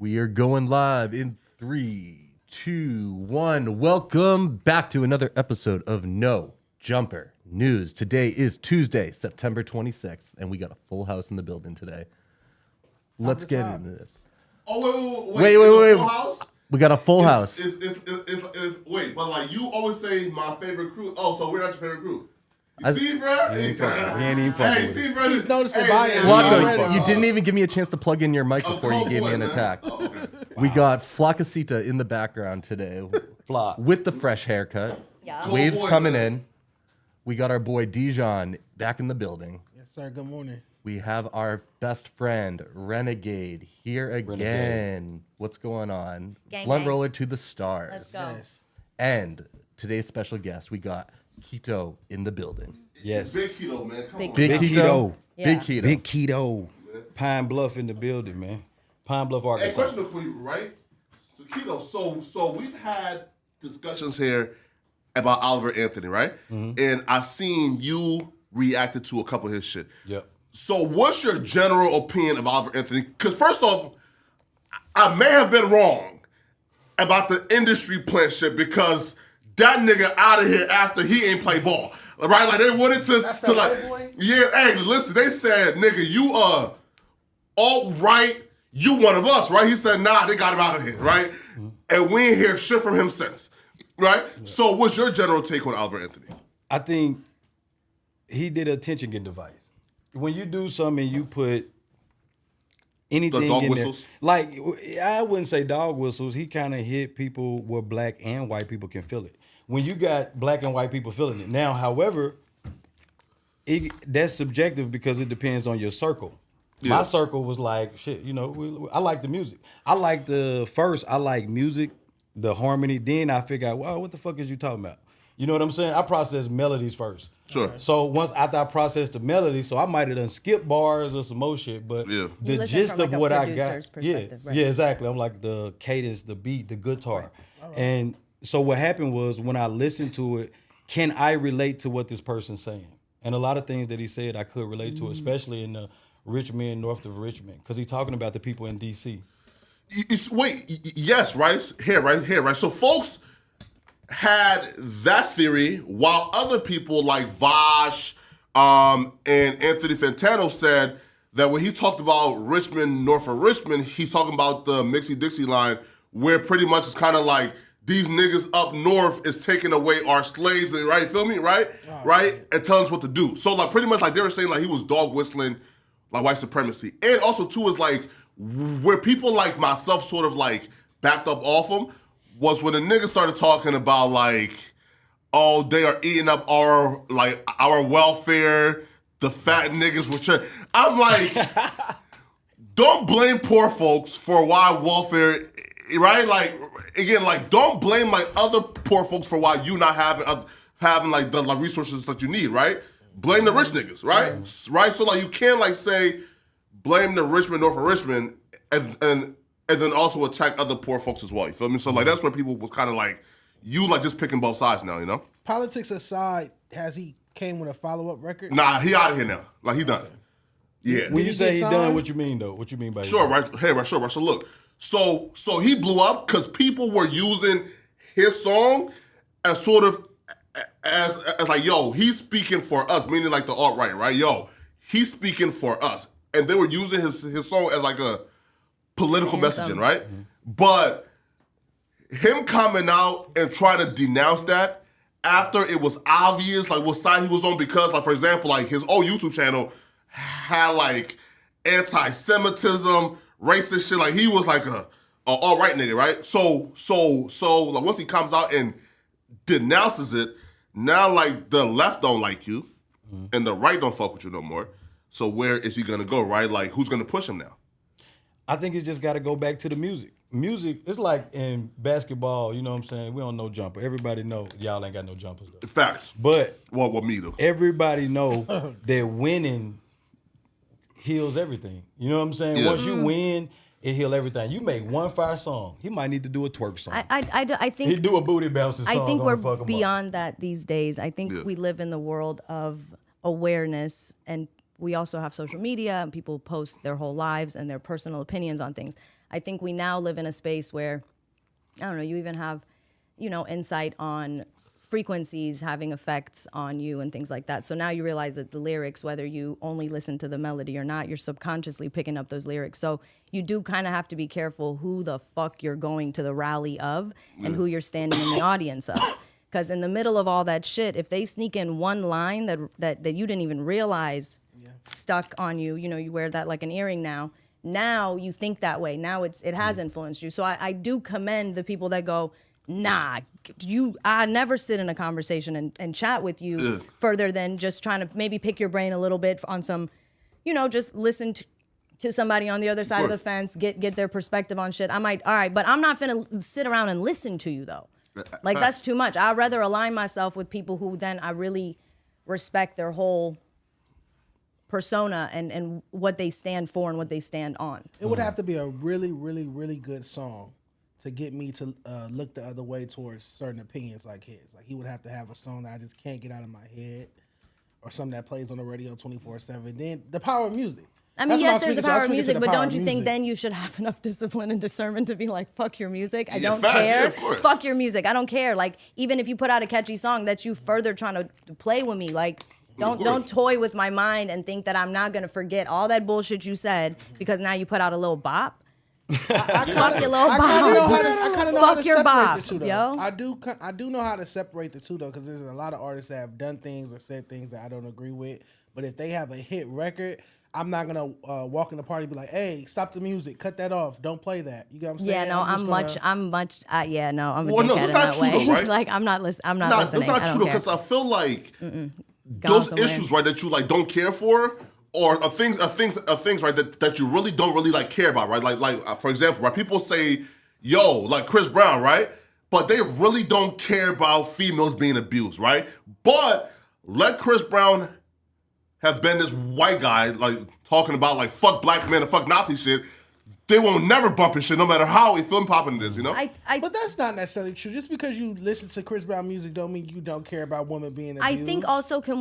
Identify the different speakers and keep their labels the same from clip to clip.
Speaker 1: We are going live in 3, 2, 1. Welcome back to another episode of No Jumper News. Today is Tuesday, September 26th, and we got a full house in the building today. Let's get into this.
Speaker 2: Oh,
Speaker 1: wait.
Speaker 2: Full house?
Speaker 1: We got a full house.
Speaker 2: Wait, but like you always say my favorite crew. Oh, so we're not your favorite crew. See, bro?
Speaker 3: He ain't even fucking with it.
Speaker 2: bro.
Speaker 4: He's noticing bias.
Speaker 1: Flocka, you didn't even give me a chance to plug in your mic before you gave me an
Speaker 2: man.
Speaker 1: attack.
Speaker 2: Oh, okay.
Speaker 1: We got Flockasita in the background today
Speaker 3: Flock.
Speaker 1: with the fresh haircut.
Speaker 5: Yeah.
Speaker 1: Waves
Speaker 2: Cool boy,
Speaker 1: coming
Speaker 2: man.
Speaker 1: in. We got our boy Dijon back in the building.
Speaker 4: Yes, sir. Good morning.
Speaker 1: We have our best friend Renegade here again. What's going on?
Speaker 5: Gang,
Speaker 1: Blunt
Speaker 5: gang.
Speaker 1: roller to the stars.
Speaker 5: Let's go.
Speaker 4: Yes.
Speaker 1: And today's special guest, we got Keto in the building.
Speaker 3: Yes.
Speaker 2: Big keto, man. Come on.
Speaker 1: Big
Speaker 3: Big
Speaker 1: Keto.
Speaker 3: Keto.
Speaker 5: Yeah.
Speaker 1: Big Keto.
Speaker 3: Big Keto. Pine Bluff in the building, man. Pine Bluff,
Speaker 2: Hey,
Speaker 3: Arkansas.
Speaker 2: question for you, right? So, keto. So we've had discussions here about Oliver Anthony, right? And I seen you reacted to a couple of his shit.
Speaker 3: Yep.
Speaker 2: So what's your general opinion of Oliver Anthony? Because first off, I may have been wrong about the industry plant shit because that nigga out of here after he ain't play ball. Right? Like they wanted to like, yeah, hey, listen, they said, nigga, you all right, you one of us, right? He said, nah, they got him out of here, right? And we ain't hear shit from him since. Right? So what's your general take on Oliver Anthony?
Speaker 3: I think he did an attention-getting device. When you do something and you put anything
Speaker 2: The dog
Speaker 3: in
Speaker 2: whistles?
Speaker 3: there, like I wouldn't say dog whistles. He kind of hit people where black and white people can feel it. When you got black and white people feeling it. Now, however, that's subjective because it depends on your circle.
Speaker 2: Yeah.
Speaker 3: My circle was like, shit, you know, I like the music. I like music, the harmony. Then I figure out, wow, what the fuck is you talking about? You know what I'm saying? I process melodies first.
Speaker 2: Sure.
Speaker 3: So once after I processed the melody, so I might have done skip bars or some more shit, but
Speaker 2: Yeah.
Speaker 3: the
Speaker 5: You listen
Speaker 3: gist
Speaker 5: from, like,
Speaker 3: of
Speaker 5: a
Speaker 3: what I
Speaker 5: producer's
Speaker 3: got, yeah,
Speaker 5: perspective, right.
Speaker 3: yeah, exactly. I'm like the cadence, the beat, the guitar, and so what happened was when I listened to it, can I relate to what this person's saying? And a lot of things that he said I could relate to, especially in the Richmond, north of Richmond, because he's talking about the people in D.C.
Speaker 2: Yes, right? Here, right? So folks had that theory while other people like Vash and Anthony Fantano said that when he talked about Richmond, north of Richmond, he's talking about the Mixie-Dixie line where pretty much it's kind of like these niggas up north is taking away our slaves, and right, feel me, right? Right? And telling us what to do. So like pretty much like they were saying like he was dog whistling like white supremacy. And also too is like where people like myself sort of like backed up off him was when the niggas started talking about like, oh, they are eating up our welfare, the fat niggas which are I'm like, don't blame poor folks for why welfare, right? Like again, like don't blame like other poor folks for why you not having like the like resources that you need, right? Blame the rich niggas, right? Right? So like you can't like say blame the Richmond, north of Richmond, and then also attack other poor folks as well. You feel me? So like that's where people was kind of like you like just picking both sides now, you know?
Speaker 4: Politics aside, has he came with a follow-up record?
Speaker 2: Nah, he out of here now. Like he done. Yeah.
Speaker 3: When
Speaker 4: Did
Speaker 3: you
Speaker 4: he
Speaker 3: say
Speaker 4: get
Speaker 3: he
Speaker 4: signed?
Speaker 3: done, what you mean though? What you mean by
Speaker 2: Sure, right? Hey, right, sure, right. So look, so he blew up because people were using his song as sort of as like, yo, he's speaking for us, meaning like the alt-right, right? Yo, he's speaking for us. And they were using his song as like a political messaging, right? But him coming out and trying to denounce that after it was obvious like what side he was on, because like for example, like his old YouTube channel had like anti-Semitism, racist shit. Like he was like a alt-right nigga, right? So like once he comes out and denounces it, now like the left don't like you and the right don't fuck with you no more. So where is he gonna go, right? Like who's gonna push him now?
Speaker 3: I think it's just got to go back to the music. Music, it's like in basketball, you know what I'm saying? We don't know jumper. Everybody know y'all ain't got no jumpers though.
Speaker 2: Facts.
Speaker 3: But
Speaker 2: Well, me though.
Speaker 3: everybody know that winning heals everything. You know what I'm saying?
Speaker 2: Yeah.
Speaker 3: Once you win, it heals everything. You make one fire song, he might need to do a twerk song.
Speaker 5: I think
Speaker 3: He'd do a booty bouncing song.
Speaker 5: I think
Speaker 3: gonna
Speaker 5: we're
Speaker 3: fuck 'em up.
Speaker 5: beyond that these days. I think
Speaker 2: Yeah.
Speaker 5: we live in the world of awareness, and we also have social media, and people post their whole lives and their personal opinions on things. I think we now live in a space where, I don't know, you even have, insight on frequencies having effects on you and things like that. So now you realize that the lyrics, whether you only listen to the melody or not, you're subconsciously picking up those lyrics. So you do kind of have to be careful who the fuck you're going to the rally of and who you're standing in the audience of. Because in the middle of all that shit, if they sneak in one line that you didn't even realize stuck on you, you wear that like an earring now you think that way. Now it has influenced you. So I do commend the people that go, nah, I never sit in a conversation and chat with you further than just trying to maybe pick your brain a little bit on some, just listen to somebody on the other side of the fence, get their perspective on shit. I might, all right, but I'm not finna sit around and listen to you though. Like that's too much. I'd rather align myself with people who then I really respect their whole persona and what they stand for and what they stand on.
Speaker 4: It would have to be a really, really, really good song to get me to look the other way towards certain opinions like his. Like he would have to have a song that I just can't get out of my head, or something that plays on the radio 24/7. Then the power of music.
Speaker 5: I mean, yes, there's the power of music, but don't you think then you should have enough discipline and discernment to be like, fuck your music? I don't care.
Speaker 2: Yeah, of course.
Speaker 5: Fuck your music. I don't care. Like, even if you put out a catchy song, that's you further trying to play with me. Like, don't toy with my mind and think that I'm not going to forget all that bullshit you said because now you put out a little bop. Fuck your little bop.
Speaker 4: I kind of know how to
Speaker 5: your
Speaker 4: separate
Speaker 5: bop,
Speaker 4: the two, though.
Speaker 5: yo.
Speaker 4: I do know how to separate the two, though, because there's a lot of artists that have done things or said things that I don't agree with. But if they have a hit record, I'm not gonna walk in the party and be like, "Hey, stop the music, cut that off, don't play that." You get what I'm saying?
Speaker 5: Yeah, no, I'm a
Speaker 2: Well, no,
Speaker 5: dickhead
Speaker 2: that's
Speaker 5: in
Speaker 2: not
Speaker 5: that
Speaker 2: true,
Speaker 5: way.
Speaker 2: though, right?
Speaker 5: Like I'm not listening.
Speaker 2: That's not
Speaker 5: I
Speaker 2: true
Speaker 5: don't
Speaker 2: because
Speaker 5: care.
Speaker 2: I feel like
Speaker 5: Gone
Speaker 2: those
Speaker 5: somewhere.
Speaker 2: issues, right, that you like don't care for, or are things, right, that you really don't really like care about, right? Like for example, right, people say, "Yo," like Chris Brown, right, but they really don't care about females being abused, right? But let Chris Brown have been this white guy, like, talking about, like, fuck black men and fuck Nazi shit, they won't never bump his shit, no matter how film popping it is, you know?
Speaker 4: But that's not necessarily true. Just because you listen to Chris Brown music don't mean you don't care about women being abused.
Speaker 5: I think also can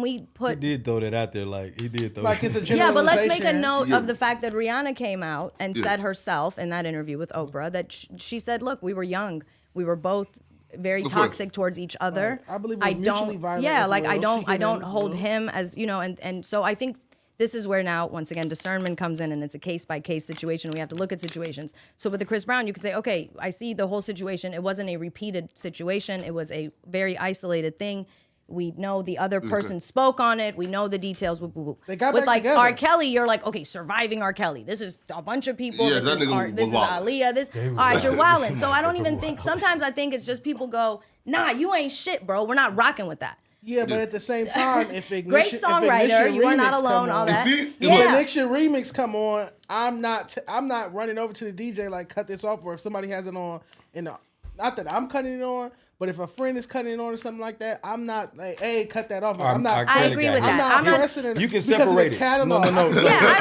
Speaker 5: we put
Speaker 3: He did throw that out there, like he did throw.
Speaker 4: like it's a
Speaker 5: yeah, but let's
Speaker 4: generalization.
Speaker 5: make a note of the fact that Rihanna came out and said herself in that interview with Oprah that she said, "Look, we were young, we were both very toxic towards each other.
Speaker 4: Right. I believe it was mutually violent
Speaker 5: Yeah,
Speaker 4: as
Speaker 5: like
Speaker 4: well.
Speaker 5: I don't hold him as and so I think this is where now once again discernment comes in, and it's a case by case situation. We have to look at situations. So with the Chris Brown, you could say, okay, I see the whole situation. It wasn't a repeated situation. It was a very isolated thing. We know the other person spoke on it. We know the details.
Speaker 4: They got
Speaker 5: with
Speaker 4: back
Speaker 5: like
Speaker 4: together.
Speaker 5: R. Kelly, you're like, okay, surviving R. Kelly. This is a bunch of people.
Speaker 2: Yeah,
Speaker 5: this
Speaker 2: that
Speaker 5: is
Speaker 2: nigga
Speaker 5: this
Speaker 2: was
Speaker 5: is
Speaker 2: wild.
Speaker 5: Aaliyah. All right, you're wilding. So I don't even think. Sometimes I think it's just people go, nah, you ain't shit, bro. We're not rocking with that.
Speaker 4: Yeah, but at the same time, if Ignition,
Speaker 5: Great songwriter, you are not alone. All that.
Speaker 2: see?
Speaker 4: If Ignition remix come on, I'm not running over to the DJ like cut this off. Or if somebody has it on, not that I'm cutting it on, but if a friend is cutting it on or something like that, I'm not like, hey, cut that off. I'm not.
Speaker 5: I agree with
Speaker 4: I'm
Speaker 5: that.
Speaker 4: not
Speaker 5: I'm not-
Speaker 4: pressing it
Speaker 3: You can
Speaker 4: because of the
Speaker 3: separate it.
Speaker 4: catalog.
Speaker 3: No.
Speaker 5: Yeah, I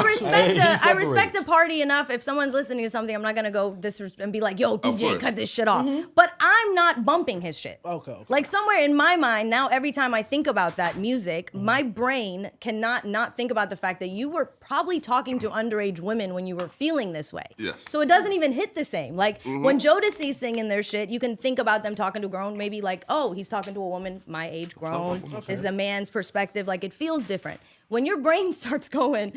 Speaker 3: Separate
Speaker 5: respect
Speaker 3: it.
Speaker 5: the party enough. If someone's listening to something, I'm not gonna go and be like, "Yo, DJ,
Speaker 2: course.
Speaker 5: cut this shit off." But I'm not bumping his shit.
Speaker 4: Okay.
Speaker 5: Like somewhere in my mind now, every time I think about that music, my brain cannot not think about the fact that you were probably talking to underage women when you were feeling this way.
Speaker 2: Yes.
Speaker 5: So it doesn't even hit the same. Like when Jodeci's singing their shit, you can think about them talking to grown, maybe like, oh, he's talking to a woman my age, grown. This is a man's perspective. Like it feels different. When your brain starts going,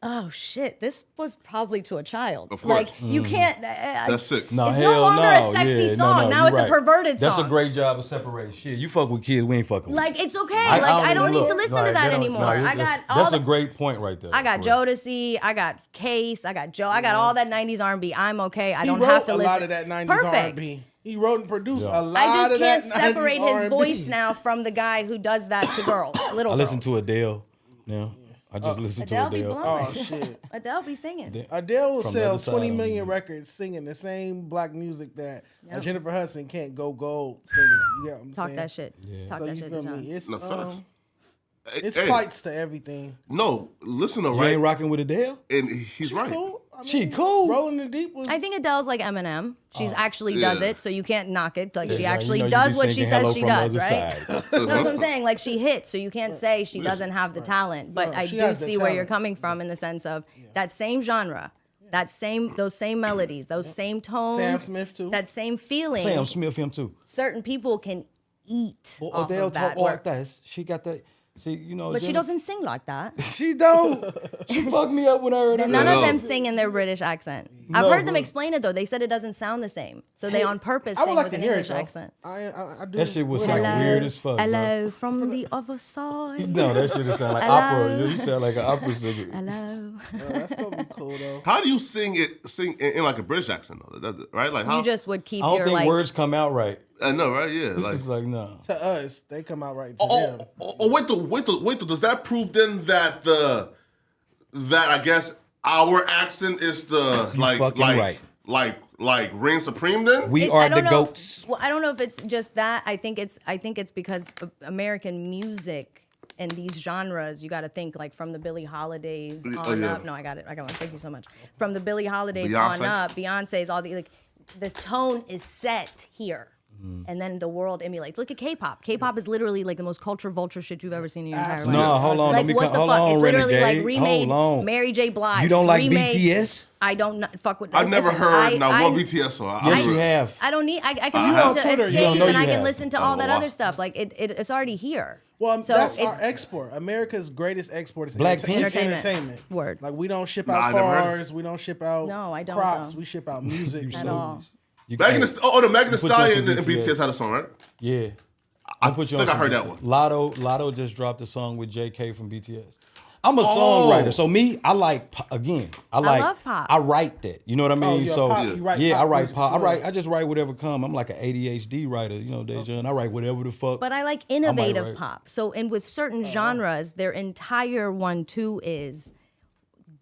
Speaker 5: oh shit, this was probably to a child.
Speaker 2: Of course.
Speaker 5: Like you can't.
Speaker 2: That's sick.
Speaker 3: No,
Speaker 5: It's
Speaker 3: hell
Speaker 5: no longer
Speaker 3: no.
Speaker 5: a sexy
Speaker 3: Yeah,
Speaker 5: song.
Speaker 3: no,
Speaker 5: Now
Speaker 3: you're
Speaker 5: it's a
Speaker 3: right.
Speaker 5: perverted
Speaker 3: That's
Speaker 5: song.
Speaker 3: a great job of separating. Shit, you fuck with kids, we ain't fucking with.
Speaker 5: Like it's okay.
Speaker 3: I
Speaker 5: I don't
Speaker 3: even
Speaker 5: need
Speaker 3: look.
Speaker 5: to listen
Speaker 3: Like,
Speaker 5: to that
Speaker 3: they don't-
Speaker 5: anymore.
Speaker 3: no,
Speaker 5: I got all
Speaker 3: that's
Speaker 5: the,
Speaker 3: a great point right there.
Speaker 5: I got
Speaker 3: For real.
Speaker 5: Jodeci, I got Case, I got Joe, I got all that 90s R&B. I'm okay. I
Speaker 4: He
Speaker 5: don't
Speaker 4: wrote
Speaker 5: have to
Speaker 4: a
Speaker 5: listen.
Speaker 4: lot of that 90s
Speaker 5: Perfect.
Speaker 4: R&B. He wrote and produced
Speaker 3: Yeah.
Speaker 4: a lot
Speaker 5: I just
Speaker 4: of that
Speaker 5: can't separate
Speaker 4: 90s
Speaker 5: his
Speaker 4: R&B.
Speaker 5: voice now from the guy who does that to girls, little
Speaker 3: I listen to
Speaker 5: girls.
Speaker 3: Adele now. I just listen to
Speaker 5: Adele be
Speaker 3: Adele.
Speaker 5: blowing.
Speaker 4: Oh shit.
Speaker 5: Adele be singing.
Speaker 4: Adele will
Speaker 3: From the
Speaker 4: sell
Speaker 3: other side
Speaker 4: 20
Speaker 3: of
Speaker 4: million
Speaker 3: me.
Speaker 4: records singing the same black music that
Speaker 5: Yep.
Speaker 4: Jennifer Hudson can't go gold singing. You get what I'm
Speaker 5: Talk
Speaker 4: saying?
Speaker 5: that shit. Talk
Speaker 4: So
Speaker 5: that
Speaker 4: you
Speaker 5: shit,
Speaker 4: feel
Speaker 5: Deshaun.
Speaker 4: me? It's
Speaker 2: No, facts.
Speaker 4: it's
Speaker 2: Hey,
Speaker 4: fights to everything.
Speaker 2: no, listen though,
Speaker 3: You
Speaker 2: right?
Speaker 3: ain't rocking with Adele?
Speaker 2: And he's right.
Speaker 4: Cool. I mean,
Speaker 3: She cool.
Speaker 4: Rolling the Deep was.
Speaker 5: I think Adele's like Eminem. She's actually
Speaker 2: Yeah.
Speaker 5: does it, so you can't knock it. Like she
Speaker 3: Right,
Speaker 5: actually
Speaker 3: you
Speaker 5: does
Speaker 3: be
Speaker 5: what she
Speaker 3: singing
Speaker 5: says
Speaker 3: Hello
Speaker 5: she
Speaker 3: from the
Speaker 5: does,
Speaker 3: other
Speaker 5: right?
Speaker 3: side.
Speaker 5: That's what I'm saying. Like she hits, so you can't say she doesn't have the talent. But
Speaker 4: No,
Speaker 5: I
Speaker 4: she
Speaker 5: do
Speaker 4: has the
Speaker 5: see where you're
Speaker 4: talent.
Speaker 5: coming from in the sense of that same genre, those same melodies, those same tones.
Speaker 4: Sam Smith, too.
Speaker 5: That same feeling.
Speaker 3: Sam Smith, him too.
Speaker 5: Certain people can eat
Speaker 3: Well,
Speaker 5: off
Speaker 3: Adele
Speaker 5: of that
Speaker 3: talk like
Speaker 5: work.
Speaker 3: that. She got that. See, you know.
Speaker 5: But she
Speaker 3: Jenny-
Speaker 5: doesn't sing like that.
Speaker 3: She don't. She fucked me up when I heard her.
Speaker 5: None of them sing in their British accent. I've
Speaker 3: No,
Speaker 5: heard them
Speaker 3: bro.
Speaker 5: explain it though. They said it doesn't sound the same, so they on purpose
Speaker 4: I would
Speaker 5: sing
Speaker 4: like
Speaker 5: with
Speaker 4: to
Speaker 5: an
Speaker 4: hear
Speaker 5: English
Speaker 4: it, though.
Speaker 5: accent.
Speaker 4: I do.
Speaker 3: That shit would
Speaker 4: Hello.
Speaker 3: sound weird as fuck.
Speaker 5: Hello from the other side.
Speaker 3: Bro. No, that shit would sound like
Speaker 5: Hello.
Speaker 3: opera. You sound like an opera singer.
Speaker 5: Hello.
Speaker 4: That's gonna be cool though.
Speaker 2: How do you sing in like a British accent though? Right? Like how?
Speaker 5: You just would keep
Speaker 3: I don't
Speaker 5: your
Speaker 3: think
Speaker 5: like.
Speaker 3: words come out right.
Speaker 2: I know, right? Yeah. Like.
Speaker 3: It's like no.
Speaker 4: To us, they come out right to
Speaker 2: Oh,
Speaker 4: them.
Speaker 2: wait till. Does that prove then that I guess our accent is the
Speaker 3: fucking right.
Speaker 2: like reign supreme then?
Speaker 3: We
Speaker 5: I
Speaker 3: are
Speaker 5: don't
Speaker 3: the
Speaker 5: know-
Speaker 3: goats.
Speaker 5: Well, I don't know if it's just that. I think it's because of American music and these genres. You got to think like from the Billie Holidays on
Speaker 2: yeah.
Speaker 5: up. No, I got it. Thank you so much. From the Billie Holidays
Speaker 2: Beyonce.
Speaker 5: on up, Beyonce's all the like. The tone is set here. And then the world emulates. Look at K-pop. K-pop is literally like the most culture vulture shit you've ever seen in your entire life.
Speaker 3: No, hold on.
Speaker 5: Like
Speaker 3: Let me
Speaker 5: what the
Speaker 3: hold
Speaker 5: fuck?
Speaker 3: on,
Speaker 5: It's literally
Speaker 3: Renegade.
Speaker 5: like remade
Speaker 3: Hold on.
Speaker 5: Mary J. Blige.
Speaker 3: You don't
Speaker 5: It's
Speaker 3: like
Speaker 5: remade-
Speaker 3: BTS?
Speaker 5: I don't fuck with.
Speaker 2: I've never
Speaker 5: listen,
Speaker 2: heard
Speaker 5: I-
Speaker 2: one BTS song.
Speaker 3: Yes, you have.
Speaker 5: I don't need. I can
Speaker 2: have.
Speaker 5: listen to
Speaker 3: Twitter, you
Speaker 5: Escape
Speaker 3: don't know
Speaker 5: and
Speaker 3: you
Speaker 5: I can
Speaker 3: have.
Speaker 5: listen to all that
Speaker 2: wow.
Speaker 5: other stuff. Like it's already here.
Speaker 4: Well,
Speaker 5: so
Speaker 4: that's
Speaker 5: it's
Speaker 4: our export. America's greatest export is
Speaker 3: Blackpink?
Speaker 5: Entertainment. Word.
Speaker 4: Like we don't ship
Speaker 2: Nah,
Speaker 4: out
Speaker 2: I never heard
Speaker 4: cars. We don't ship out
Speaker 5: No, I don't,
Speaker 4: crops.
Speaker 5: though.
Speaker 4: We ship out music.
Speaker 5: at all.
Speaker 3: You
Speaker 2: Megan
Speaker 3: can't-
Speaker 2: Thee, the Megan Thee
Speaker 3: Put you on
Speaker 2: Stallion
Speaker 3: some
Speaker 2: and
Speaker 3: BTS.
Speaker 2: BTS had a song, right?
Speaker 3: Yeah.
Speaker 2: I
Speaker 3: Put you
Speaker 2: think
Speaker 3: on
Speaker 2: I heard
Speaker 3: some
Speaker 2: that
Speaker 3: BTS.
Speaker 2: one.
Speaker 3: Lotto just dropped a song with JK from BTS. I'm a
Speaker 2: Oh.
Speaker 3: songwriter, so me, I like again. I like.
Speaker 5: love pop.
Speaker 3: I write that. You know what I mean?
Speaker 4: you're a
Speaker 3: So
Speaker 4: pop- you write
Speaker 3: yeah,
Speaker 4: pop
Speaker 3: I write
Speaker 4: music,
Speaker 3: pop.
Speaker 4: sure.
Speaker 3: I just write whatever come. I'm like an ADHD writer. You know, Dejan. I write whatever the fuck.
Speaker 5: But I like innovative
Speaker 3: write.
Speaker 5: pop. So and with certain genres, their entire 1-2 is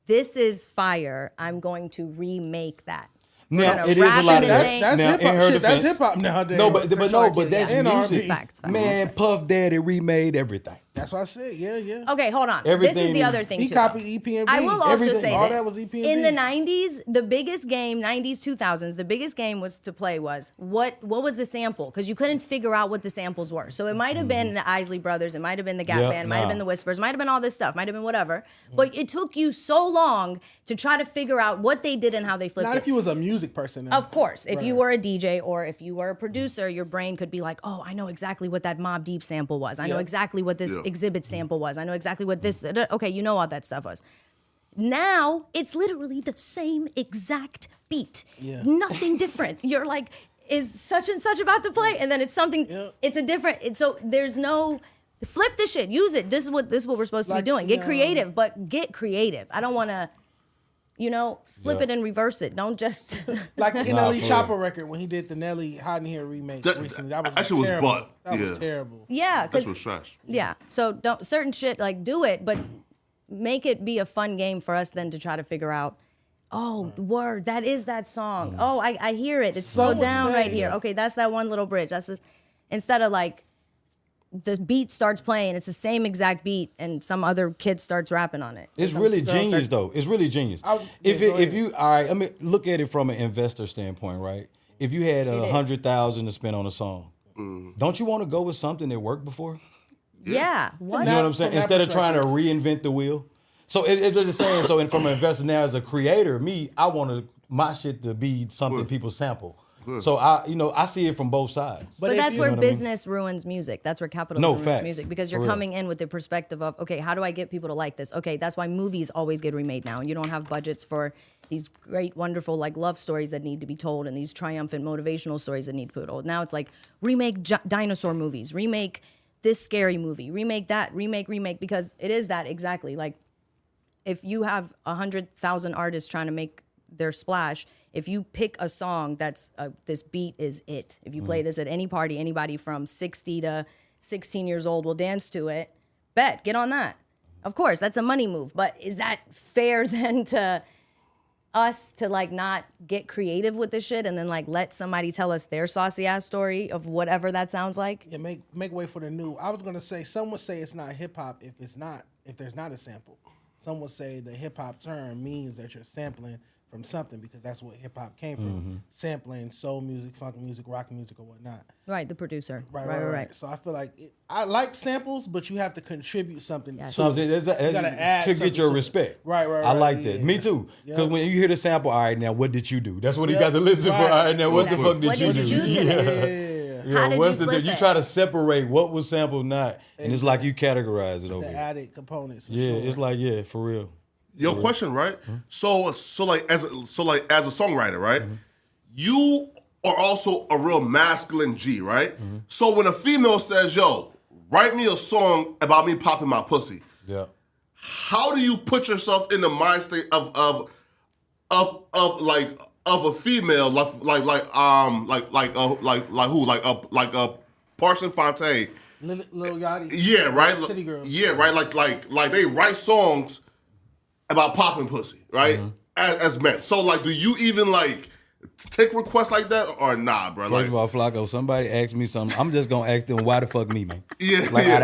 Speaker 5: this is fire. I'm going to remake that.
Speaker 3: now
Speaker 5: gonna
Speaker 3: it is a
Speaker 5: rap
Speaker 3: lot
Speaker 5: in
Speaker 3: of
Speaker 5: the
Speaker 3: that.
Speaker 5: same-
Speaker 4: That's
Speaker 3: Now,
Speaker 4: hip
Speaker 3: in
Speaker 4: hop.
Speaker 3: her
Speaker 4: Shit, that's
Speaker 3: defense-
Speaker 4: hip hop nowadays.
Speaker 3: No, but
Speaker 5: sure,
Speaker 3: no,
Speaker 5: too,
Speaker 3: but that's
Speaker 5: yeah.
Speaker 4: And
Speaker 3: music.
Speaker 4: R&B.
Speaker 5: Facts.
Speaker 3: Man, Puff Daddy remade everything.
Speaker 4: That's what I said. Yeah.
Speaker 5: Okay, hold on.
Speaker 3: Everything
Speaker 5: This is the
Speaker 3: is-
Speaker 5: other thing
Speaker 4: He
Speaker 5: too.
Speaker 4: copied
Speaker 5: though.
Speaker 4: EPMD.
Speaker 5: I will also
Speaker 3: Everything.
Speaker 5: say
Speaker 4: All
Speaker 5: this.
Speaker 4: that was EPMD.
Speaker 5: In the 90s, the biggest game, 90s, 2000s, the biggest game was to play was what was the sample? Because you couldn't figure out what the samples were. So it might have been the Isley Brothers, it might have been the Gap
Speaker 3: Yep,
Speaker 5: Band, it might have
Speaker 3: nah.
Speaker 5: been the Whispers, might have been all this stuff, might have been whatever. But it took you so long to try to figure out what they did and how they flipped
Speaker 4: Not
Speaker 5: it.
Speaker 4: if you was a music person. then.
Speaker 5: Of course, if you
Speaker 4: Right.
Speaker 5: were a DJ or if you were a producer, your brain could be like, "Oh, I know exactly what that Mobb Deep sample was. I know
Speaker 4: Yeah.
Speaker 5: exactly what this
Speaker 2: Yeah.
Speaker 5: Exhibit sample was. I know exactly what this." Okay, you know all that stuff was. Now it's literally the same exact beat.
Speaker 4: Yeah.
Speaker 5: Nothing different. You're like, is such and such about to play, and then it's something.
Speaker 4: Yeah.
Speaker 5: It's a different. So there's no. Flip the shit. Use it. This is what we're supposed to be
Speaker 4: Like,
Speaker 5: doing. Get
Speaker 4: yeah.
Speaker 5: creative, but get creative. I don't want to. Flip
Speaker 3: Yeah.
Speaker 5: it and reverse it. Don't just.
Speaker 4: Like the
Speaker 3: Nah,
Speaker 4: Nelly
Speaker 3: for
Speaker 4: Chopper record when he did the Nelly Hot in Here remake
Speaker 2: That-
Speaker 4: recently. That was
Speaker 2: that shit was
Speaker 4: terrible.
Speaker 2: butt.
Speaker 4: That
Speaker 2: Yeah.
Speaker 4: was terrible.
Speaker 5: Yeah,
Speaker 2: That's
Speaker 5: because
Speaker 2: what's trash.
Speaker 5: yeah. So don't certain shit like do it, but make it be a fun game for us then to try to figure out. Oh, word, that is that song. Oh, I hear it. It's slowed
Speaker 4: Someone
Speaker 5: down
Speaker 4: say-
Speaker 5: right here. Okay, that's that one little bridge. That's this. Instead of like the beat starts playing, it's the same exact beat, and some other kid starts rapping on it.
Speaker 3: It's
Speaker 5: Some
Speaker 3: really
Speaker 5: girl
Speaker 3: genius,
Speaker 5: starts-
Speaker 3: though. It's really genius.
Speaker 4: I was-
Speaker 3: If
Speaker 4: yeah,
Speaker 3: it,
Speaker 4: go
Speaker 3: if
Speaker 4: ahead.
Speaker 3: you all right, I mean, look at it from an investor standpoint, right? If you had
Speaker 5: is.
Speaker 3: 100,000 to spend on a song, don't you want to go with something that worked before?
Speaker 5: Yeah. What?
Speaker 3: You know what I'm saying?
Speaker 4: From that
Speaker 3: Instead of trying to reinvent the wheel. So it's just saying. So, and from an investor now as a creator, me, I wanted my shit to be something people sample. So I see it from both sides.
Speaker 5: But
Speaker 4: if
Speaker 5: that's
Speaker 4: you-
Speaker 5: where
Speaker 3: know what I mean?
Speaker 5: business ruins music. That's where capitalism
Speaker 3: No,
Speaker 5: ruins
Speaker 3: facts.
Speaker 5: music because
Speaker 3: For
Speaker 5: you're
Speaker 3: real.
Speaker 5: coming in with the perspective of, okay, how do I get people to like this? Okay, that's why movies always get remade now. And you don't have budgets for these great, wonderful like love stories that need to be told and these triumphant motivational stories that need to be told. Now it's like remake dinosaur movies, remake this scary movie, remake that, remake, because it is that exactly. Like if you have 100,000 artists trying to make their splash, if you pick a song that's this beat is it. If you play this at any party, anybody from 60 to 16 years old will dance to it. Bet, get on that. Of course, that's a money move. But is that fair then to us to like not get creative with this shit and then like let somebody tell us their saucy ass story of whatever that sounds like?
Speaker 4: Yeah, make way for the new. I was gonna say some would say it's not hip hop if there's not a sample. Some would say the hip hop term means that you're sampling from something because that's what hip hop came from, sampling soul music, funk music, rock music, or whatnot.
Speaker 5: Right, the producer.
Speaker 4: Right. So I feel like I like samples, but you have to contribute something.
Speaker 5: Yes.
Speaker 4: To
Speaker 3: Something
Speaker 4: it. You gotta add
Speaker 3: to get
Speaker 4: something
Speaker 3: your
Speaker 4: to it.
Speaker 3: respect.
Speaker 4: Right.
Speaker 3: I like that.
Speaker 4: yeah.
Speaker 3: Me too. Because when you hear the sample, all right, now what did you do? That's what he
Speaker 4: Yep.
Speaker 3: got to listen for.
Speaker 4: Right.
Speaker 3: All right, now what the fuck
Speaker 5: What
Speaker 3: did
Speaker 5: did
Speaker 3: you
Speaker 5: you
Speaker 3: do?
Speaker 5: do to
Speaker 3: Yeah.
Speaker 5: this?
Speaker 3: Yeah,
Speaker 5: How did
Speaker 3: what's
Speaker 5: you
Speaker 3: the
Speaker 5: flip
Speaker 3: you
Speaker 5: it?
Speaker 3: try to separate what was sampled, not, and it's like you categorize it over.
Speaker 4: The
Speaker 3: here.
Speaker 4: added components. For
Speaker 3: Yeah,
Speaker 4: sure.
Speaker 3: it's like for real.
Speaker 2: Your question, right? So like as a songwriter, right? You are also a real masculine G, right? So when a female says, "Yo, write me a song about me popping my pussy,"
Speaker 3: Yeah.
Speaker 2: how do you put yourself in the mind state of a female like a Parson Fontaine?
Speaker 4: Lil Yachty.
Speaker 2: Yeah, right.
Speaker 4: City Girls.
Speaker 2: Yeah, right. Like they write songs about popping pussy, right? As men. So like, do you even like take requests like that or nah, bro?
Speaker 3: First of all, Flacco, somebody asked me something. I'm just gonna ask them why the fuck me, man.
Speaker 2: Yeah,
Speaker 3: Like,
Speaker 2: yeah.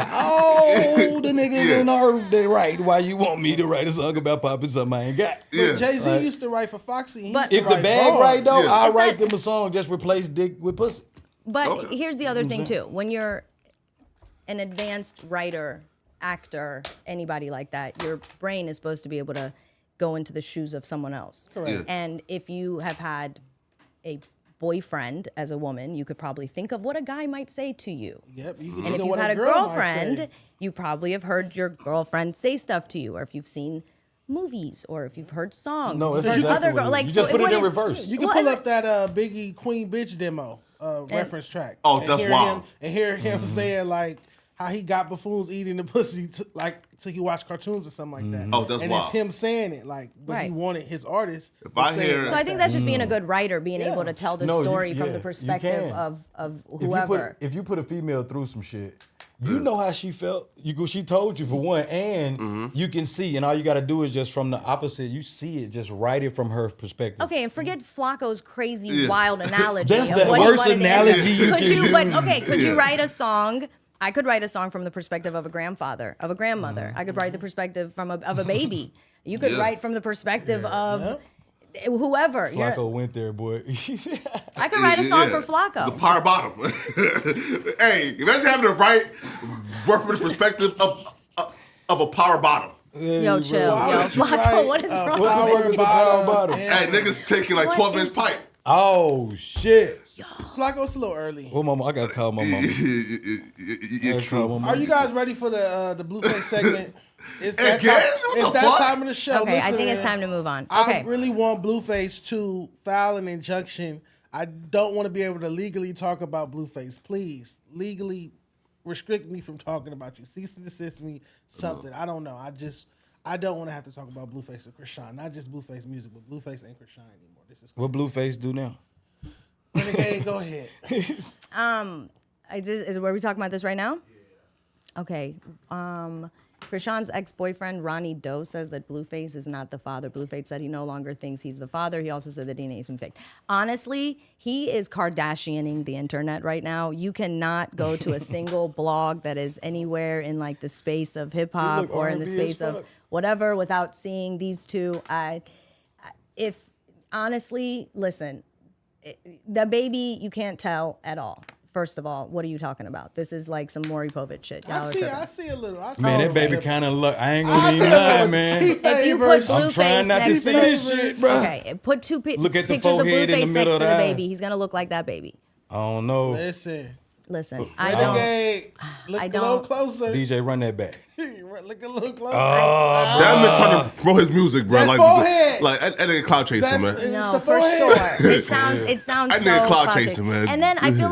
Speaker 3: the niggas in the earth, they right. Why you want me to write a song about popping something I ain't got?
Speaker 2: Yeah.
Speaker 4: Jay-Z used to write for Foxy. He
Speaker 5: But-
Speaker 4: used to
Speaker 3: If the
Speaker 4: write
Speaker 3: bag
Speaker 4: bars.
Speaker 3: right though,
Speaker 2: Yeah.
Speaker 3: I'll
Speaker 5: Is
Speaker 3: write
Speaker 5: that-
Speaker 3: them a song. Just replace dick with pussy.
Speaker 5: But
Speaker 2: Okay.
Speaker 5: here's the other thing too. When you're an advanced writer, actor, anybody like that, your brain is supposed to be able to go into the shoes of someone else.
Speaker 4: Correct.
Speaker 2: Yeah.
Speaker 5: And if you have had a boyfriend as a woman, you could probably think of what a guy might say to you.
Speaker 4: Yep. You can
Speaker 5: And
Speaker 4: think
Speaker 5: if
Speaker 4: of
Speaker 5: you've
Speaker 4: what
Speaker 5: had a
Speaker 4: girl might
Speaker 5: girlfriend,
Speaker 4: say.
Speaker 5: you probably have heard your girlfriend say stuff to you, or if you've seen movies, or if you've heard songs.
Speaker 3: No,
Speaker 5: if
Speaker 3: it's
Speaker 5: you've heard
Speaker 3: exactly what it is.
Speaker 5: like
Speaker 3: You
Speaker 5: so
Speaker 3: just put it in
Speaker 5: wouldn't-
Speaker 3: reverse.
Speaker 4: You can
Speaker 5: Well,
Speaker 4: pull
Speaker 5: and-
Speaker 4: up that Biggie Queen Bitch demo reference track.
Speaker 2: Oh,
Speaker 4: and
Speaker 2: that's
Speaker 4: hear
Speaker 2: wild.
Speaker 4: hear him saying like how he got buffoons eating the pussy till he watched cartoons or something like that.
Speaker 2: Oh, that's
Speaker 4: and
Speaker 2: wild.
Speaker 4: it's him saying it like, but he
Speaker 5: Right.
Speaker 4: wanted his artist.
Speaker 2: If
Speaker 4: to
Speaker 2: I
Speaker 4: say
Speaker 2: hear-
Speaker 4: it
Speaker 5: So I think that's just being a good writer, being
Speaker 4: Yeah.
Speaker 5: able to tell the
Speaker 3: No, you-
Speaker 5: story from
Speaker 3: yeah,
Speaker 5: the
Speaker 3: you
Speaker 5: perspective
Speaker 3: can.
Speaker 5: of whoever.
Speaker 3: If you put a female through some shit, you know how she felt. She told you for one, and you can see, and all you got to do is just from the opposite. You see it, just write it from her perspective.
Speaker 5: Okay, and forget Flacco's crazy,
Speaker 2: Yeah.
Speaker 5: wild analogy.
Speaker 3: That's
Speaker 5: of
Speaker 3: the
Speaker 5: what he
Speaker 3: worst
Speaker 5: wanted to
Speaker 3: analogy
Speaker 5: answer.
Speaker 3: you
Speaker 5: Could
Speaker 3: can
Speaker 5: you?
Speaker 3: do.
Speaker 5: But okay, could you
Speaker 2: Yeah.
Speaker 5: write a song? I could write a song from the perspective of a grandfather, of a grandmother. I could write the perspective of a baby. You could
Speaker 2: Yeah.
Speaker 5: write from the perspective of whoever. You're-
Speaker 3: Flacco went there, boy.
Speaker 5: I could write a song
Speaker 2: Yeah.
Speaker 5: for Flacco.
Speaker 2: The power bottom. Hey, imagine having to work from the perspective of a power bottom.
Speaker 5: Yo, chill.
Speaker 4: Why
Speaker 5: Yo,
Speaker 4: would you
Speaker 5: Flacco,
Speaker 4: write,
Speaker 5: what is wrong?
Speaker 3: What the fuck is a power bottom?
Speaker 2: Hey, niggas taking like
Speaker 5: What
Speaker 2: 12-inch
Speaker 5: is-
Speaker 2: pipe.
Speaker 3: Oh shit!
Speaker 4: Flacco, it's a little early.
Speaker 3: Well, mama, I gotta call my mama.
Speaker 2: Yeah,
Speaker 3: Gotta call
Speaker 2: true.
Speaker 3: my
Speaker 4: Are
Speaker 3: mama.
Speaker 4: you guys ready for the Blueface segment? It's
Speaker 2: Again? What
Speaker 4: It's
Speaker 2: the
Speaker 4: that
Speaker 2: fuck?
Speaker 4: time of the show.
Speaker 5: Okay, I
Speaker 4: Listen,
Speaker 5: think it's
Speaker 4: man.
Speaker 5: time to move on.
Speaker 4: I
Speaker 5: Okay.
Speaker 4: really want Blueface to file an injunction. I don't want to be able to legally talk about Blueface. Please, legally restrict me from talking about you. Cease and desist me, something. I don't know. I don't want to have to talk about Blueface and Chrisean. Not just Blueface music, but Blueface and Chrisean anymore. This is
Speaker 3: What Blueface do now?
Speaker 4: Renegade, go ahead.
Speaker 5: Is where we talking about this right now? Okay. Krishan's ex-boyfriend, Ronnie Doe, says that Blueface is not the father. Blueface said he no longer thinks he's the father. He also said the DNA is fake. Honestly, he is Kardashianing the internet right now. You cannot go to a single blog that is anywhere in like the space of hip hop
Speaker 3: look
Speaker 5: or in the
Speaker 3: R&B
Speaker 5: space
Speaker 3: as
Speaker 5: of
Speaker 3: fuck.
Speaker 5: whatever without seeing these two. If honestly, listen, the baby, you can't tell at all. First of all, what are you talking about? This is like some Maury Povich shit. Y'all are tripping.
Speaker 4: I see a little. I see
Speaker 3: Man,
Speaker 4: a
Speaker 3: that
Speaker 4: little.
Speaker 3: baby kind of look. I ain't
Speaker 4: I
Speaker 3: gonna
Speaker 4: see
Speaker 3: even
Speaker 4: a
Speaker 3: lie,
Speaker 4: little.
Speaker 3: man.
Speaker 4: He
Speaker 5: If you put
Speaker 4: favors.
Speaker 3: I'm
Speaker 5: Blueface
Speaker 3: trying not to
Speaker 5: next
Speaker 3: see
Speaker 5: to
Speaker 3: this shit, bro.
Speaker 5: Okay, put two
Speaker 3: Look at the
Speaker 5: pictures of
Speaker 3: forehead in the
Speaker 5: Blueface
Speaker 3: middle
Speaker 5: next to
Speaker 3: of
Speaker 5: the
Speaker 3: the
Speaker 5: baby.
Speaker 3: eyes.
Speaker 5: He's gonna look like that baby.
Speaker 3: I don't know.
Speaker 4: Listen,
Speaker 5: Listen, I don't.
Speaker 4: Renegade, look
Speaker 5: I
Speaker 4: a little
Speaker 5: don't-
Speaker 4: closer.
Speaker 3: DJ, run that back.
Speaker 4: Look a little closer.
Speaker 2: That man trying to grow his music, bro.
Speaker 4: That
Speaker 2: like,
Speaker 4: forehead.
Speaker 2: like that nigga cloud chasing,
Speaker 4: That-
Speaker 2: man.
Speaker 4: It's
Speaker 5: No,
Speaker 4: the
Speaker 5: for
Speaker 4: forehead.
Speaker 5: sure. It sounds
Speaker 2: I
Speaker 5: so
Speaker 2: need a cloud
Speaker 5: cloud
Speaker 2: chaser,
Speaker 5: chasing.
Speaker 2: man.
Speaker 5: And then I feel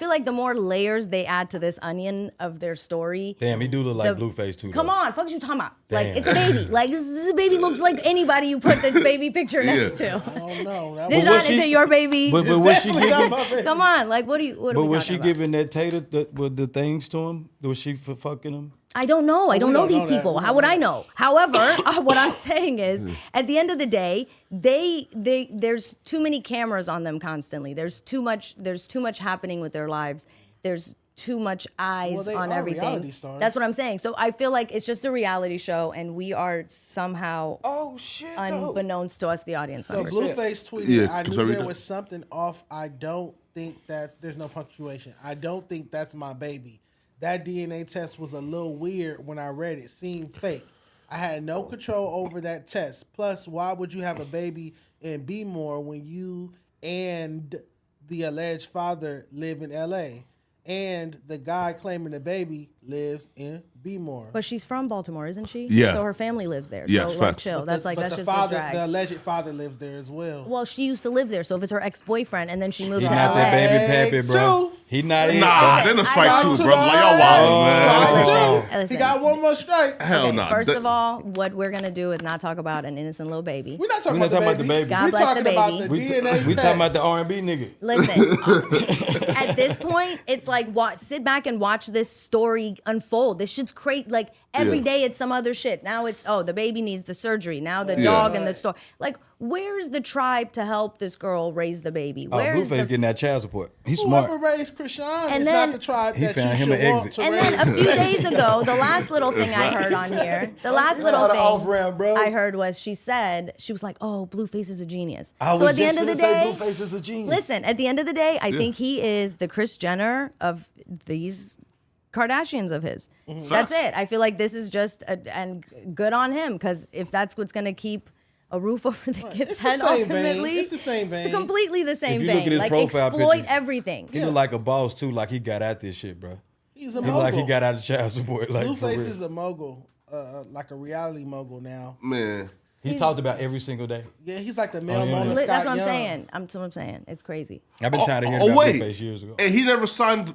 Speaker 5: like the more layers they add to this onion of their story.
Speaker 3: Damn, he do look like
Speaker 5: the-
Speaker 3: Blueface too.
Speaker 5: Come
Speaker 3: though.
Speaker 5: on, fuck you talking about? Like
Speaker 3: Damn.
Speaker 5: it's a baby. Like this baby looks like anybody you put this baby picture next to.
Speaker 4: Oh no, that
Speaker 5: Dijon,
Speaker 3: was
Speaker 5: is
Speaker 3: she-
Speaker 5: it your baby?
Speaker 3: But was she
Speaker 4: definitely not
Speaker 3: giving?
Speaker 4: my baby.
Speaker 5: Come on, like what are we
Speaker 3: But
Speaker 5: talking
Speaker 3: was she
Speaker 5: about?
Speaker 3: giving that Tater with the things to him? Was she fucking him?
Speaker 5: I don't know. I don't
Speaker 4: we
Speaker 5: know
Speaker 4: don't
Speaker 5: these
Speaker 4: know that.
Speaker 5: people.
Speaker 4: We
Speaker 5: How
Speaker 4: don't
Speaker 5: would
Speaker 4: know
Speaker 5: I
Speaker 4: that.
Speaker 5: know? However, what I'm saying is, at the end of the day, there's too many cameras on them constantly. There's too much happening with their lives. There's too much eyes
Speaker 4: they
Speaker 5: on
Speaker 4: are
Speaker 5: everything.
Speaker 4: reality stars.
Speaker 5: That's what I'm saying. So I feel like it's just a reality show, and we are somehow
Speaker 3: Oh shit!
Speaker 5: unbeknownst to us, the audience
Speaker 4: So
Speaker 5: members.
Speaker 4: Blueface tweeted,
Speaker 2: Yeah,
Speaker 4: I
Speaker 2: 'cause
Speaker 4: knew
Speaker 2: I read
Speaker 4: there
Speaker 2: that.
Speaker 4: was something off. I don't think there's no punctuation. I don't think that's my baby. That DNA test was a little weird when I read it. Seemed fake. I had no control over that test. Plus, why would you have a baby in Bmore when you and the alleged father live in LA? And the guy claiming the baby lives in Bmore.
Speaker 5: But she's from Baltimore, isn't she?
Speaker 2: Yeah.
Speaker 5: So her family lives there.
Speaker 2: Yes,
Speaker 5: so like,
Speaker 2: facts.
Speaker 5: chill.
Speaker 4: But
Speaker 5: That's
Speaker 4: the-
Speaker 5: like
Speaker 4: but
Speaker 5: that's
Speaker 4: the
Speaker 5: just
Speaker 4: father,
Speaker 5: a drag.
Speaker 4: the alleged father lives there as well.
Speaker 5: Well, she used to live there, so if it's her ex-boyfriend and then she moved
Speaker 3: He
Speaker 5: to
Speaker 3: not
Speaker 5: LA,
Speaker 3: that baby
Speaker 4: Hey,
Speaker 3: pappy, bro.
Speaker 4: two.
Speaker 3: He not it.
Speaker 2: Nah,
Speaker 3: bro.
Speaker 2: then a
Speaker 5: I
Speaker 2: strike
Speaker 5: don't-
Speaker 2: two, bro. Like y'all wild, man.
Speaker 5: Listen,
Speaker 4: He
Speaker 5: listen.
Speaker 4: got one more strike.
Speaker 2: Hell
Speaker 5: Okay,
Speaker 2: no.
Speaker 5: first of all, what we're gonna do is not talk about an innocent little baby.
Speaker 4: We're not talking,
Speaker 3: We're
Speaker 4: about,
Speaker 3: not talking
Speaker 4: the
Speaker 3: about the baby.
Speaker 5: God
Speaker 4: We're
Speaker 5: bless the
Speaker 4: talking about
Speaker 5: baby.
Speaker 4: the
Speaker 3: We
Speaker 4: DNA
Speaker 3: we
Speaker 4: test.
Speaker 3: talking about the R&B nigga.
Speaker 5: Listen, at this point, it's like sit back and watch this story unfold. This shit's crazy. Like every
Speaker 2: Yeah.
Speaker 5: day, it's some other shit. Now it's the baby needs the surgery. Now the
Speaker 2: Yeah.
Speaker 5: dog in the store. Like, where's the tribe to help this girl raise the baby?
Speaker 3: Oh,
Speaker 5: Where's
Speaker 3: Blueface
Speaker 5: the
Speaker 3: getting that child support. He's
Speaker 4: Whoever
Speaker 3: smart.
Speaker 4: raised Chrisean
Speaker 5: And
Speaker 4: is
Speaker 5: then-
Speaker 4: not the tribe
Speaker 3: He
Speaker 4: that
Speaker 3: found
Speaker 4: you
Speaker 3: him
Speaker 4: should
Speaker 3: an
Speaker 4: want
Speaker 3: exit.
Speaker 4: to
Speaker 5: And
Speaker 4: raise.
Speaker 5: then a few days ago, the last little thing I heard on here, the last little
Speaker 3: Shout out
Speaker 5: thing
Speaker 3: off-ramp, bro.
Speaker 5: I heard was she was like, "Oh, Blueface is a genius."
Speaker 3: I
Speaker 5: So
Speaker 3: was
Speaker 5: at the
Speaker 3: just
Speaker 5: end of the
Speaker 3: finna say
Speaker 5: day,
Speaker 3: Blueface is a genius.
Speaker 5: listen. At the end of the day, I think he is the Kris Jenner of these Kardashians of his. That's it. I feel like this is just and good on him, because if that's what's gonna keep a roof over the kid's
Speaker 4: It's the
Speaker 5: head,
Speaker 4: same vein.
Speaker 5: ultimately,
Speaker 4: It's the same vein.
Speaker 5: completely the same
Speaker 3: If you look
Speaker 5: vein.
Speaker 3: at his
Speaker 5: Like
Speaker 3: profile
Speaker 5: exploit
Speaker 3: picture,
Speaker 5: everything.
Speaker 3: He look like a boss too, like he got out this shit, bro.
Speaker 4: He's a
Speaker 3: He
Speaker 4: mogul.
Speaker 3: look like he got out of child support. Like for
Speaker 4: Blueface
Speaker 3: real.
Speaker 4: is a mogul, like a reality mogul now.
Speaker 2: Man.
Speaker 3: He's talked about every single day.
Speaker 4: Yeah, he's like the male
Speaker 3: yeah.
Speaker 4: Mona
Speaker 5: That's
Speaker 4: Scott
Speaker 5: what I'm
Speaker 4: Young.
Speaker 5: saying. That's what I'm saying. It's crazy.
Speaker 3: I've been tired of hearing about
Speaker 2: wait.
Speaker 3: Blueface years ago.
Speaker 2: And he never signed.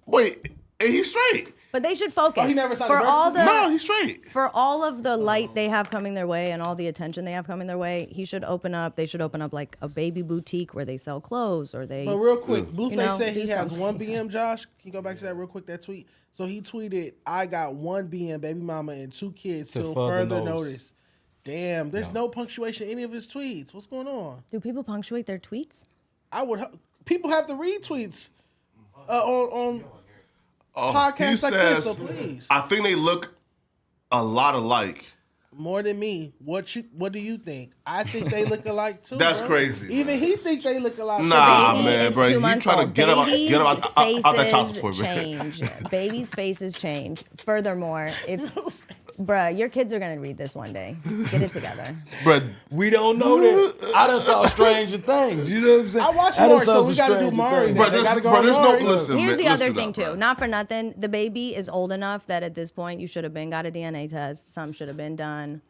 Speaker 2: Wait. And he's straight.
Speaker 5: But they should focus
Speaker 4: Oh, he never signed
Speaker 5: for
Speaker 4: a birth
Speaker 5: all the
Speaker 4: certificate?
Speaker 2: No, he's straight.
Speaker 5: for all of the light they have coming their way and all the attention they have coming their way. He should open up. They should open up like a baby boutique where they sell clothes or they.
Speaker 4: But real quick, Blueface
Speaker 5: know,
Speaker 4: said he
Speaker 5: do
Speaker 4: has
Speaker 5: something.
Speaker 4: one BM. Josh, can you go back to that real quick? That tweet. So he tweeted, "I got one BM, baby mama, and 2 kids till further notice." Damn, there's no punctuation in any of his tweets. What's going on?
Speaker 5: Do people punctuate their tweets?
Speaker 4: I would. People have to read tweets on
Speaker 2: He
Speaker 4: podcasts like
Speaker 2: says,
Speaker 4: this. So please,
Speaker 2: I think they look a lot alike.
Speaker 4: more than me. What do you think? I think they look alike too.
Speaker 2: That's
Speaker 4: bro.
Speaker 2: crazy,
Speaker 4: Even he think they look alike.
Speaker 2: Nah,
Speaker 5: Baby
Speaker 2: man,
Speaker 5: is
Speaker 2: bro.
Speaker 5: 2
Speaker 2: You
Speaker 5: months
Speaker 2: trying to
Speaker 5: old.
Speaker 2: get him out that child
Speaker 5: Babies'
Speaker 2: support,
Speaker 5: faces
Speaker 2: man.
Speaker 5: change. Babies' faces change. Furthermore, if bruh, your kids are gonna read this one day. Get it together.
Speaker 2: But
Speaker 3: We don't know that. I done saw Stranger Things. You know what I'm saying?
Speaker 4: I watch
Speaker 3: done
Speaker 4: Maury,
Speaker 3: saw
Speaker 4: so
Speaker 3: some
Speaker 4: we gotta do
Speaker 3: Stranger
Speaker 4: Maury
Speaker 3: Things.
Speaker 4: now.
Speaker 2: Bro,
Speaker 4: They gotta go
Speaker 2: there's
Speaker 4: on
Speaker 2: no
Speaker 4: Maury.
Speaker 2: listen.
Speaker 5: Here's the
Speaker 2: listen
Speaker 5: other
Speaker 2: up,
Speaker 5: thing too.
Speaker 2: bro.
Speaker 5: Not for nothing. The baby is old enough that at this point you should have been got a DNA test. Some should have been done.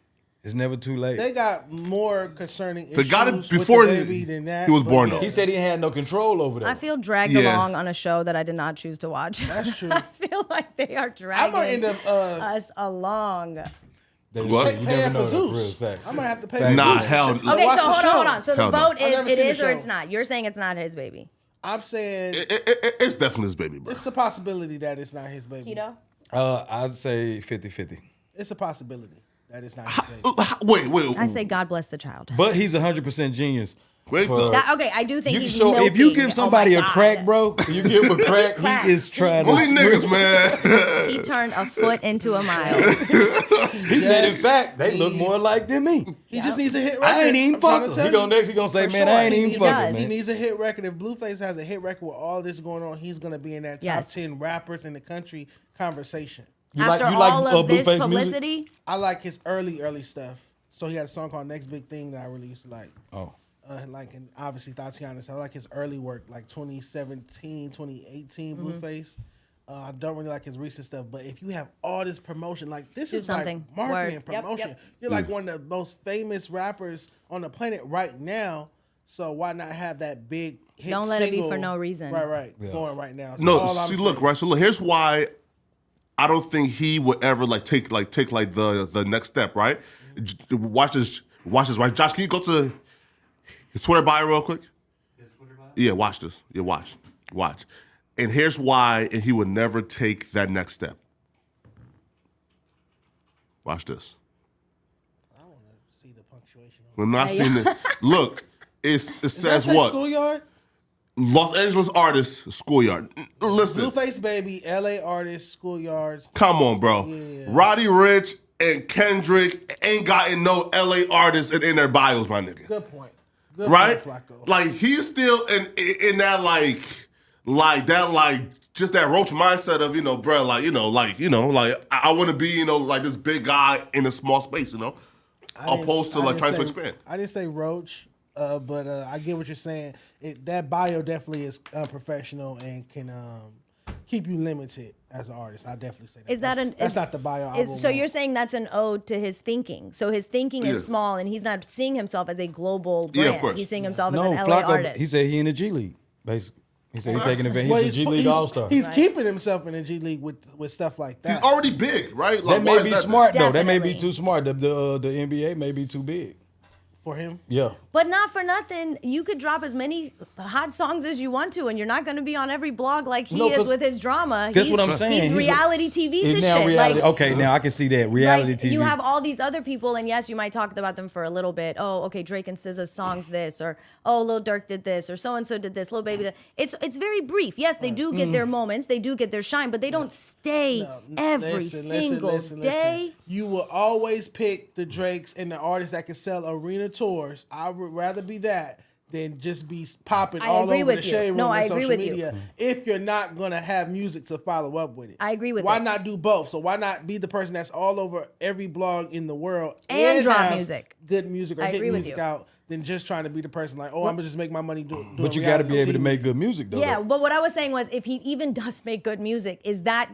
Speaker 3: It's never too late.
Speaker 4: They got more concerning
Speaker 2: They
Speaker 4: issues
Speaker 2: got it
Speaker 4: with
Speaker 2: before
Speaker 4: the baby than that.
Speaker 2: he was
Speaker 4: but
Speaker 2: born,
Speaker 4: yeah,
Speaker 2: though.
Speaker 3: He said he had no control over that.
Speaker 5: I feel dragged
Speaker 2: Yeah.
Speaker 5: along on a show that I did not choose to watch.
Speaker 4: That's true.
Speaker 5: I feel like they are
Speaker 4: I might end
Speaker 5: dragging
Speaker 4: up
Speaker 5: us along.
Speaker 3: That
Speaker 2: What?
Speaker 3: shit, you
Speaker 4: paying
Speaker 3: never
Speaker 4: for
Speaker 3: know that for real
Speaker 4: Zeus.
Speaker 3: fact.
Speaker 4: I might have to pay.
Speaker 3: Fact.
Speaker 4: for
Speaker 2: Nah,
Speaker 4: Zeus.
Speaker 2: hell.
Speaker 5: Okay,
Speaker 4: Watch
Speaker 5: so
Speaker 4: the
Speaker 5: hold
Speaker 4: show.
Speaker 5: on. So the
Speaker 2: Hell no.
Speaker 5: vote
Speaker 4: I've
Speaker 5: is
Speaker 4: never
Speaker 5: it
Speaker 4: seen the
Speaker 5: is or
Speaker 4: show.
Speaker 5: it's not. You're saying it's not his baby.
Speaker 4: I'm saying
Speaker 2: It's definitely his baby, bro.
Speaker 4: it's a possibility that it's not his baby.
Speaker 5: Keto?
Speaker 3: I'd say 50-50.
Speaker 4: It's a possibility that it's not his baby.
Speaker 2: Wait.
Speaker 5: I say God bless the child.
Speaker 3: But he's 100% genius.
Speaker 2: Wait,
Speaker 3: for-
Speaker 2: though.
Speaker 5: Okay, I do think
Speaker 3: You
Speaker 5: he's
Speaker 3: so if you
Speaker 5: milking.
Speaker 3: give somebody
Speaker 5: Oh
Speaker 3: a
Speaker 5: my
Speaker 3: crack,
Speaker 5: God.
Speaker 3: bro, you give him a crack,
Speaker 5: Crack.
Speaker 3: he is trying to.
Speaker 2: Bully niggas, man.
Speaker 5: He turned a foot into a mile.
Speaker 3: He said, in fact, they look more alike than me.
Speaker 4: He just needs a hit record.
Speaker 3: I ain't even
Speaker 4: I'm trying to
Speaker 3: fucking.
Speaker 4: tell
Speaker 3: He gonna
Speaker 4: you.
Speaker 3: next. He gonna say,
Speaker 4: For
Speaker 3: man,
Speaker 4: sure.
Speaker 3: I ain't
Speaker 4: He
Speaker 3: even
Speaker 4: needs-
Speaker 3: fucking,
Speaker 4: He
Speaker 3: man.
Speaker 4: needs a hit record. If Blueface has a hit record with all this going on, he's gonna be in that top
Speaker 5: Yes.
Speaker 4: 10 rappers in the country conversation.
Speaker 3: You
Speaker 5: After
Speaker 3: you like
Speaker 5: all of this
Speaker 3: Blueface music?
Speaker 5: publicity,
Speaker 4: I like his early stuff. So he had a song called Next Big Thing that I really used to like.
Speaker 3: Oh,
Speaker 4: And obviously Tatiana. So I like his early work, like 2017, 2018
Speaker 5: Mm-hmm.
Speaker 4: Blueface. I don't really like his recent stuff, but if you have all this promotion, like this
Speaker 5: Do
Speaker 4: is
Speaker 5: something.
Speaker 4: like marketing
Speaker 5: Word. Yep,
Speaker 4: promotion.
Speaker 5: yep.
Speaker 4: You're like one of the most famous rappers on the planet right now. So why not have that big hit
Speaker 5: Don't let it be
Speaker 4: single?
Speaker 5: for no reason.
Speaker 4: Right. Going right now. So
Speaker 2: No,
Speaker 4: all I'm
Speaker 2: see,
Speaker 4: saying-
Speaker 2: look, right. So look, here's why I don't think he would ever take the next step, right? Watch this, right? Josh, can you go to his Twitter bio real quick? His Twitter bio? Yeah, watch this. Yeah, watch. And here's why, and he would never take that next step. Watch this.
Speaker 4: I want to see the punctuation.
Speaker 2: We're not seeing it. Look, it
Speaker 4: Does that
Speaker 2: says
Speaker 4: say
Speaker 2: what?
Speaker 4: Schoolyard?
Speaker 2: Los Angeles artist, Schoolyard. Listen,
Speaker 4: Blueface Baby, LA artist, Schoolyards.
Speaker 2: come on, bro.
Speaker 4: Yeah.
Speaker 2: Roddy Ricch and Kendrick ain't gotten no LA artists in their bios, my nigga.
Speaker 4: Good point. Good
Speaker 2: Right?
Speaker 4: point, Flacco.
Speaker 2: Like he's still in that just that roach mindset of, bro, I want to be, like this big guy in a small space, opposed to like trying to expand.
Speaker 4: I didn't say roach, but I get what you're saying. That bio definitely is unprofessional and can keep you limited as an artist. I definitely say that. That's not the bio.
Speaker 5: So you're saying that's an ode to his thinking. So his thinking is small, and he's not seeing himself as a global brand.
Speaker 2: Yeah, of course.
Speaker 5: He's seeing himself as
Speaker 3: No,
Speaker 5: an LA
Speaker 3: Flacco,
Speaker 5: artist.
Speaker 3: he said he in the G League, basically. He said he's taking advantage. He's a G League All-Star.
Speaker 4: He's keeping himself in the G League with stuff like that.
Speaker 2: He's already big, right? Like,
Speaker 3: That may
Speaker 2: why
Speaker 3: be
Speaker 2: is
Speaker 3: smart, though. That may
Speaker 5: Definitely.
Speaker 3: be too smart. The NBA may be too big.
Speaker 4: For him.
Speaker 3: Yeah.
Speaker 5: But not for nothing, you could drop as many hot songs as you want to, and you're not going to be on every blog like he
Speaker 3: No,
Speaker 5: is
Speaker 3: 'cause
Speaker 5: with his drama.
Speaker 3: That's what I'm saying.
Speaker 5: He's
Speaker 3: He's
Speaker 5: reality TV
Speaker 3: It's
Speaker 5: this
Speaker 3: now
Speaker 5: shit.
Speaker 3: reality.
Speaker 5: Like,
Speaker 3: Okay, now I can see that. Reality
Speaker 5: like,
Speaker 3: TV.
Speaker 5: you have all these other people, and yes, you might talk about them for a little bit. Oh, okay, Drake and SZA's songs this, or oh, Lil Durk did this, or so and so did this, Lil Baby did. It's very brief. Yes, they do get their moments, they do get their shine, but they don't stay every single day.
Speaker 4: You will always pick the Drakes and the artists that can sell arena tours. I would rather be that than just be popping
Speaker 5: I
Speaker 4: all
Speaker 5: agree
Speaker 4: over
Speaker 5: with
Speaker 4: the
Speaker 5: you.
Speaker 4: shade room
Speaker 5: No, I
Speaker 4: and
Speaker 5: agree
Speaker 4: social
Speaker 5: with you.
Speaker 4: media. If you're not gonna have music to follow up with it,
Speaker 5: I agree with
Speaker 4: why
Speaker 5: it.
Speaker 4: not do both? So why not be the person that's all over every blog in the world
Speaker 5: And drop
Speaker 4: have
Speaker 5: music.
Speaker 4: good music or
Speaker 5: I
Speaker 4: hit
Speaker 5: agree with
Speaker 4: music
Speaker 5: you.
Speaker 4: out than just trying to be the person like, oh, I'm gonna just make my money doing.
Speaker 3: But you got to be able to
Speaker 4: TV.
Speaker 3: make good music, though.
Speaker 5: Yeah, but what I was saying was, if he even does make good music, is that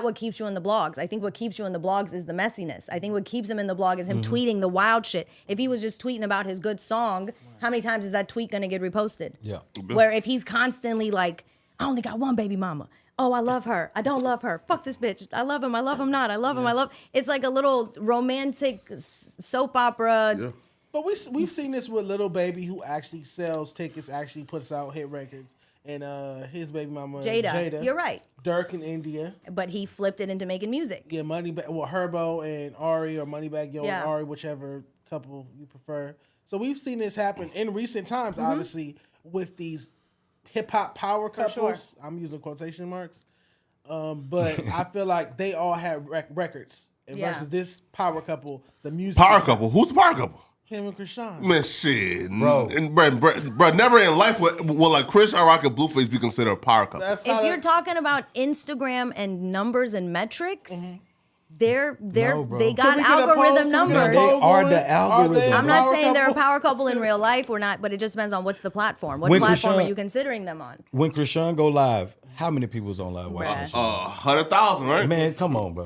Speaker 5: what keeps you in the blogs? I think what keeps you in the blogs is the messiness. I think what keeps him in the blog is him tweeting the wild shit. If he was just tweeting about his good song, how many times is that tweet gonna get reposted?
Speaker 3: Yeah.
Speaker 5: Where if he's constantly like, I only got one baby mama. Oh, I love her. I don't love her. Fuck this bitch. I love him. I love him not. I love him. I love. It's like a little romantic soap opera.
Speaker 2: Yeah.
Speaker 4: But we've seen this with Lil Baby, who actually sells tickets, actually puts out hit records, and his baby mama
Speaker 5: Jada. You're right.
Speaker 4: Dirk in India.
Speaker 5: But he flipped it into making music.
Speaker 4: Yeah, Herbo and Ari, or Moneybagg Yo
Speaker 5: Yeah.
Speaker 4: and Ari, whichever couple you prefer. So we've seen this happen in recent times, obviously, with these hip hop power couples.
Speaker 5: sure.
Speaker 4: I'm using quotation marks, but I feel like they all had records. And
Speaker 5: Yeah.
Speaker 4: versus this power couple, the music.
Speaker 2: Power
Speaker 4: is-
Speaker 2: couple. Who's the power couple?
Speaker 4: Him and Chrisean.
Speaker 2: Man, shit.
Speaker 3: Bro.
Speaker 2: And bro, never in life will like Chris Rock and Blueface be considered a power couple.
Speaker 4: That's
Speaker 5: If
Speaker 4: how
Speaker 5: you're
Speaker 4: that-
Speaker 5: talking about Instagram and numbers and metrics,
Speaker 3: No, bro.
Speaker 5: they got
Speaker 4: Can we get a poll?
Speaker 5: algorithm
Speaker 4: Can we get a
Speaker 5: numbers.
Speaker 3: They
Speaker 4: poll
Speaker 3: are
Speaker 4: going?
Speaker 3: the algorithm.
Speaker 4: they a
Speaker 5: I'm not
Speaker 4: power
Speaker 5: saying they're a
Speaker 4: couple?
Speaker 5: power couple in real life. We're not, but it just depends on what's the platform. What
Speaker 3: When
Speaker 5: platform are
Speaker 3: Chrisean-
Speaker 5: you considering them on?
Speaker 3: When Chrisean go live, how many people's on live watching
Speaker 5: Bruh.
Speaker 3: this shit?
Speaker 2: 100,000, right?
Speaker 3: Man, come on, bro.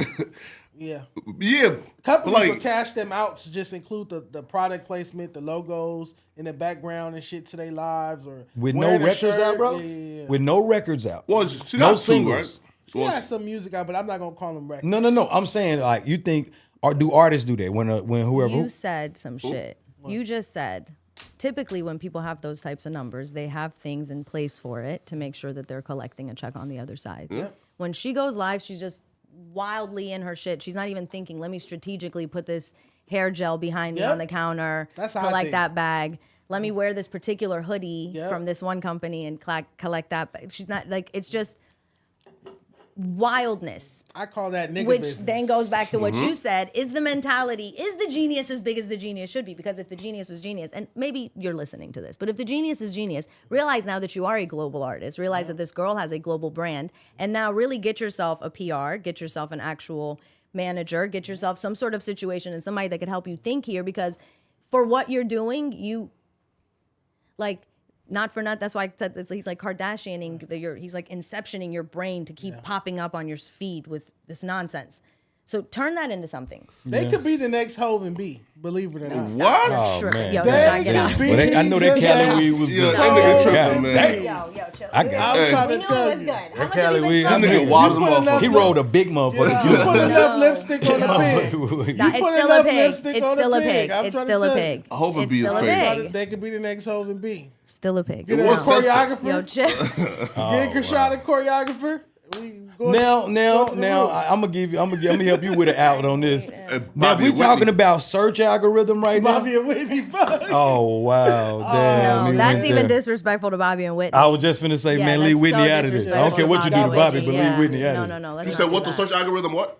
Speaker 4: Yeah.
Speaker 2: Yeah.
Speaker 4: Companies
Speaker 2: like,
Speaker 4: would cash them out to just include the product placement, the logos in the background and shit to their lives, or
Speaker 3: With no
Speaker 4: wearing a
Speaker 3: records
Speaker 4: shirt.
Speaker 3: out, bro?
Speaker 4: Yeah.
Speaker 3: With no records out.
Speaker 2: well, she
Speaker 3: no
Speaker 2: got two,
Speaker 3: singles.
Speaker 2: right?
Speaker 4: She has some music out, but I'm not gonna call them records.
Speaker 3: No. I'm saying, like, you think, or do artists do that when whoever?
Speaker 5: You said some shit. You just said, typically when people have those types of numbers, they have things in place for it to make sure that they're collecting a check on the other side. When she goes live, she's just wildly in her shit. She's not even thinking, let me strategically put this hair gel behind me
Speaker 4: Yep.
Speaker 5: on the counter,
Speaker 4: That's how I
Speaker 5: collect
Speaker 4: think.
Speaker 5: that bag. Let me wear this particular hoodie
Speaker 4: Yep.
Speaker 5: from this one company and collect that bag. She's not like, it's just wildness.
Speaker 4: I call that nigga
Speaker 5: Which
Speaker 4: business.
Speaker 5: then goes back to what you said, is the mentality, is the genius as big as the genius should be? Because if the genius was genius, and maybe you're listening to this, but if the genius is genius, realize now that you are a global artist, realize that this girl has a global brand, and now really get yourself a PR, get yourself an actual manager, get yourself some sort of situation and somebody that could help you think here, because for what you're doing, you, like, not for nothing. That's why I said this, he's like Kardashianing he's like inceptioning your brain to keep popping up on your feed with this nonsense. So turn that into something.
Speaker 4: They could be the next Hov and B, believe it or not.
Speaker 2: What?
Speaker 3: Oh,
Speaker 5: Sure.
Speaker 3: man.
Speaker 5: Yo,
Speaker 4: They
Speaker 5: get
Speaker 4: could
Speaker 5: out.
Speaker 4: be
Speaker 3: Well, I know that
Speaker 4: the
Speaker 3: Cali
Speaker 4: next-
Speaker 3: weed was
Speaker 2: Yeah,
Speaker 3: good.
Speaker 2: that nigga tripping,
Speaker 3: God
Speaker 2: man.
Speaker 3: damn.
Speaker 5: Yo, chill.
Speaker 3: I got
Speaker 4: I'm
Speaker 3: it.
Speaker 4: trying
Speaker 5: We
Speaker 4: to
Speaker 5: knew
Speaker 4: tell
Speaker 5: it was
Speaker 4: you.
Speaker 5: good. How much
Speaker 3: Cali
Speaker 5: have you
Speaker 3: weed,
Speaker 5: been
Speaker 2: That
Speaker 3: that
Speaker 2: nigga
Speaker 5: smoking?
Speaker 2: wild as a
Speaker 4: put enough-
Speaker 3: He
Speaker 2: motherfucker.
Speaker 3: rolled a big motherfucker
Speaker 4: You
Speaker 3: too.
Speaker 4: put enough lipstick on the pig.
Speaker 5: It's
Speaker 4: You
Speaker 5: still
Speaker 4: put
Speaker 5: a
Speaker 4: enough
Speaker 5: pig.
Speaker 4: lipstick
Speaker 5: It's
Speaker 4: on the
Speaker 5: still a
Speaker 4: pig.
Speaker 5: pig.
Speaker 4: I'm
Speaker 5: It's
Speaker 4: trying to
Speaker 5: still a
Speaker 4: tell you.
Speaker 5: pig.
Speaker 2: Hov and
Speaker 5: It's
Speaker 2: B is
Speaker 5: still a
Speaker 2: crazy.
Speaker 5: pig.
Speaker 4: They could be the next Hov and B.
Speaker 5: Still a pig.
Speaker 4: Get
Speaker 2: It
Speaker 4: a
Speaker 2: was censored.
Speaker 4: choreographer.
Speaker 5: Yo, chill.
Speaker 4: Get Krishan a choreographer.
Speaker 3: Now, I'm gonna help you with an out on this. Now, if
Speaker 2: Bobby
Speaker 3: we
Speaker 2: and
Speaker 3: talking
Speaker 2: Whitney.
Speaker 3: about search algorithm right
Speaker 4: Bobby
Speaker 3: now.
Speaker 4: and Whitney, fuck.
Speaker 3: Oh wow, damn!
Speaker 5: No,
Speaker 3: we
Speaker 5: that's
Speaker 3: went
Speaker 5: even
Speaker 3: there.
Speaker 5: disrespectful to Bobby and Whitney.
Speaker 3: I was just finna say,
Speaker 5: Yeah,
Speaker 3: man, leave
Speaker 5: that's
Speaker 3: Whitney
Speaker 5: so
Speaker 3: out of this. I don't care
Speaker 5: disrespectful
Speaker 3: what you do to Bobby, but leave Whitney out of it.
Speaker 5: No, let's
Speaker 2: You
Speaker 5: not
Speaker 2: said
Speaker 5: do
Speaker 2: what the
Speaker 5: that.
Speaker 2: search algorithm? What?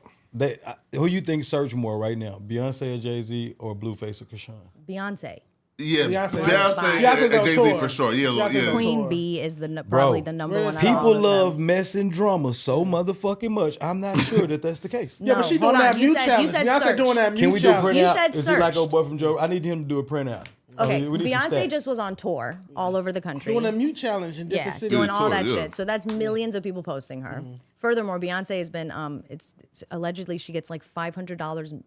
Speaker 3: Who you think search more right now, Beyonce or Jay-Z or Blueface or Chrisean?
Speaker 5: Beyonce.
Speaker 2: Yeah,
Speaker 4: Beyonce.
Speaker 2: Beyonce
Speaker 4: Beyonce's
Speaker 2: and
Speaker 4: on
Speaker 2: Jay-Z
Speaker 4: tour.
Speaker 2: for sure. Yeah,
Speaker 4: Beyonce's
Speaker 2: yeah.
Speaker 4: on
Speaker 5: Queen
Speaker 4: tour.
Speaker 5: Bee is probably the number one. out of all
Speaker 3: People
Speaker 5: of
Speaker 3: love
Speaker 5: them.
Speaker 3: messing drama so motherfucking much. I'm not sure that that's the case.
Speaker 4: Yeah, but
Speaker 5: No,
Speaker 4: she
Speaker 5: hold
Speaker 4: doing that
Speaker 5: on. You
Speaker 4: mute
Speaker 5: said-
Speaker 4: challenge.
Speaker 5: you said
Speaker 4: Beyonce
Speaker 5: search.
Speaker 4: doing that mute
Speaker 3: Can we do a
Speaker 4: challenge.
Speaker 3: print
Speaker 5: You
Speaker 3: out?
Speaker 5: said
Speaker 3: Is he like
Speaker 5: search.
Speaker 3: old boy from Joe? I need him to do a print out.
Speaker 5: Okay,
Speaker 3: We need some
Speaker 5: Beyonce
Speaker 3: stats.
Speaker 5: just was on tour all over the country.
Speaker 4: Doing a mute challenge in different
Speaker 5: Yeah,
Speaker 4: cities.
Speaker 5: doing all
Speaker 2: Tour,
Speaker 5: that
Speaker 2: yeah.
Speaker 5: shit. So that's millions of people posting her. Furthermore, Beyonce has been it's allegedly she gets like $500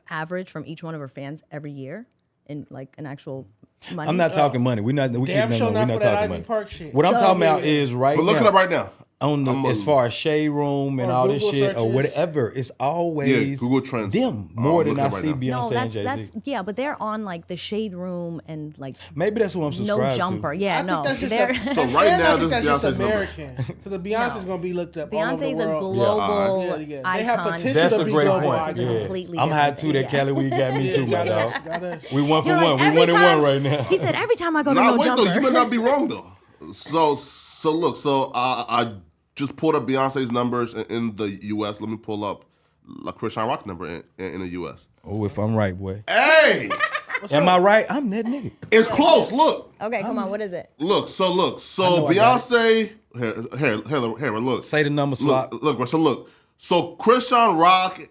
Speaker 5: average from each one of her fans every year in like an actual money.
Speaker 3: I'm not talking money. We
Speaker 4: Damn sure not for that
Speaker 3: talking
Speaker 4: Ivy
Speaker 3: money.
Speaker 4: Park shit.
Speaker 3: What I'm
Speaker 5: So-
Speaker 3: talking about
Speaker 4: Yeah.
Speaker 3: is right
Speaker 2: But look
Speaker 3: now.
Speaker 2: it up right now.
Speaker 3: On the,
Speaker 2: I'm
Speaker 3: as far as shade room and
Speaker 4: Or
Speaker 3: all this
Speaker 4: Google
Speaker 3: shit or
Speaker 4: searches.
Speaker 3: whatever, it's always
Speaker 2: Yeah, Google Trends.
Speaker 3: them more
Speaker 2: I'm
Speaker 3: than I
Speaker 2: looking
Speaker 3: see
Speaker 2: right now.
Speaker 3: Beyonce
Speaker 5: No,
Speaker 3: and Jay-Z.
Speaker 5: that's yeah, but they're on like the shade room and like
Speaker 3: Maybe that's what I'm
Speaker 5: no
Speaker 3: subscribed
Speaker 5: jumper.
Speaker 3: to.
Speaker 5: Yeah,
Speaker 4: I
Speaker 5: no,
Speaker 4: think that's
Speaker 5: they're
Speaker 4: just
Speaker 2: So right
Speaker 4: and
Speaker 2: now,
Speaker 4: I think
Speaker 2: this
Speaker 4: that's just
Speaker 2: Beyonce's number.
Speaker 4: American. Because the Beyonce's gonna be looked up all over
Speaker 5: Beyonce's
Speaker 4: the
Speaker 5: a
Speaker 4: world.
Speaker 5: global
Speaker 4: Yeah, yeah. They
Speaker 5: icon.
Speaker 4: have potential
Speaker 3: That's
Speaker 4: to
Speaker 3: a
Speaker 4: be
Speaker 3: great
Speaker 4: global
Speaker 3: point.
Speaker 5: It's a
Speaker 4: icon.
Speaker 3: Yeah.
Speaker 5: completely
Speaker 3: I'm high
Speaker 5: different
Speaker 3: too.
Speaker 5: thing,
Speaker 3: That
Speaker 5: yeah.
Speaker 3: Cali weed got me too, my
Speaker 4: got
Speaker 3: dog.
Speaker 4: us, got us.
Speaker 3: We one for
Speaker 5: You're like,
Speaker 3: one. We
Speaker 5: every
Speaker 3: 1 and 1
Speaker 5: time-
Speaker 3: right now.
Speaker 5: He said every time I go to
Speaker 2: Nah,
Speaker 5: no
Speaker 2: wait
Speaker 5: jumper.
Speaker 2: though. You might not be wrong though. So look. So I just pulled up Beyonce's numbers in the U.S. Let me pull up Chrisean Rock number in the U.S.
Speaker 3: Oh, if I'm right, boy.
Speaker 2: Hey,
Speaker 3: Am I right? I'm that nigga.
Speaker 2: it's close. Look.
Speaker 5: Okay, come on, what is it?
Speaker 2: Look, so
Speaker 3: know I got
Speaker 2: Beyonce, here, look.
Speaker 3: Say the numbers, Flop.
Speaker 2: Look. So Chrisean Rock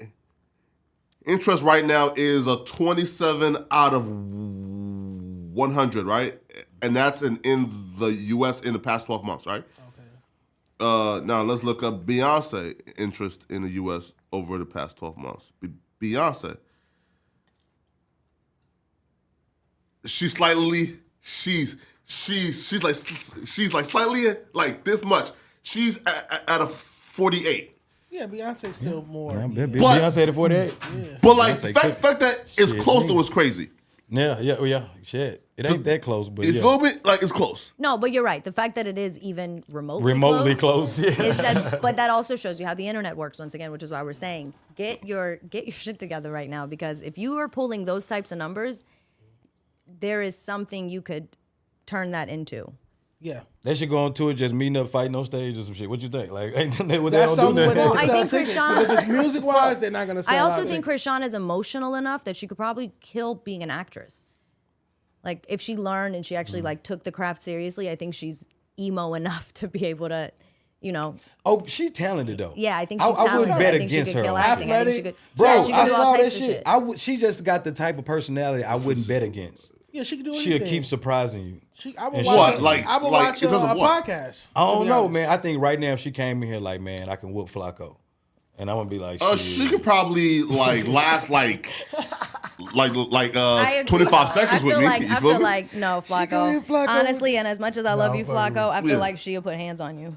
Speaker 2: interest right now is a 27 out of 100, right? And that's in the U.S. in the past 12 months, right? Okay. Now let's look up Beyonce interest in the U.S. over the past 12 months. Beyonce. She's like slightly like this much. She's at a 48.
Speaker 4: Yeah, Beyonce's still more.
Speaker 3: Beyonce at 48.
Speaker 2: But like
Speaker 3: Beyonce
Speaker 2: fact that it's
Speaker 3: Shit,
Speaker 2: close
Speaker 3: nigga.
Speaker 2: though is crazy.
Speaker 3: Yeah. Shit, it ain't that close, but
Speaker 2: You
Speaker 3: yeah.
Speaker 2: feel me? Like it's close.
Speaker 5: No, but you're right. The fact that it is even
Speaker 3: Remotely close, yeah.
Speaker 5: but that also shows you how the internet works once again, which is why we're saying get your shit together right now, because if you are pulling those types of numbers, there is something you could turn that into.
Speaker 4: Yeah.
Speaker 3: They should go on tour just meeting up, fighting on stage or some shit. What you think? Like, ain't they what they
Speaker 4: That's
Speaker 3: don't
Speaker 4: the
Speaker 3: do
Speaker 4: only way they
Speaker 3: that?
Speaker 4: would
Speaker 5: I
Speaker 4: sell
Speaker 5: think
Speaker 4: tickets.
Speaker 5: Chrisean-
Speaker 4: 'Cause if it's music wise, they're not gonna sell
Speaker 5: I
Speaker 4: out
Speaker 5: also think
Speaker 4: tickets.
Speaker 5: Chrisean is emotional enough that she could probably kill being an actress. Like if she learned and she actually like took the craft seriously, I think she's emo enough to be able to, you know.
Speaker 3: Oh, she's talented though.
Speaker 5: Yeah, I think
Speaker 3: I
Speaker 5: she's
Speaker 3: wouldn't
Speaker 5: talented.
Speaker 3: bet
Speaker 5: I think she
Speaker 3: against
Speaker 5: could
Speaker 3: her.
Speaker 5: kill
Speaker 3: on
Speaker 5: acting.
Speaker 3: that.
Speaker 5: I think she could,
Speaker 3: Bro,
Speaker 5: yeah, she could
Speaker 3: I
Speaker 5: do all
Speaker 3: saw that
Speaker 5: types of
Speaker 3: shit. She just got the type of personality I wouldn't bet against.
Speaker 4: Yeah, she can do anything.
Speaker 3: She'll keep surprising you.
Speaker 4: I would
Speaker 3: And
Speaker 4: watch.
Speaker 3: she-
Speaker 2: Like-
Speaker 4: I would
Speaker 2: like,
Speaker 4: watch
Speaker 2: in terms of
Speaker 4: a
Speaker 2: what?
Speaker 4: podcast.
Speaker 3: I
Speaker 4: to
Speaker 3: don't
Speaker 4: be
Speaker 3: know,
Speaker 4: honest.
Speaker 3: man. I think right now if she came in here like, man, I can whoop Flacco. And I'm gonna be like,
Speaker 2: She could probably like last like
Speaker 5: I agree.
Speaker 2: 25 seconds
Speaker 5: I feel
Speaker 2: with me.
Speaker 5: like,
Speaker 2: You
Speaker 5: I
Speaker 2: feel
Speaker 5: feel
Speaker 2: me?
Speaker 5: like no,
Speaker 3: go
Speaker 5: Flacco.
Speaker 3: hit Flacco.
Speaker 5: Honestly, and as much as I love you, Flacco, I feel
Speaker 2: Yeah.
Speaker 5: like she'll put hands on you.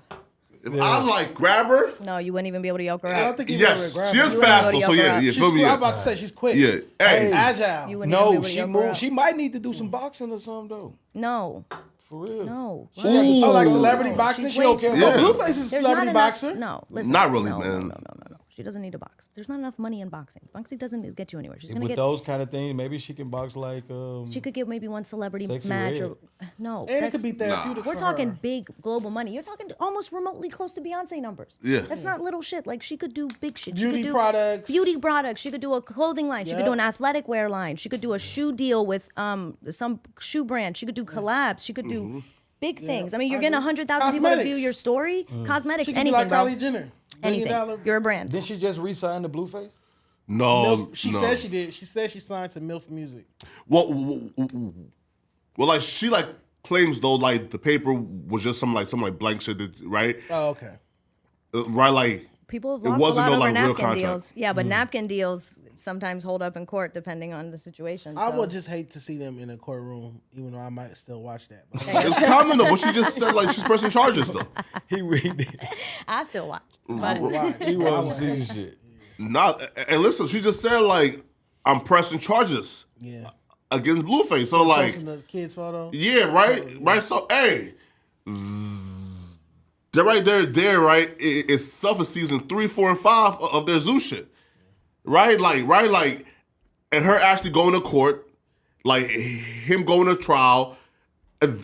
Speaker 2: If I like grab her,
Speaker 5: No, you wouldn't even be able to yoke her
Speaker 4: I don't
Speaker 5: out.
Speaker 4: think you
Speaker 2: yes,
Speaker 4: grab
Speaker 2: she
Speaker 4: her.
Speaker 2: is
Speaker 5: You
Speaker 2: fast
Speaker 5: wouldn't
Speaker 2: though.
Speaker 5: go
Speaker 2: So
Speaker 5: to
Speaker 2: yeah,
Speaker 5: yoga.
Speaker 2: yeah,
Speaker 4: She's
Speaker 2: feel me?
Speaker 4: quick. I'm
Speaker 2: Yeah,
Speaker 4: about to say she's quick.
Speaker 2: yeah. Hey,
Speaker 4: Agile.
Speaker 5: You wouldn't even be
Speaker 3: no,
Speaker 5: able to
Speaker 3: she
Speaker 5: yoke her
Speaker 3: moved.
Speaker 5: out.
Speaker 3: She might need to do some boxing or something though.
Speaker 5: No,
Speaker 3: For real.
Speaker 5: no.
Speaker 2: Ooh.
Speaker 4: Oh, like celebrity boxing.
Speaker 5: She's
Speaker 4: She
Speaker 5: way-
Speaker 4: don't care.
Speaker 2: Yeah.
Speaker 4: Oh, Blueface is a
Speaker 5: There's
Speaker 4: celebrity
Speaker 5: not enough,
Speaker 4: boxer.
Speaker 5: No, listen.
Speaker 2: Not really,
Speaker 5: no,
Speaker 2: man.
Speaker 5: No. She doesn't need to box. There's not enough money in boxing. Boxing doesn't get you anywhere. She's gonna
Speaker 3: With
Speaker 5: get.
Speaker 3: those kind of things, maybe she can box like.
Speaker 5: She could get maybe one celebrity
Speaker 3: Sexy
Speaker 5: match.
Speaker 3: Red.
Speaker 5: Or, no,
Speaker 4: And it
Speaker 5: that's-
Speaker 4: could be therapeutic.
Speaker 5: We're
Speaker 4: for
Speaker 5: talking
Speaker 4: her.
Speaker 5: big global money. You're talking almost remotely close to Beyonce numbers.
Speaker 2: Yeah.
Speaker 5: That's not little shit. Like she could do big shit. She
Speaker 4: Beauty
Speaker 5: could do
Speaker 4: products.
Speaker 5: Beauty products. She could do a clothing line. She could
Speaker 4: Yep.
Speaker 5: do an athletic wear line. She could do a shoe deal with some shoe brand. She could do collabs. She could do big things. I mean, you're
Speaker 4: I
Speaker 5: getting
Speaker 4: agree.
Speaker 5: 100,000 people to view
Speaker 4: Cosmetics.
Speaker 5: your story. Cosmetics,
Speaker 4: She could be
Speaker 5: anything,
Speaker 4: like
Speaker 5: bro.
Speaker 4: Kylie Jenner.
Speaker 5: Anything.
Speaker 4: $1
Speaker 5: You're a brand.
Speaker 3: Did she just re-sign the Blueface?
Speaker 2: no,
Speaker 4: She
Speaker 2: no.
Speaker 4: said she did. She said she signed to MILF Music.
Speaker 2: Well, like she like claims though like the paper was just some like blank shit, that, right?
Speaker 4: Oh, okay.
Speaker 2: Right, like
Speaker 5: People have
Speaker 2: it
Speaker 5: lost a
Speaker 2: wasn't
Speaker 5: lot
Speaker 2: no
Speaker 5: over
Speaker 2: like real
Speaker 5: napkin
Speaker 2: contract.
Speaker 5: deals. Yeah, but napkin deals sometimes hold up in court depending on the situation.
Speaker 4: I
Speaker 5: so.
Speaker 4: would just hate to see them in a courtroom, even though I might still watch that. But
Speaker 2: It's common though, but she just said like she's pressing charges though.
Speaker 3: He really did.
Speaker 5: I still watch.
Speaker 4: I would watch.
Speaker 3: He wanted to see this shit.
Speaker 2: Not and listen, she just said like I'm pressing charges
Speaker 4: Yeah.
Speaker 2: against Blueface. So like
Speaker 4: Posting the kids' photo.
Speaker 2: yeah, right. So hey, they're right there, right? It's self of season 3, 4, and 5 of their Zoo shit, right? Like, and her actually going to court, like him going to trial, and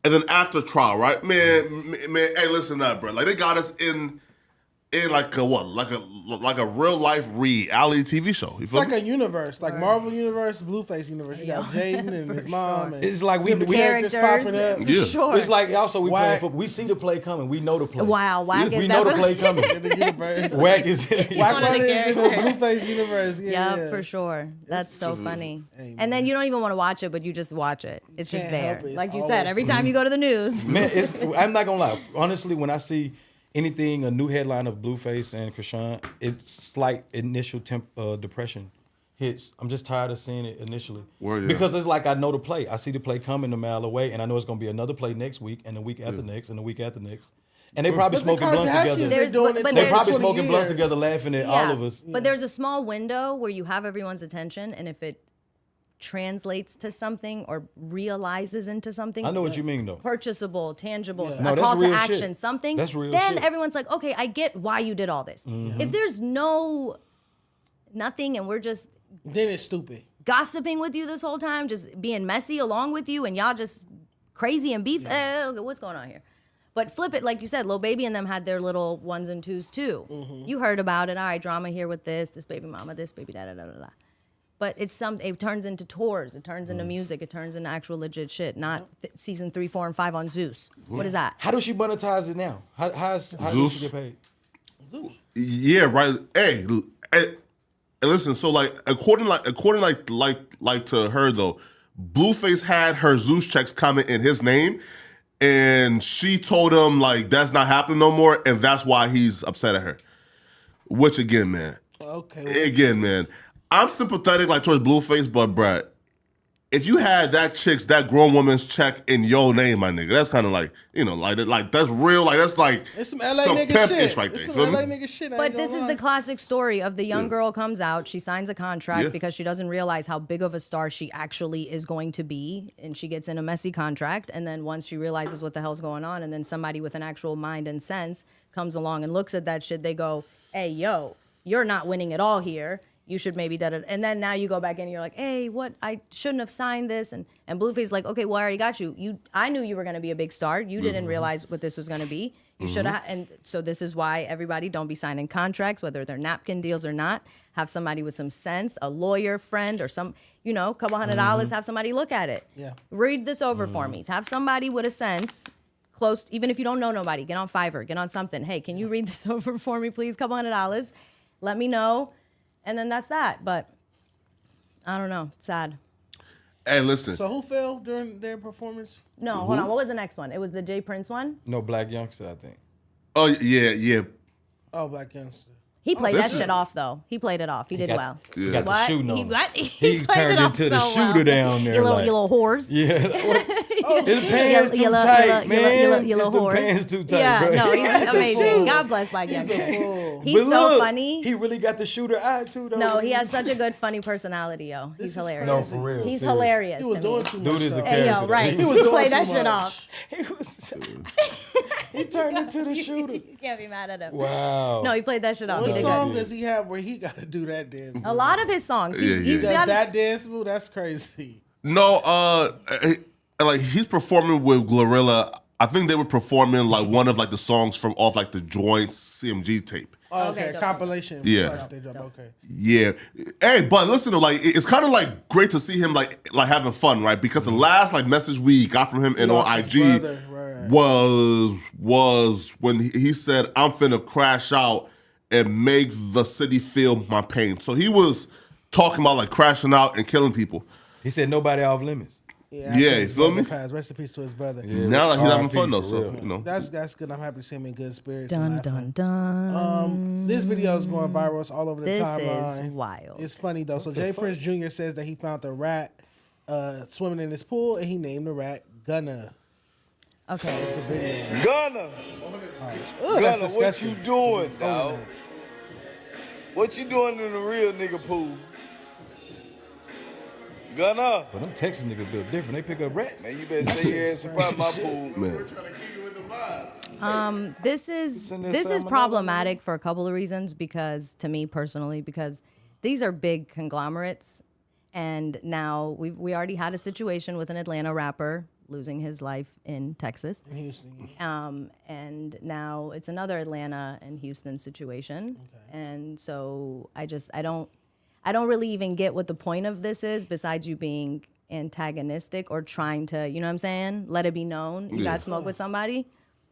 Speaker 2: then after trial, right? Man, hey, listen up, bro. Like they got us in like a what? Like a real life reality TV show. You feel
Speaker 4: Like
Speaker 2: me?
Speaker 4: a universe, like Marvel universe, Blueface universe. You got Jaden and his mom. And
Speaker 3: It's like we
Speaker 4: characters popping up.
Speaker 5: for
Speaker 2: Yeah.
Speaker 5: sure.
Speaker 3: It's like also we
Speaker 4: Whack.
Speaker 3: playing football. We see the play coming. We know the play.
Speaker 5: Wow, Whack
Speaker 3: we
Speaker 5: is
Speaker 3: know the play
Speaker 5: definitely-
Speaker 3: coming.
Speaker 4: In the universe.
Speaker 3: Whack is
Speaker 4: Whack
Speaker 5: one of the
Speaker 4: Brothers in the
Speaker 5: characters.
Speaker 4: Blueface universe. Yeah,
Speaker 5: Yep, for sure. That's so funny.
Speaker 4: Hey,
Speaker 5: And then you don't even want to watch it, but you just watch it. It's just
Speaker 4: Can't
Speaker 5: there.
Speaker 4: help it. It's
Speaker 5: Like you
Speaker 4: always
Speaker 5: said, every time you go to the news.
Speaker 3: Man, I'm not gonna lie. Honestly, when I see anything, a new headline of Blueface and Chrisean, it's slight initial depression hits. I'm just tired of seeing it initially.
Speaker 2: Word, yeah.
Speaker 3: Because it's like I know the play. I see the play coming a mile away, and I know it's gonna be another play next week, and the week after next, and the week after next. And they probably
Speaker 4: But the
Speaker 3: smoking blunts
Speaker 4: Kardashians
Speaker 3: together.
Speaker 5: There's-
Speaker 4: been doing
Speaker 5: but
Speaker 4: it
Speaker 3: They
Speaker 5: there's
Speaker 3: probably
Speaker 4: 20
Speaker 3: smoking blunts
Speaker 4: years.
Speaker 3: together, laughing at all of us.
Speaker 5: But there's a small window where you have everyone's attention, and if it translates to something or realizes into something,
Speaker 3: I know what you mean though.
Speaker 5: purchasable, tangible,
Speaker 3: No,
Speaker 5: a
Speaker 3: that's
Speaker 5: call to
Speaker 3: real
Speaker 5: action,
Speaker 3: shit.
Speaker 5: something,
Speaker 3: That's real
Speaker 5: then
Speaker 3: shit.
Speaker 5: everyone's like, okay, I get why you did all this. If there's nothing and we're just
Speaker 4: Then it's stupid.
Speaker 5: gossiping with you this whole time, just being messy along with you, and y'all just crazy and beef, okay, what's going on here? But flip it, like you said, Lil Baby and them had their little ones and twos too. You heard about it. All right, drama here with this baby mama, this baby da da da da da. But it turns into tours, it turns into music, it turns into actual legit shit, not season 3, 4, and 5 on Zeus. What is that?
Speaker 3: How does she monetize it now? How does
Speaker 2: Zeus?
Speaker 3: she get paid?
Speaker 2: Yeah, right. Hey, listen. So like, according to her though, Blueface had her Zeus checks coming in his name, and she told him like that's not happening no more, and that's why he's upset at her. Which again, man.
Speaker 4: Okay.
Speaker 2: Again, man. I'm sympathetic like towards Blueface, but bruh, if you had that grown woman's check in your name, my nigga, that's kind of like, like that's real, like that's like
Speaker 4: It's some LA nigga
Speaker 2: pimp-ish
Speaker 4: shit.
Speaker 2: right there.
Speaker 4: It's
Speaker 2: you
Speaker 4: some
Speaker 2: feel
Speaker 4: LA
Speaker 2: me?
Speaker 4: nigga shit. I
Speaker 5: But
Speaker 4: ain't
Speaker 5: this
Speaker 4: gonna
Speaker 5: is
Speaker 4: lie.
Speaker 5: the classic story of the young girl comes out, she signs a contract
Speaker 2: Yeah.
Speaker 5: because she doesn't realize how big of a star she actually is going to be, and she gets in a messy contract, and then once she realizes what the hell's going on, and then somebody with an actual mind and sense comes along and looks at that shit, they go, hey, yo, you're not winning at all here. You should maybe da da. And then now you go back in and you're like, hey, what? I shouldn't have signed this. And Blueface is like, okay, well, I already got you. I knew you were going to be a big star. You didn't realize what this was going to be. You should have. And so this is why everybody don't be signing contracts, whether they're napkin deals or not. Have somebody with some sense, a lawyer friend or some, couple $100, have somebody look at it.
Speaker 4: Yeah.
Speaker 5: Read this over for me. Have somebody with a sense close, even if you don't know nobody, get on Fiverr, get on something. Hey, can you read this over for me, please? Couple $100. Let me know. And then that's that. But I don't know. It's sad.
Speaker 2: Hey, listen.
Speaker 4: So who fell during their performance?
Speaker 5: No, hold on. What was the next one? It was the Jay Prince one?
Speaker 3: No, Blac Youngsta, I think.
Speaker 2: Oh yeah.
Speaker 4: Oh, Blac Youngsta.
Speaker 5: He played that
Speaker 2: that's
Speaker 5: shit
Speaker 2: it.
Speaker 5: off, though. He played it off. He did well.
Speaker 3: He got
Speaker 5: What?
Speaker 3: the shooting on
Speaker 5: He,
Speaker 3: him.
Speaker 5: what?
Speaker 3: He
Speaker 5: played
Speaker 3: turned
Speaker 5: it off
Speaker 3: into the
Speaker 5: so
Speaker 3: shooter
Speaker 5: well.
Speaker 3: down there.
Speaker 5: You
Speaker 3: like,
Speaker 5: little whores.
Speaker 3: Yeah. His pants too tight, man.
Speaker 5: You little
Speaker 3: His
Speaker 5: whores.
Speaker 3: pants too tight,
Speaker 5: Yeah,
Speaker 3: bro.
Speaker 5: no, he's
Speaker 4: fool.
Speaker 5: amazing. God bless Blac Youngsta.
Speaker 4: Fool.
Speaker 5: He's
Speaker 3: But
Speaker 5: so
Speaker 3: look,
Speaker 5: funny.
Speaker 3: He really got the shooter eye too, though.
Speaker 5: No, he has such a good, funny personality, yo. He's
Speaker 4: is
Speaker 5: hilarious.
Speaker 3: No, for real,
Speaker 5: He's
Speaker 3: serious.
Speaker 5: hilarious
Speaker 4: He was
Speaker 5: to
Speaker 4: doing
Speaker 5: me.
Speaker 4: too much.
Speaker 3: Dude is a
Speaker 4: though.
Speaker 3: character.
Speaker 5: Hey, yo, right.
Speaker 3: He
Speaker 4: was
Speaker 5: He
Speaker 4: doing
Speaker 5: played
Speaker 4: too
Speaker 5: that shit
Speaker 4: much.
Speaker 5: off.
Speaker 3: He was. He turned into the shooter.
Speaker 5: You can't be mad at him.
Speaker 3: Wow.
Speaker 5: No, he played that shit off.
Speaker 4: What
Speaker 5: He did
Speaker 4: song
Speaker 5: good.
Speaker 4: does he have where he got to do that dance?
Speaker 5: A lot of his songs. He's,
Speaker 2: Yeah,
Speaker 5: he's
Speaker 2: yeah.
Speaker 5: got
Speaker 4: That dance move, that's crazy.
Speaker 2: No, like he's performing with Glorilla. I think they were performing like one of like the songs from off like the Joint CMG tape.
Speaker 4: Oh,
Speaker 5: Okay,
Speaker 4: okay,
Speaker 5: dope.
Speaker 4: compilation.
Speaker 2: Yeah.
Speaker 4: They drop, okay.
Speaker 2: Yeah. Hey, but listen, though, like it's kind of like great to see him like having fun, right? Because the last like message we got from him and on
Speaker 4: lost his
Speaker 2: IG
Speaker 4: brother, right.
Speaker 2: was when he said, "I'm finna crash out and make the city feel my pain." So he was talking about like crashing out and killing people.
Speaker 3: He said nobody off limits.
Speaker 4: Yeah,
Speaker 2: Yeah,
Speaker 4: his
Speaker 2: you feel
Speaker 4: brother
Speaker 2: me?
Speaker 4: passed. Rest in peace to his brother.
Speaker 2: Now like he's having
Speaker 3: RIP
Speaker 2: fun though,
Speaker 3: for
Speaker 2: so
Speaker 3: real.
Speaker 2: you know.
Speaker 4: That's good. I'm happy to see him in good spirits. and
Speaker 5: Dun,
Speaker 4: laughing.
Speaker 5: dun, dun.
Speaker 4: This video is going viral. It's all over the
Speaker 5: This
Speaker 4: timeline.
Speaker 5: is wild.
Speaker 4: It's funny though. So Jay Prince Jr. says that he found the rat swimming in his pool, and he named the rat Gunna.
Speaker 5: Okay.
Speaker 6: Gunna,
Speaker 4: Ugh, that's
Speaker 6: Gunna, what
Speaker 4: disgusting.
Speaker 6: you doing,
Speaker 4: Oh,
Speaker 6: dog?
Speaker 4: no.
Speaker 6: What you doing in the real nigga pool? Gunna,
Speaker 3: But them Texas niggas built different. They pick up rats.
Speaker 6: man, you better stay your ass in front of my pool.
Speaker 2: Man.
Speaker 5: This is
Speaker 3: in there
Speaker 5: this is
Speaker 3: salmonella,
Speaker 5: problematic for a couple of reasons. Because to me personally, because these are big conglomerates, and now we already had a situation with an Atlanta rapper losing his life in Texas.
Speaker 4: In Houston.
Speaker 5: And now it's another Atlanta and Houston situation. Okay. And so I don't really even get what the point of this is, besides you being antagonistic or trying to, you know what I'm saying? Let it be known you got smoke with somebody.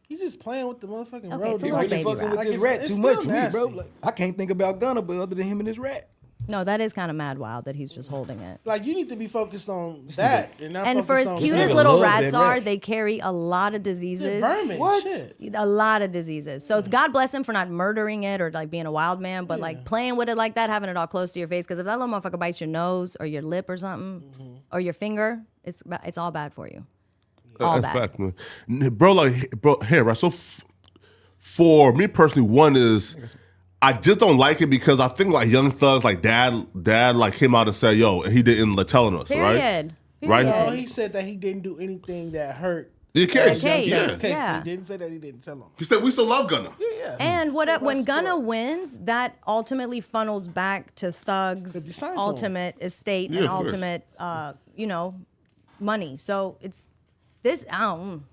Speaker 4: He just playing with the motherfucking
Speaker 5: Okay,
Speaker 4: road.
Speaker 5: it's a
Speaker 3: He
Speaker 5: little
Speaker 3: really
Speaker 5: baby
Speaker 3: fucking
Speaker 5: rap.
Speaker 3: with
Speaker 4: Like,
Speaker 3: this
Speaker 4: it's-
Speaker 3: rat
Speaker 4: it's
Speaker 3: too much
Speaker 4: still
Speaker 3: for me, bro.
Speaker 4: nasty.
Speaker 3: Like, I can't think about Gunna, but other than him and his rat.
Speaker 5: No, that is kind of mad wild that he's just holding it.
Speaker 4: Like, you need to be focused on that and not
Speaker 5: And for
Speaker 4: focus
Speaker 5: as
Speaker 4: on
Speaker 5: cute
Speaker 3: This
Speaker 5: as
Speaker 3: nigga
Speaker 5: little
Speaker 3: love
Speaker 5: rats
Speaker 3: that
Speaker 5: are,
Speaker 3: rat.
Speaker 5: they carry a lot of diseases.
Speaker 4: vermin.
Speaker 3: What?
Speaker 4: Shit.
Speaker 5: A lot of diseases. So it's God bless him for not murdering it or like being a wild man, but like playing with it like that, having it all close to your face. Because if that little motherfucker bites your nose or your lip or something, or your finger, it's all bad for you. All
Speaker 2: That's
Speaker 5: bad.
Speaker 2: fact, man. Bro, here, right? So for me personally, one is I just don't like it because I think like Young Thug's like dad like came out and said, yo, and he didn't like telling us, right?
Speaker 5: Period.
Speaker 2: Right?
Speaker 4: No, he said that he didn't do anything that hurt.
Speaker 2: You can't.
Speaker 5: The case.
Speaker 2: Yeah.
Speaker 4: His case.
Speaker 5: Yeah.
Speaker 4: He didn't say that he didn't tell him.
Speaker 2: He said we still love Gunna.
Speaker 4: Yeah.
Speaker 5: And when
Speaker 4: West
Speaker 5: Gunna
Speaker 4: Court.
Speaker 5: wins, that ultimately funnels back to
Speaker 4: Could be
Speaker 5: Thug's
Speaker 4: signed to him.
Speaker 5: ultimate estate
Speaker 2: Yeah,
Speaker 5: and
Speaker 2: of course.
Speaker 5: ultimate, money. So it's this. I don't.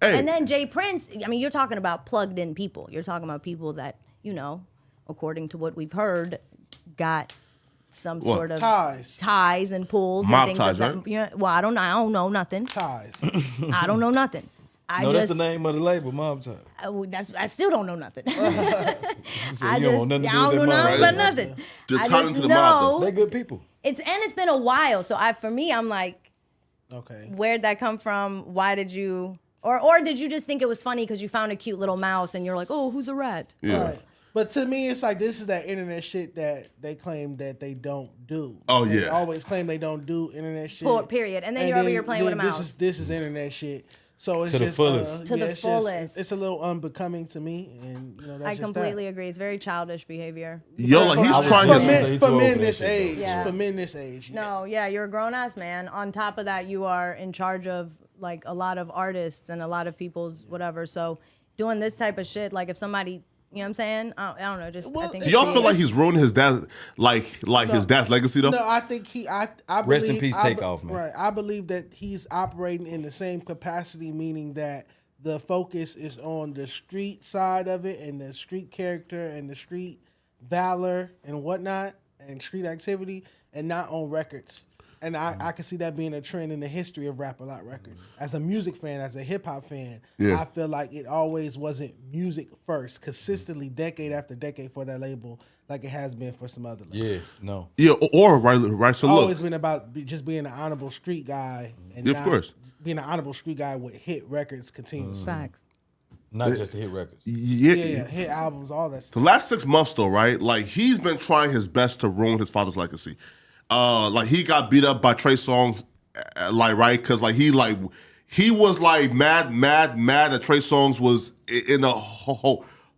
Speaker 2: Hey.
Speaker 5: And then Jay Prince. I mean, you're talking about plugged in people. You're talking about people that according to what we've heard, got some
Speaker 2: What?
Speaker 5: sort of
Speaker 4: Ties.
Speaker 5: and pools
Speaker 2: Mob
Speaker 5: and things
Speaker 2: ties,
Speaker 5: like
Speaker 2: right?
Speaker 5: that. Yeah, well, I don't know nothing.
Speaker 4: Ties.
Speaker 5: I don't know nothing.
Speaker 3: No, that's the name of the label, Mob Time.
Speaker 5: I still don't know nothing.
Speaker 3: You
Speaker 5: I
Speaker 3: don't
Speaker 5: just
Speaker 3: want nothing to do
Speaker 5: I
Speaker 3: with
Speaker 5: don't know
Speaker 3: that
Speaker 5: nothing
Speaker 3: mob.
Speaker 5: about nothing.
Speaker 2: They're
Speaker 5: I
Speaker 2: tied
Speaker 5: just
Speaker 2: into the mob, though.
Speaker 5: know
Speaker 3: They good people.
Speaker 5: it's been a while. So for me, I'm like,
Speaker 4: Okay.
Speaker 5: where'd that come from? Why did you or did you just think it was funny because you found a cute little mouse and you're like, oh, who's a rat?
Speaker 2: Yeah.
Speaker 4: Right. But to me, it's like this is that internet shit that they claim that they don't do.
Speaker 2: Oh,
Speaker 4: They
Speaker 2: yeah.
Speaker 4: always claim they don't do internet shit.
Speaker 5: Period. And then you're over here playing with a mouse.
Speaker 4: This is internet shit. So it's
Speaker 3: To the
Speaker 4: just
Speaker 3: fullest.
Speaker 5: To the
Speaker 4: it's just-
Speaker 5: fullest.
Speaker 4: it's a little unbecoming to me, and that's
Speaker 5: I
Speaker 4: just
Speaker 5: completely agree. It's very childish behavior.
Speaker 2: Yo, like he's
Speaker 3: I was
Speaker 2: trying
Speaker 3: just
Speaker 2: his.
Speaker 3: saying he
Speaker 4: for
Speaker 3: too old
Speaker 4: men
Speaker 3: for that
Speaker 4: this
Speaker 3: shit, though.
Speaker 4: age.
Speaker 5: Yeah.
Speaker 4: For men this age.
Speaker 5: No, yeah, you're a grown ass man. On top of that, you are in charge of like a lot of artists and a lot of people's whatever. So doing this type of shit, like if somebody, you know what I'm saying? I don't know. Just I think
Speaker 2: Do y'all feel like he's ruining his dad, like his dad's legacy though?
Speaker 4: No, I think I believe,
Speaker 3: Rest in peace,
Speaker 4: I be-
Speaker 3: Takeoff, man.
Speaker 4: Right, I believe that he's operating in the same capacity, meaning that the focus is on the street side of it and the street character and the street valor and whatnot and street activity, and not on records. And I can see that being a trend in the history of Rap A Lot Records. As a music fan, as a hip hop fan,
Speaker 2: Yeah.
Speaker 4: I feel like it always wasn't music first, consistently decade after decade for that label, like it has been for some other labels.
Speaker 3: Yeah, no.
Speaker 2: Yeah, or right. So
Speaker 4: Always
Speaker 2: look,
Speaker 4: been about just being an honorable street guy, and
Speaker 2: Yeah, of
Speaker 4: not
Speaker 2: course.
Speaker 4: being an honorable street guy with hit records continuously.
Speaker 5: facts.
Speaker 3: Not just the hit records.
Speaker 2: yeah,
Speaker 4: Yeah, hit albums, all that
Speaker 2: the
Speaker 4: stuff.
Speaker 2: last 6 months though, right? Like he's been trying his best to ruin his father's legacy. Like he got beat up by Trey Songz, like right, because like he was like mad that Trey Songz was in a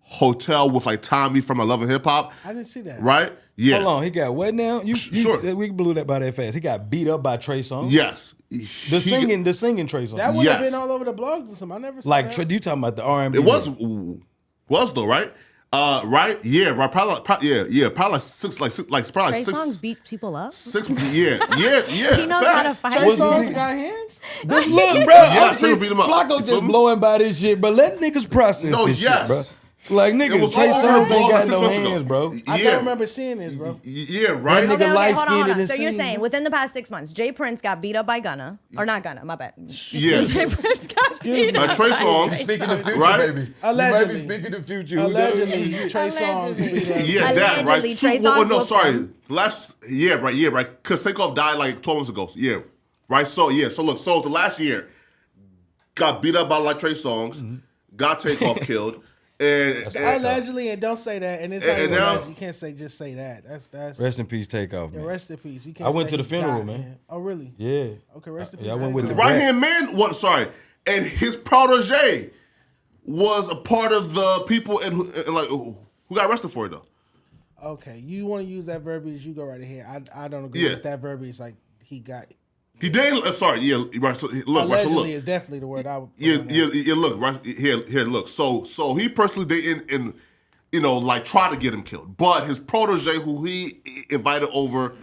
Speaker 2: hotel with like Tommy from I Love and Hip Hop,
Speaker 4: I didn't see that.
Speaker 2: right? Yeah.
Speaker 3: Hold on, he got what now?
Speaker 2: Sure.
Speaker 3: We blew that by that fast. He got beat up by Trey Songz.
Speaker 2: Yes.
Speaker 3: The singing Trey Songz.
Speaker 4: That would have
Speaker 2: Yes.
Speaker 4: been all over the blogs and something. I never saw
Speaker 3: Like
Speaker 4: that.
Speaker 3: Trey, you talking about the R&B?
Speaker 2: It was though, right? Right? Yeah, right. Probably like six, probably
Speaker 5: Trey
Speaker 2: like six.
Speaker 5: Songz beat people up.
Speaker 2: Yeah.
Speaker 5: He knows how to
Speaker 2: facts.
Speaker 5: fight.
Speaker 4: Trey
Speaker 3: Was
Speaker 4: Songz
Speaker 3: he-
Speaker 4: got hands?
Speaker 3: This look, bro.
Speaker 2: Yeah,
Speaker 3: I'm
Speaker 2: Trey
Speaker 3: just,
Speaker 2: beat him up. You
Speaker 3: Flacco
Speaker 2: feel
Speaker 3: just
Speaker 2: me?
Speaker 3: blowing by this shit, but let niggas process
Speaker 2: No,
Speaker 3: this
Speaker 2: yes.
Speaker 3: shit, bro. Like
Speaker 2: It
Speaker 3: niggas,
Speaker 2: was
Speaker 3: Trey
Speaker 2: all over
Speaker 3: Songz
Speaker 2: the
Speaker 3: ain't
Speaker 2: blog
Speaker 3: got
Speaker 2: 6
Speaker 3: no
Speaker 2: months
Speaker 3: hands,
Speaker 2: ago.
Speaker 3: bro.
Speaker 4: I
Speaker 2: Yeah.
Speaker 4: don't remember seeing this, bro.
Speaker 2: Yeah, right.
Speaker 3: That nigga
Speaker 5: Okay,
Speaker 3: light
Speaker 5: hold
Speaker 3: skinned
Speaker 5: on.
Speaker 3: in the
Speaker 5: So you're
Speaker 3: scene.
Speaker 5: saying within the past 6 months, Jay Prince got beat up by Gunna, or not Gunna? My bad.
Speaker 2: Yeah.
Speaker 5: Jay Prince got beat
Speaker 2: By
Speaker 5: up
Speaker 2: Trey
Speaker 5: by
Speaker 2: Songz.
Speaker 3: Speaking of future,
Speaker 2: Right?
Speaker 3: baby.
Speaker 4: Allegedly.
Speaker 3: You might be speaking of future.
Speaker 4: Allegedly, Trey Songz. beat up-
Speaker 2: Yeah, that right.
Speaker 5: Allegedly, Trey Songz
Speaker 2: No,
Speaker 5: whooped
Speaker 2: sorry.
Speaker 5: him.
Speaker 2: Right. Because Takeoff died like 12 months ago. Yeah, right. So look. So the last year got beat up by like Trey Songz, got Takeoff killed, and
Speaker 4: Allegedly, and don't say that. And it's
Speaker 2: And
Speaker 4: like,
Speaker 2: now-
Speaker 4: you can't say just say that. That's
Speaker 3: Rest in peace, Takeoff,
Speaker 4: yeah,
Speaker 3: man.
Speaker 4: rest in peace. You can't
Speaker 3: I went
Speaker 4: say
Speaker 3: to the
Speaker 4: he
Speaker 3: funeral,
Speaker 4: died,
Speaker 3: man.
Speaker 4: Oh, really?
Speaker 3: Yeah.
Speaker 4: Okay, rest in peace.
Speaker 3: Yeah, I went with the
Speaker 2: right hand man. What? Sorry, and his protege was a part of the people and who got arrested for it though.
Speaker 4: Okay, you want to use that verbiage? You go right ahead. I don't agree
Speaker 2: Yeah.
Speaker 4: with that verbiage. Like he got
Speaker 2: He did. Sorry, yeah, right. So look, right, so
Speaker 4: Allegedly
Speaker 2: look,
Speaker 4: is definitely the word I would.
Speaker 2: yeah. Look, right here, look. So he personally didn't, like try to get him killed, but his protege, who he invited over,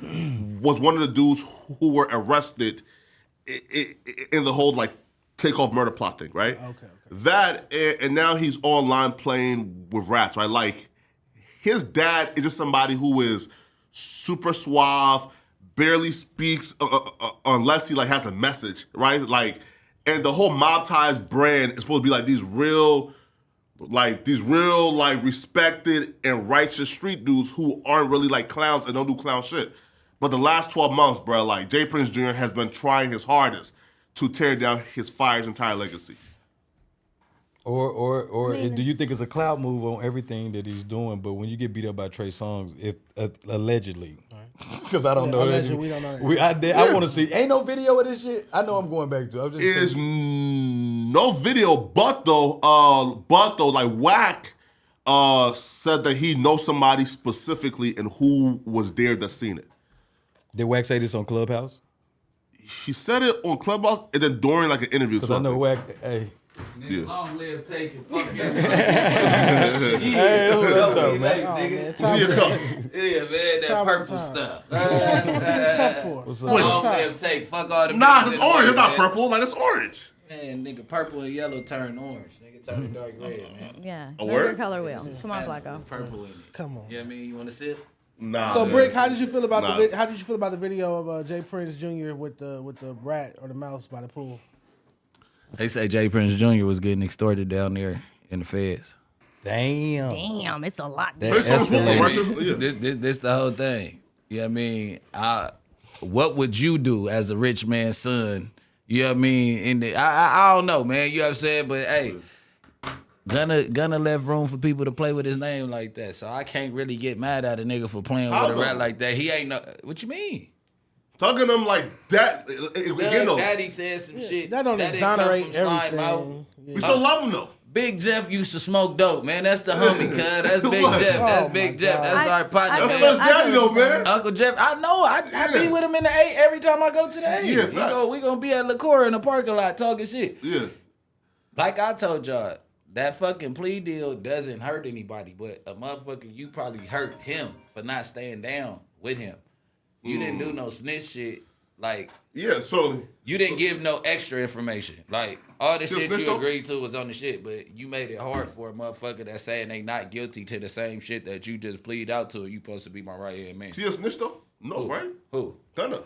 Speaker 2: was one of the dudes who were arrested in the whole like takeoff murder plot thing, right?
Speaker 4: Okay.
Speaker 2: That and now he's online playing with rats, right? Like his dad is just somebody who is super suave, barely speaks unless he like has a message, right? Like, and the whole Mob Ties brand is supposed to be like these real respected and righteous street dudes who aren't really like clowns and don't do clown shit. But the last 12 months, bro, like Jay Prince Jr. has been trying his hardest to tear down his fire's entire legacy.
Speaker 3: Or do you think it's a clout move on everything that he's doing? But when you get beat up by Trey Songz, if allegedly, because I don't know,
Speaker 4: allegedly, we don't know that.
Speaker 3: I want to see. Ain't no video of this shit. I know I'm going back to. I'm just
Speaker 2: Is no video, but though, like Wack said that he knows somebody specifically and who was there that seen it.
Speaker 3: Did Wack say this on Clubhouse?
Speaker 2: He said it on Clubhouse and then during like an interview.
Speaker 3: Because I know Wack. Hey.
Speaker 7: Nigga, long live Take and fuck
Speaker 3: Hey, who that talking, man?
Speaker 7: nigga.
Speaker 2: See your cup.
Speaker 7: Yeah, man, that
Speaker 4: Top
Speaker 7: purple
Speaker 4: of time.
Speaker 7: stuff.
Speaker 4: What's this cup for?
Speaker 3: What's
Speaker 7: Long
Speaker 3: up?
Speaker 7: live Take, fuck all the
Speaker 2: Nah,
Speaker 7: bitches
Speaker 2: it's
Speaker 7: in the
Speaker 2: orange. It's
Speaker 7: world,
Speaker 2: not
Speaker 7: man.
Speaker 2: purple. Like it's orange.
Speaker 7: Man, nigga, purple and yellow turn orange. Nigga, turn dark red, man.
Speaker 5: Yeah.
Speaker 2: A
Speaker 5: Know your
Speaker 2: word?
Speaker 5: color wheel. Come on, Flacco.
Speaker 7: Purple in it.
Speaker 4: Come on.
Speaker 7: You know what I mean? You want to sit?
Speaker 2: Nah.
Speaker 4: So,
Speaker 2: man.
Speaker 4: Brick, how did you feel about
Speaker 2: Nah.
Speaker 4: how did you feel about the video of Jay Prince Jr. with the rat or the mouse by the pool?
Speaker 7: They say Jay Prince Jr. was getting extorted down there in the feds.
Speaker 3: Damn.
Speaker 5: Damn, it's a lot.
Speaker 3: That
Speaker 2: Trey Songz
Speaker 3: escalated.
Speaker 2: right? Yeah.
Speaker 7: This the whole thing. You know what I mean? What would you do as a rich man's son? You know what I mean? I don't know, man. You know what I'm saying? But hey, Gunna left room for people to play with his name like that. So I can't really get mad at a nigga for playing
Speaker 2: How
Speaker 7: with a
Speaker 2: though?
Speaker 7: rat like that. He ain't no. What you mean?
Speaker 2: Talking to him like that. Again, though.
Speaker 7: Daddy said some shit.
Speaker 4: That don't
Speaker 7: didn't come
Speaker 4: exonerate
Speaker 7: from slime mouth.
Speaker 4: everything. Yeah.
Speaker 2: We still love him though.
Speaker 7: Big Jeff used to smoke dope, man. That's the homie, cuz. That's Big
Speaker 2: What?
Speaker 7: Jeff. That's
Speaker 4: Oh,
Speaker 7: Big
Speaker 4: my
Speaker 7: Jeff.
Speaker 4: God.
Speaker 7: That's our partner,
Speaker 5: I
Speaker 2: That's
Speaker 5: feel
Speaker 7: man.
Speaker 2: his daddy though, man.
Speaker 7: Uncle Jeff, I know. I be with him in the 8 every time I go to the 8.
Speaker 2: Yeah, facts.
Speaker 7: We gonna be at LaCour in the parking lot talking shit.
Speaker 2: Yeah.
Speaker 7: Like I told y'all, that fucking plea deal doesn't hurt anybody, but a motherfucker, you probably hurt him for not staying down with him. You didn't do no snitch shit. Like,
Speaker 2: Yeah. So
Speaker 7: you didn't give no extra information. Like, all the
Speaker 2: Still
Speaker 7: shit
Speaker 2: snitched
Speaker 7: you
Speaker 2: on?
Speaker 7: agreed to was on the shit, but you made it hard for a motherfucker that's saying they not guilty to the same shit that you just plead out to. You supposed to be my right hand man.
Speaker 2: he a snitch though? No, right?
Speaker 7: Who?
Speaker 2: Gunna.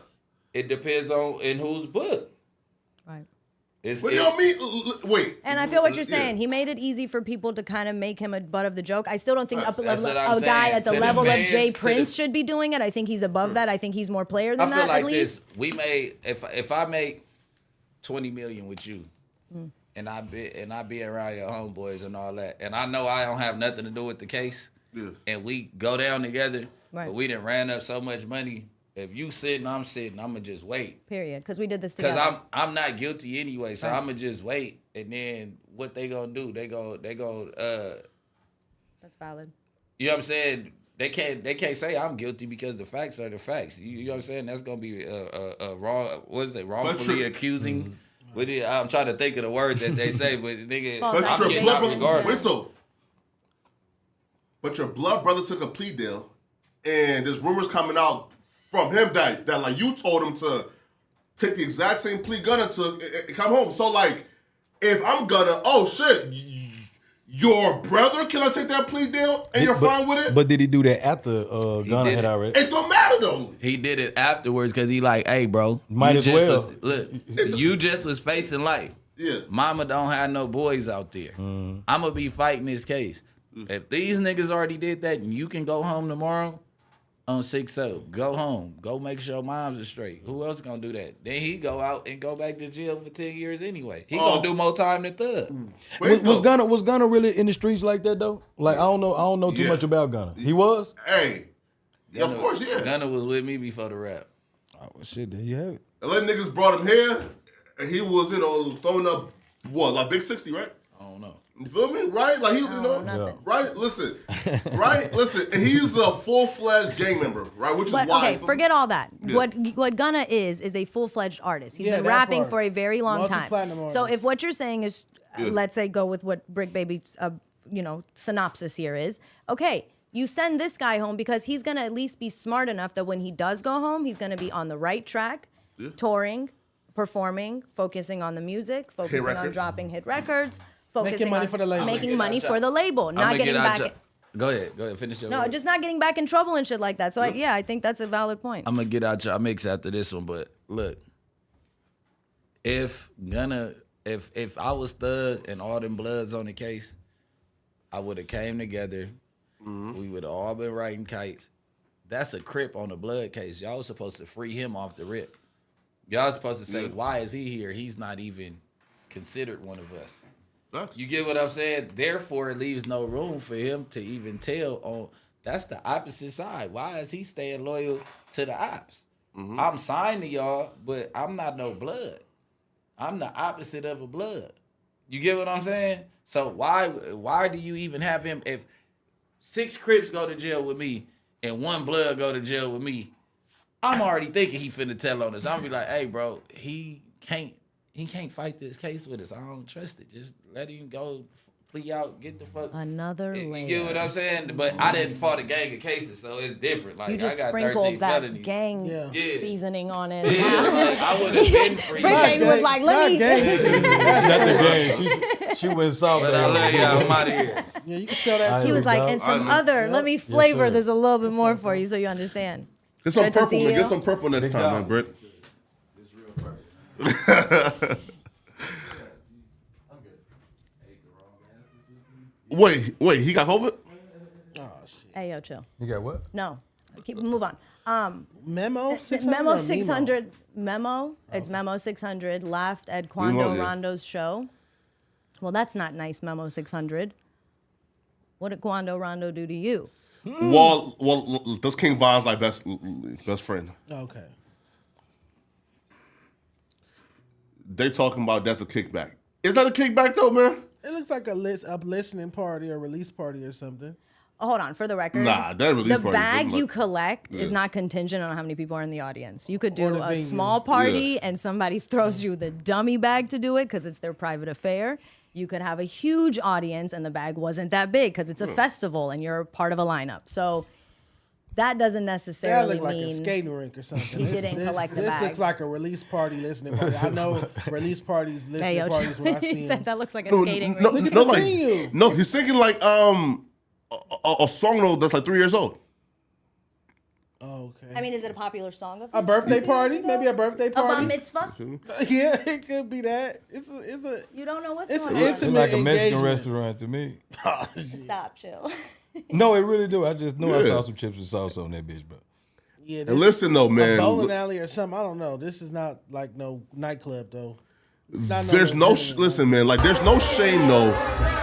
Speaker 7: It depends on in whose book.
Speaker 5: Right.
Speaker 2: What do y'all mean? Wait.
Speaker 5: And I feel what you're
Speaker 2: Yeah.
Speaker 5: saying. He made it easy for people to kind of make him a butt of the joke. I still don't think
Speaker 7: That's what I'm
Speaker 5: a guy
Speaker 7: saying.
Speaker 5: at the
Speaker 7: To the
Speaker 5: level
Speaker 7: fans,
Speaker 5: of Jay
Speaker 7: to the-
Speaker 5: Prince should be doing it. I think he's above that. I think he's more player than
Speaker 7: I feel
Speaker 5: that,
Speaker 7: like
Speaker 5: at
Speaker 7: this.
Speaker 5: least.
Speaker 7: We made if I make 20 million with you, and I be around your homeboys and all that, and I know I don't have nothing to do with the case, and we go down together,
Speaker 5: Right.
Speaker 7: but we done ran up so much money. If you sitting, I'm sitting. I'ma just wait.
Speaker 5: Period. Because we did this
Speaker 7: Cause
Speaker 5: together.
Speaker 7: I'm not guilty anyway, so
Speaker 5: Right.
Speaker 7: I'ma just wait. And then what they gonna do? They go.
Speaker 5: That's valid.
Speaker 7: You know what I'm saying? They can't say I'm guilty because the facts are the facts. You know what I'm saying? That's gonna be a wrong. What is it? Wrongfully
Speaker 2: true.
Speaker 7: accusing. What is, I'm trying to think of the word that they say, but nigga,
Speaker 5: False
Speaker 2: But
Speaker 7: I'm
Speaker 2: your
Speaker 7: getting
Speaker 2: blood
Speaker 7: out
Speaker 2: brother,
Speaker 7: regardless.
Speaker 2: wait, so. But your blood brother took a plea deal, and there's rumors coming out from him that like you told him to take the exact same plea Gunna took and come home. So like, if I'm Gunna, oh shit, your brother, can I take that plea deal and you're fine with it?
Speaker 3: But did he do that after Gunna
Speaker 7: did
Speaker 3: had
Speaker 7: it.
Speaker 3: already?
Speaker 2: It don't matter though.
Speaker 7: He did it afterwards because he like, hey, bro,
Speaker 3: Might
Speaker 7: you
Speaker 3: as
Speaker 7: just
Speaker 3: well.
Speaker 7: look, you just was facing life.
Speaker 2: Yeah.
Speaker 7: Mama don't have no boys out there. I'm gonna be fighting this case. If these niggas already did that, and you can go home tomorrow on 6-0, go home, go make sure moms are straight. Who else gonna do that? Then he go out and go back to jail for 10 years anyway. He gonna do more time than Thug.
Speaker 2: Wait,
Speaker 3: Was
Speaker 2: though.
Speaker 3: Gunna really in the streets like that though? Like I don't know too
Speaker 2: Yeah.
Speaker 3: much about Gunna. He was?
Speaker 2: Hey, yeah, of course, yeah.
Speaker 7: Gunna was with me before the rap.
Speaker 3: Oh shit, there you have it.
Speaker 2: And let niggas brought him here, and he was, throwing up, what, like Big 60, right?
Speaker 7: I don't know.
Speaker 2: You feel me? Right? Like, he,
Speaker 5: nothing.
Speaker 2: right? Listen. Right? Listen. And he's a full-fledged gang member, right? Which is
Speaker 5: But
Speaker 2: why.
Speaker 5: okay, forget all that.
Speaker 2: Yeah.
Speaker 5: What Gunna is a full-fledged artist. He's
Speaker 4: Yeah,
Speaker 5: been
Speaker 4: that
Speaker 5: rapping
Speaker 4: part.
Speaker 5: for a very long time.
Speaker 4: Multi-platinum
Speaker 5: So
Speaker 4: artist.
Speaker 5: if what you're saying is, let's say, go with what Brick Baby's, synopsis here is, okay, you send this guy home because he's gonna at least be smart enough that when he does go home, he's gonna be on the right track, touring, performing, focusing on the music, focusing on
Speaker 2: records.
Speaker 5: dropping hit records, focusing
Speaker 4: money
Speaker 5: on
Speaker 4: for the label.
Speaker 5: making money for the label, not getting back.
Speaker 7: Go ahead, finish your
Speaker 5: No,
Speaker 7: word.
Speaker 5: just not getting back in trouble and shit like that. So I think that's a valid point.
Speaker 7: I'm gonna get out your mix after this one, but look, if I was Thug and all them Bloods on the case, I would have came together. We would have all been writing kites. That's a Crip on the Blood case. Y'all was supposed to free him off the rip. Y'all supposed to say, why is he here? He's not even considered one of us. You get what I'm saying? Therefore, it leaves no room for him to even tell on. That's the opposite side. Why is he staying loyal to the ops? I'm signed to y'all, but I'm not no Blood. I'm the opposite of a Blood. You get what I'm saying? So why do you even have him? If 6 Crips go to jail with me and 1 Blood go to jail with me, I'm already thinking he finna tell on us. I'm gonna be like, hey, bro, he can't fight this case with us. I don't trust it. Just let him go, plea out, get the fuck.
Speaker 5: Another
Speaker 7: You
Speaker 5: layer.
Speaker 7: get what I'm saying? But I didn't fought a gang of cases, so it's different. Like
Speaker 5: You just
Speaker 7: I got
Speaker 5: sprinkled
Speaker 7: 13
Speaker 5: that
Speaker 7: felonies.
Speaker 5: gang
Speaker 7: Yeah.
Speaker 5: seasoning on it.
Speaker 7: Yeah, like, I would have been free.
Speaker 5: Brick Baby was like, let me.
Speaker 3: Not the game. She went soft.
Speaker 7: But I love y'all. I'm out of here.
Speaker 4: Yeah, you can sell that
Speaker 5: He
Speaker 4: too.
Speaker 5: was like, and some other. Let me flavor
Speaker 3: sir.
Speaker 5: this a little bit more for you so you understand.
Speaker 2: Get some
Speaker 5: Good to
Speaker 2: purple,
Speaker 5: see
Speaker 2: man.
Speaker 5: you.
Speaker 2: Get some purple next time, man, Britt. Wait, he got COVID?
Speaker 5: Hey, yo, chill.
Speaker 3: You got what?
Speaker 5: No, move on.
Speaker 4: Memo 600.
Speaker 5: Memo 600. Memo. It's Memo 600. Laughed at Quando Rondo's show. Well, that's not nice, Memo 600. What did Quando Rondo do to you?
Speaker 2: Well, that's King Von's like best friend.
Speaker 4: Okay.
Speaker 2: They talking about that's a kickback. Is that a kickback though, man?
Speaker 4: It looks like a listening party or release party or something.
Speaker 5: Hold on, for the record.
Speaker 2: Nah, that release
Speaker 5: the
Speaker 2: party
Speaker 5: bag
Speaker 2: doesn't
Speaker 5: you
Speaker 2: look-
Speaker 5: collect is not contingent on how many people are in the audience. You could
Speaker 4: Or
Speaker 5: do
Speaker 4: the
Speaker 5: a
Speaker 4: venue.
Speaker 5: small party and somebody throws you the dummy bag to do it because it's their private affair. You could have a huge audience and the bag wasn't that big because it's a festival and you're part of a lineup. So that doesn't
Speaker 4: That
Speaker 5: necessarily
Speaker 4: look like
Speaker 5: mean
Speaker 4: a skating rink or something.
Speaker 5: he didn't collect the
Speaker 4: This
Speaker 5: bag.
Speaker 4: looks like a release party listening party. I know release parties, listening
Speaker 5: Hey, yo,
Speaker 4: parties when I see
Speaker 5: he said
Speaker 4: them.
Speaker 5: that looks like a skating
Speaker 2: No,
Speaker 5: rink.
Speaker 2: no, like
Speaker 4: venue.
Speaker 2: no, he's singing like a song though that's like 3 years old.
Speaker 4: Okay.
Speaker 5: I mean, is it a popular song of
Speaker 4: A
Speaker 5: his?
Speaker 4: birthday party? Maybe a birthday
Speaker 5: A bar
Speaker 4: party?
Speaker 5: mitzvah?
Speaker 4: Yeah, it could be that. It's a
Speaker 5: You don't know what's
Speaker 4: It's
Speaker 5: going
Speaker 4: an
Speaker 5: on.
Speaker 3: It's
Speaker 4: intimate
Speaker 3: like a Mexican
Speaker 4: engagement.
Speaker 3: restaurant to me.
Speaker 5: Stop, chill.
Speaker 3: No, it really do. I just know I
Speaker 2: Yeah.
Speaker 3: saw some chips and sauce on that bitch, bro.
Speaker 4: Yeah,
Speaker 2: And listen though,
Speaker 4: a
Speaker 2: man,
Speaker 4: bowling alley or something. I don't know. This is not like no nightclub though. Not
Speaker 2: there's no
Speaker 4: legitimate
Speaker 2: listen, man. Like there's no shame though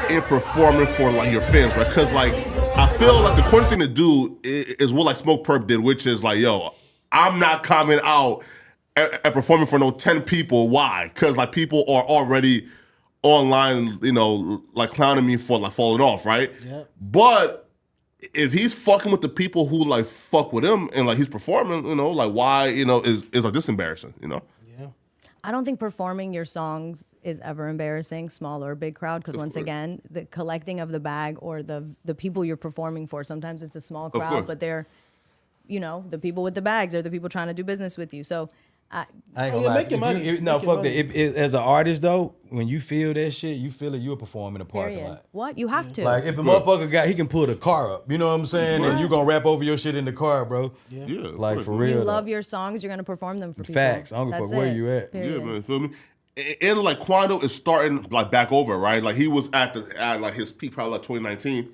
Speaker 2: in performing for like your fans, right? Because like I feel like the correct thing to do is what like Smoke Perp did, which is like, yo, I'm not coming out and performing for no 10 people. Why? Because like people are already online, you know, like clowning me for like falling off, right?
Speaker 4: Yep.
Speaker 2: But if he's fucking with the people who like fuck with him and like he's performing, you know, like why, you know, is like this embarrassing, you know?
Speaker 5: I don't think performing your songs is ever embarrassing, small or big crowd, because once again, the collecting of the bag or the people you're performing for, sometimes it's a small
Speaker 2: course.
Speaker 5: crowd, but they're, you know, the people with the bags are the people trying to do business with you. So
Speaker 3: I ain't
Speaker 4: Oh,
Speaker 3: gonna
Speaker 4: yeah,
Speaker 3: lie.
Speaker 4: making
Speaker 3: If
Speaker 4: money.
Speaker 3: you, no,
Speaker 4: Making
Speaker 3: fuck
Speaker 4: money.
Speaker 3: that. If as an artist though, when you feel that shit, you feel it. You'll perform in a parking
Speaker 5: period.
Speaker 3: lot.
Speaker 5: What? You have to.
Speaker 3: Like if a motherfucker he can pull the car up. You know what I'm saying? And you gonna rap over your shit in the car, bro.
Speaker 2: Yeah.
Speaker 3: Like for real.
Speaker 5: you
Speaker 3: though.
Speaker 5: love your songs, you're going to perform them for people.
Speaker 3: Facts. I don't give a
Speaker 5: That's
Speaker 3: fuck where
Speaker 5: it.
Speaker 3: you at.
Speaker 5: Period.
Speaker 2: Yeah, man, feel me? And like Quando is starting like back over, right? Like he was at like his peak probably like 2019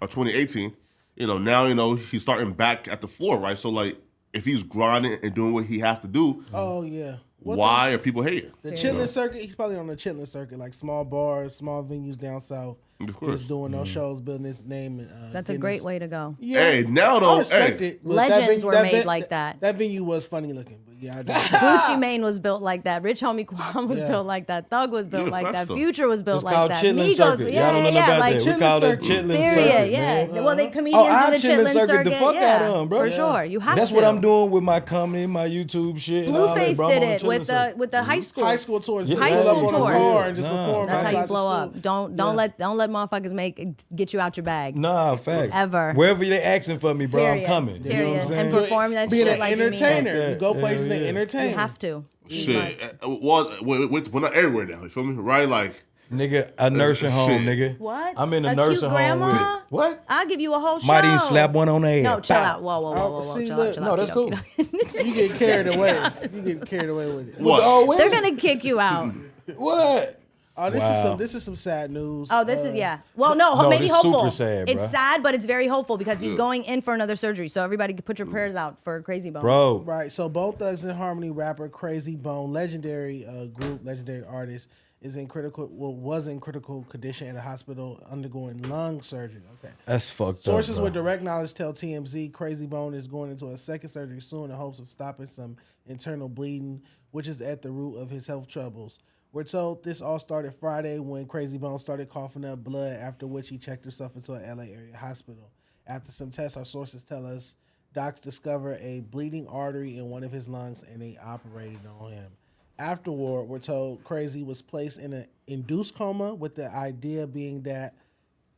Speaker 2: or 2018. You know, now you know he's starting back at the floor, right? So like if he's grinding and doing what he has to do,
Speaker 4: Oh yeah. What
Speaker 2: why are people hating?
Speaker 4: The chitlin circuit, he's probably on the chitlin circuit, like small bars, small venues down south.
Speaker 2: Of course.
Speaker 4: He's doing those shows, building his name. And,
Speaker 5: That's a great way to go.
Speaker 4: Yeah.
Speaker 2: Hey, now
Speaker 4: I
Speaker 2: though,
Speaker 4: respect
Speaker 2: hey,
Speaker 4: it. but
Speaker 5: Legends
Speaker 4: that
Speaker 5: were made like that.
Speaker 4: That venue was funny looking, but Yeah, I do.
Speaker 5: Gucci Mane was built like that. Rich Homie Quan was built like that. Thug was built
Speaker 2: Yeah,
Speaker 5: like
Speaker 2: facts
Speaker 5: that.
Speaker 2: though.
Speaker 5: Future was built
Speaker 3: It's
Speaker 5: like
Speaker 3: called
Speaker 5: that.
Speaker 3: chitlin'
Speaker 5: Migos,
Speaker 3: circuit.
Speaker 5: yeah,
Speaker 3: Y'all don't know
Speaker 5: yeah,
Speaker 3: about
Speaker 5: like
Speaker 3: that. We
Speaker 4: chitlin'
Speaker 3: call it
Speaker 4: circuit.
Speaker 3: chitlin'
Speaker 5: period,
Speaker 3: circuit,
Speaker 5: yeah.
Speaker 3: man.
Speaker 5: Well, they comedians
Speaker 3: I
Speaker 5: do the chitlin' circuit.
Speaker 3: the fuck
Speaker 5: yeah,
Speaker 3: out of them, bro.
Speaker 5: for sure. You have
Speaker 3: That's
Speaker 5: to.
Speaker 3: what I'm doing with my comedy, my YouTube shit. and all that,
Speaker 5: Blueface
Speaker 3: bro. I'm
Speaker 5: did
Speaker 3: on
Speaker 5: it
Speaker 3: chitlin'
Speaker 5: with
Speaker 3: circuit.
Speaker 5: the high schools.
Speaker 4: High school tours.
Speaker 3: Yeah,
Speaker 4: Pull
Speaker 5: high
Speaker 4: up
Speaker 5: school
Speaker 4: on a
Speaker 5: tours.
Speaker 4: car and just
Speaker 3: Nah.
Speaker 4: perform.
Speaker 5: That's how
Speaker 4: outside
Speaker 5: you
Speaker 4: the
Speaker 5: blow
Speaker 4: school.
Speaker 5: up. Don't let motherfuckers get you out your bag.
Speaker 3: Nah, fact.
Speaker 5: Ever.
Speaker 3: Wherever they asking for me, bro,
Speaker 5: Period.
Speaker 3: I'm coming. You know what I'm
Speaker 5: Period.
Speaker 3: saying?
Speaker 5: And perform that
Speaker 4: Being
Speaker 5: shit
Speaker 4: an
Speaker 5: like you mean it.
Speaker 4: entertainer. You go
Speaker 3: Hell
Speaker 4: places and
Speaker 3: yeah.
Speaker 4: entertain.
Speaker 5: You have to. You
Speaker 2: Shit.
Speaker 5: must.
Speaker 2: Well, we're not everywhere now. You feel me? Right? Like,
Speaker 3: Nigga, a nursing home,
Speaker 2: Shit.
Speaker 3: nigga.
Speaker 5: What?
Speaker 3: I'm in a
Speaker 5: A
Speaker 3: nursing
Speaker 5: cute
Speaker 3: home
Speaker 5: grandma?
Speaker 3: with what?
Speaker 5: I'll give you a whole show.
Speaker 3: Might even slap one on the head.
Speaker 5: No, chill
Speaker 3: Pow.
Speaker 5: out. Whoa.
Speaker 4: See,
Speaker 5: Chill
Speaker 4: look.
Speaker 5: out. Chill
Speaker 3: No,
Speaker 5: out.
Speaker 3: that's
Speaker 5: Keto,
Speaker 3: cool.
Speaker 5: keto.
Speaker 4: You get carried away. You get carried away with it.
Speaker 2: what?
Speaker 3: Oh, wait.
Speaker 5: They're gonna kick you out.
Speaker 3: What?
Speaker 4: Oh,
Speaker 3: Wow.
Speaker 4: this is some sad news.
Speaker 5: Oh, this is yeah. Well, no,
Speaker 3: No,
Speaker 5: maybe
Speaker 3: this
Speaker 5: hopeful.
Speaker 3: super sad,
Speaker 5: it's
Speaker 3: bruh.
Speaker 5: sad, but it's very hopeful because he's going in for another surgery. So everybody can put your prayers out for Krayzie Bone.
Speaker 3: Bro.
Speaker 4: Right. So Bone Thugs and Harmony rapper Krayzie Bone, legendary group, legendary artist, was in critical condition at a hospital undergoing lung surgery. Okay.
Speaker 3: That's fucked
Speaker 4: Sources
Speaker 3: up. Bro.
Speaker 4: with direct knowledge tell TMZ Krayzie Bone is going into a second surgery soon in hopes of stopping some internal bleeding, which is at the root of his health troubles. We're told this all started Friday when Krayzie Bone started coughing up blood, after which he checked himself into an LA area hospital. After some tests, our sources tell us docs discovered a bleeding artery in one of his lungs and they operated on him. Afterward, we're told Krayzie was placed in an induced coma, with the idea being that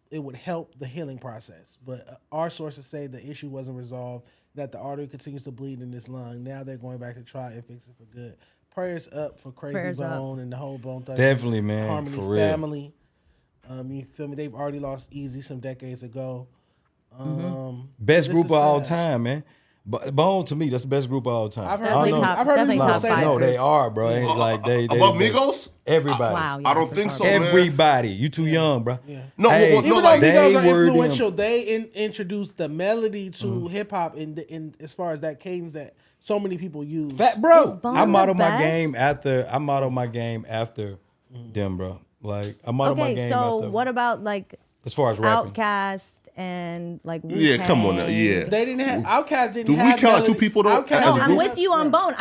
Speaker 4: it would help the healing process. But our sources say the issue wasn't resolved, that the artery continues to bleed in his lung. Now they're going back to try and fix it for good. Prayers up for Krayzie
Speaker 5: Prayers up.
Speaker 4: Bone and the whole Bone Thugs
Speaker 3: Definitely, man,
Speaker 4: Harmony
Speaker 3: for real.
Speaker 4: family. You feel me? They've already lost Easy some decades ago.
Speaker 3: Best
Speaker 4: This
Speaker 3: group
Speaker 4: is
Speaker 3: of all
Speaker 4: sad.
Speaker 3: time, man. But Bone to me, that's the best group of all time.
Speaker 4: I've heard
Speaker 3: I don't
Speaker 5: Definitely
Speaker 3: know.
Speaker 5: top.
Speaker 4: I've heard
Speaker 5: Definitely
Speaker 4: people
Speaker 5: top
Speaker 4: say
Speaker 5: five.
Speaker 4: that.
Speaker 3: No, they are, bro. Ain't like they
Speaker 2: Above Migos?
Speaker 3: Everybody.
Speaker 5: Wow. Yeah,
Speaker 2: I don't
Speaker 5: for
Speaker 2: think
Speaker 5: sure.
Speaker 2: so, man.
Speaker 3: Everybody. You too young, bro.
Speaker 4: Yeah.
Speaker 2: No,
Speaker 3: Hey,
Speaker 2: well, no,
Speaker 4: Even
Speaker 2: like,
Speaker 4: though
Speaker 3: they
Speaker 4: Migos are
Speaker 3: were
Speaker 4: influential, they introduced the melody to hip hop in as far as that cadence that so many people use.
Speaker 3: Fat bro.
Speaker 5: Is Bone
Speaker 3: I
Speaker 5: the
Speaker 3: modeled my
Speaker 5: best?
Speaker 3: game after them, bro. Like I modeled my
Speaker 5: Okay,
Speaker 3: game
Speaker 5: so
Speaker 3: after
Speaker 5: what about like
Speaker 3: as far as rapping.
Speaker 5: Outkast and like Wu-Tang?
Speaker 2: yeah, come on now. Yeah.
Speaker 4: They didn't have Outkast didn't
Speaker 2: Do we
Speaker 4: have
Speaker 2: count
Speaker 4: melody.
Speaker 2: two people, though,
Speaker 4: Outkast
Speaker 2: as a
Speaker 5: No,
Speaker 4: didn't
Speaker 5: I'm
Speaker 2: group?
Speaker 5: with you on Bone.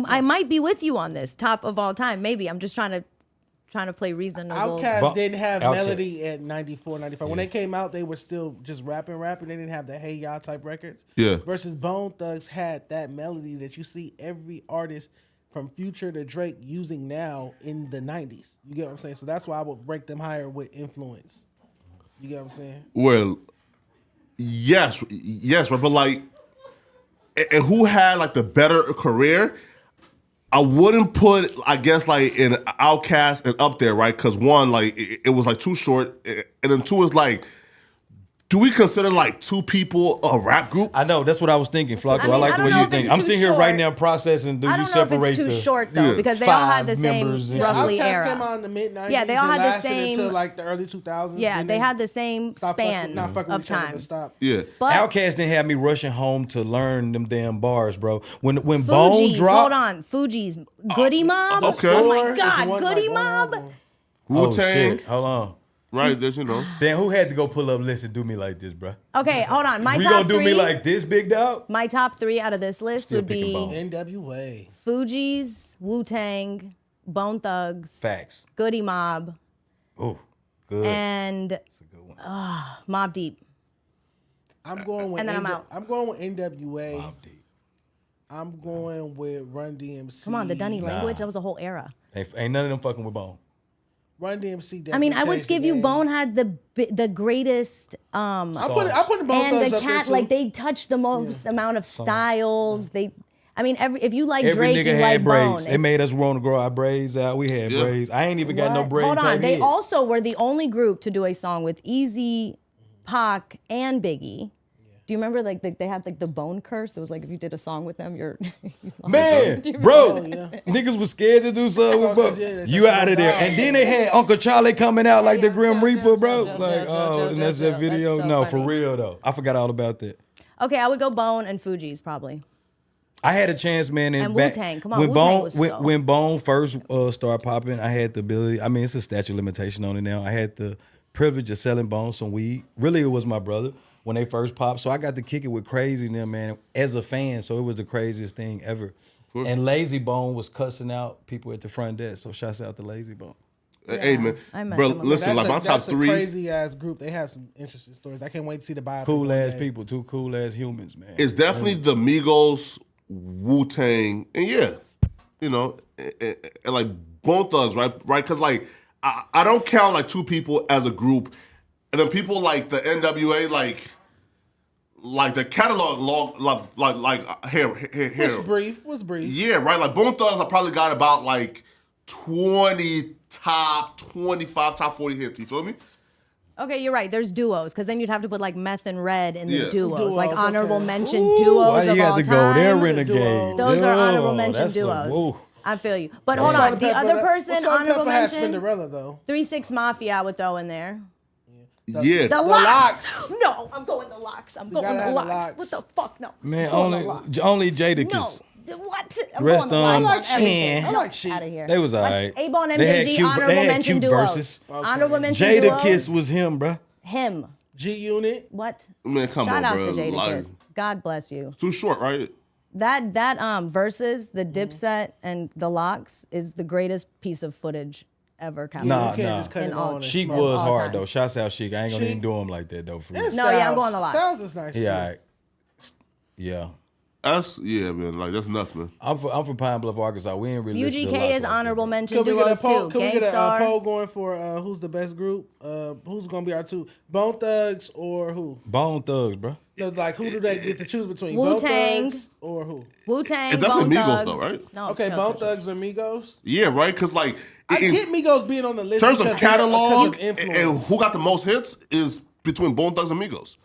Speaker 5: I might be with you on this. Top of all time, maybe. I'm just trying to play reasonable.
Speaker 4: Outkast didn't have
Speaker 3: Outkast.
Speaker 4: melody at 94, 95. When they came out, they were still just rapping. They didn't have the Hey Ya type records.
Speaker 2: Yeah.
Speaker 4: Versus Bone Thugs had that melody that you see every artist from Future to Drake using now in the 90s. You get what I'm saying? So that's why I would rank them higher with influence. You get what I'm saying?
Speaker 2: Well, yes, right. But like, and who had like the better career? I wouldn't put, I guess, like in Outkast and up there, right? Because one, like it was like too short, and then two is like, do we consider like two people a rap group?
Speaker 3: I know, that's what I was thinking, Flocko. I,
Speaker 5: mean,
Speaker 3: like
Speaker 5: I
Speaker 3: the
Speaker 5: don't
Speaker 3: way
Speaker 5: know
Speaker 3: you
Speaker 5: if
Speaker 3: think.
Speaker 5: it's
Speaker 3: I'm
Speaker 5: too
Speaker 3: sitting here right
Speaker 5: short.
Speaker 3: now processing. Do
Speaker 5: I
Speaker 3: you
Speaker 5: don't know if
Speaker 3: separate
Speaker 5: it's too
Speaker 3: the
Speaker 5: short though,
Speaker 2: Yeah.
Speaker 5: because they all had the
Speaker 3: five
Speaker 5: same
Speaker 3: members and
Speaker 5: roughly
Speaker 4: Outkast
Speaker 5: era.
Speaker 4: came out in the mid 90s.
Speaker 5: Yeah, they all
Speaker 4: and
Speaker 5: had the
Speaker 4: lasted
Speaker 5: same-
Speaker 4: until like the early 2000s.
Speaker 5: Yeah,
Speaker 4: Then
Speaker 5: they had the same
Speaker 4: stopped
Speaker 5: span
Speaker 4: not fucking
Speaker 5: of
Speaker 4: with each other,
Speaker 5: time.
Speaker 4: but stopped.
Speaker 2: Yeah.
Speaker 5: But
Speaker 3: Outkast didn't have me rushing home to learn them damn bars, bro. When Bone
Speaker 5: Fugees,
Speaker 3: dropped,
Speaker 5: hold on, Fugees, Goody Mob.
Speaker 2: okay.
Speaker 5: Oh
Speaker 4: Or
Speaker 5: my
Speaker 4: is
Speaker 5: God,
Speaker 4: one,
Speaker 5: Goody
Speaker 4: like, one
Speaker 5: Mob.
Speaker 4: album.
Speaker 3: oh
Speaker 2: Wu-Tang,
Speaker 3: shit, hold on.
Speaker 2: right? There's
Speaker 3: Then who had to go pull up lists and do me like this, bro?
Speaker 5: Okay, hold on. My
Speaker 3: We
Speaker 5: top
Speaker 3: gonna do
Speaker 5: three.
Speaker 3: me like this, big dog?
Speaker 5: My top three out of this list
Speaker 3: Still
Speaker 5: would
Speaker 3: picking
Speaker 5: be
Speaker 3: Bone.
Speaker 4: NWA.
Speaker 5: Fugees, Wu-Tang, Bone Thugs,
Speaker 3: Facts.
Speaker 5: Goody Mob,
Speaker 3: Oh, good.
Speaker 5: and
Speaker 3: That's a good one.
Speaker 5: Mob Deep.
Speaker 4: I'm going with
Speaker 5: And then I'm out.
Speaker 4: I'm going with NWA.
Speaker 3: Mobb Deep.
Speaker 4: I'm going with Run DMC.
Speaker 5: Come on, the Dunny language. That was a whole era.
Speaker 3: Ain't none of them fucking with Bone.
Speaker 4: Run DMC.
Speaker 5: I mean,
Speaker 4: definitely
Speaker 5: I would
Speaker 4: changed
Speaker 5: give
Speaker 4: the
Speaker 5: you
Speaker 4: game.
Speaker 5: Bone had the greatest
Speaker 4: I put the Bone
Speaker 5: and
Speaker 4: Thugs
Speaker 5: the
Speaker 4: up there,
Speaker 5: cat
Speaker 4: too.
Speaker 5: like they touched the most amount of styles. They, I mean, if you like
Speaker 3: Every
Speaker 5: Drake,
Speaker 3: nigga
Speaker 5: you
Speaker 3: had
Speaker 5: like
Speaker 3: braids.
Speaker 5: Bone.
Speaker 3: They made us want to grow our braids out. We had
Speaker 2: Yeah.
Speaker 3: braids. I ain't even got no
Speaker 5: What?
Speaker 3: braids.
Speaker 5: Hold on,
Speaker 3: type
Speaker 5: they
Speaker 3: head.
Speaker 5: also were the only group to do a song with Easy, Pac, and Biggie. Do you remember like they had like the Bone curse? It was like if you did a song with them, you're you lost.
Speaker 3: Man,
Speaker 5: Do you
Speaker 3: bro,
Speaker 5: remember?
Speaker 3: niggas was scared to do something with
Speaker 4: Oh,
Speaker 3: Bone.
Speaker 4: yeah,
Speaker 3: You out of there. And then they had Uncle Charlie coming out like the Grim Reaper, bro.
Speaker 5: yeah,
Speaker 3: Like,
Speaker 5: yeah,
Speaker 3: oh, and that's
Speaker 5: yeah.
Speaker 3: that video.
Speaker 5: That's so
Speaker 3: No,
Speaker 5: funny.
Speaker 3: for real though. I forgot all about that.
Speaker 5: Okay, I would go Bone and Fugees probably.
Speaker 3: I had a chance, man.
Speaker 5: And
Speaker 3: back,
Speaker 5: Wu-Tang. Come on,
Speaker 3: when
Speaker 5: Wu-Tang
Speaker 3: Bone
Speaker 5: was
Speaker 3: when,
Speaker 5: so-
Speaker 3: when Bone first started popping, I had the ability. I mean, it's a statute of limitation on it now. I had the privilege of selling Bone some weed. Really, it was my brother when they first popped. So I got to kick it with Krayzie and them, man, as a fan. So it was the craziest thing ever. And Lazy Bone was cussing out people at the front desk. So shouts out to Lazy Bone.
Speaker 2: Hey man,
Speaker 5: I met
Speaker 2: bro,
Speaker 5: them.
Speaker 2: listen, like my top
Speaker 4: That's a
Speaker 2: three.
Speaker 4: crazy ass group. They have some interesting stories. I can't wait to see the bio.
Speaker 3: Cool ass people, two cool ass humans, man.
Speaker 2: It's definitely the Migos, Wu-Tang, and yeah, you know, and like Bone Thugs, right? Because like I don't count like two people as a group, and then people like the NWA, like the catalog like here.
Speaker 4: What's brief?
Speaker 2: Yeah, right. Like Bone Thugs, I probably got about like 20 top 25, top 40 hits. You feel me?
Speaker 5: Okay, you're right. There's duos, because then you'd have to put like Meth and Red in the
Speaker 2: Yeah.
Speaker 5: duos, like
Speaker 4: Duos,
Speaker 5: honorable
Speaker 4: okay.
Speaker 5: mention
Speaker 3: Why
Speaker 5: duos
Speaker 3: you
Speaker 5: of
Speaker 3: got
Speaker 5: all
Speaker 3: to go there,
Speaker 5: time.
Speaker 3: Renegade?
Speaker 5: Those are honorable
Speaker 3: Yo,
Speaker 5: mention
Speaker 3: that's a-
Speaker 5: duos.
Speaker 3: woo.
Speaker 5: I feel you. But hold
Speaker 4: Salt
Speaker 5: on,
Speaker 4: and
Speaker 5: the
Speaker 4: Pepper,
Speaker 5: other person,
Speaker 4: Salt and
Speaker 5: honorable
Speaker 4: Pepper has
Speaker 5: mention,
Speaker 4: Cinderella though.
Speaker 5: 3 6 Mafia I would throw in there.
Speaker 2: Yeah.
Speaker 5: The Locks. No, I'm going the Locks. I'm going
Speaker 4: gotta
Speaker 5: the
Speaker 4: have the
Speaker 5: Locks.
Speaker 4: Locks.
Speaker 5: What the fuck? No.
Speaker 3: Man,
Speaker 5: I'm going the Locks.
Speaker 3: only Jada
Speaker 5: No.
Speaker 3: Kiss.
Speaker 5: What? I'm
Speaker 3: Rest
Speaker 5: going the
Speaker 3: on
Speaker 5: Locks on everything.
Speaker 3: Chan.
Speaker 4: I like She.
Speaker 5: Out of here.
Speaker 3: They was alright.
Speaker 5: A-Bone,
Speaker 3: They had
Speaker 5: MJG,
Speaker 3: cute-
Speaker 5: honorable
Speaker 3: they had
Speaker 5: mention
Speaker 3: cute
Speaker 5: duos.
Speaker 3: verses.
Speaker 5: Honorable mention
Speaker 3: Jada
Speaker 5: duos.
Speaker 3: Kiss was him, bruh.
Speaker 5: Him.
Speaker 4: G Unit.
Speaker 5: What?
Speaker 2: Man, come
Speaker 5: Shout
Speaker 2: on,
Speaker 5: outs
Speaker 2: bro.
Speaker 5: to Jada
Speaker 2: Like,
Speaker 5: Kiss. God bless you.
Speaker 2: too short, right?
Speaker 5: That versus the Dipset and the Locks is the greatest piece of footage ever captured.
Speaker 3: Nah,
Speaker 4: You can't
Speaker 3: nah.
Speaker 4: just cut
Speaker 5: In
Speaker 4: it
Speaker 5: all-
Speaker 4: on. and
Speaker 3: Sheik
Speaker 4: smoke.
Speaker 3: was
Speaker 5: all
Speaker 3: hard
Speaker 5: time.
Speaker 3: though. Shouts out Sheik. I ain't gonna
Speaker 4: Sheik-
Speaker 3: even do him like that though. For real.
Speaker 4: And
Speaker 5: No, yeah, I'm
Speaker 4: Styles.
Speaker 5: going the Locks.
Speaker 4: Styles is nice.
Speaker 3: Yeah,
Speaker 4: too.
Speaker 3: all right. Yeah.
Speaker 2: Yeah, man. Like that's nuts, man.
Speaker 3: I'm from Pine Bluff, Arkansas. We ain't really listen to
Speaker 5: UGK
Speaker 3: Locks
Speaker 5: is
Speaker 3: like that,
Speaker 5: honorable
Speaker 3: though.
Speaker 5: mention
Speaker 4: Could we get a
Speaker 5: duos
Speaker 4: poll?
Speaker 5: too.
Speaker 4: Could we get a
Speaker 5: Gangstar.
Speaker 4: poll going for who's the best group? Who's gonna be our two? Bone Thugs or who?
Speaker 3: Bone Thugs, bro.
Speaker 4: Like who do they get to choose between?
Speaker 5: Wu-Tang.
Speaker 4: Bone Thugs or who?
Speaker 5: Wu-Tang,
Speaker 2: It's definitely
Speaker 5: Bone
Speaker 2: Migos
Speaker 5: Thugs.
Speaker 2: though, right?
Speaker 5: No,
Speaker 4: Okay,
Speaker 5: chill,
Speaker 4: Bone
Speaker 5: chill, chill.
Speaker 4: Thugs and Migos.
Speaker 2: Yeah, right. Because like
Speaker 4: I
Speaker 2: in
Speaker 4: get Migos being on the list
Speaker 2: terms of
Speaker 4: because
Speaker 2: catalog
Speaker 4: of
Speaker 2: and
Speaker 4: influence.
Speaker 2: who got the most hits is between Bone Thugs and Migos.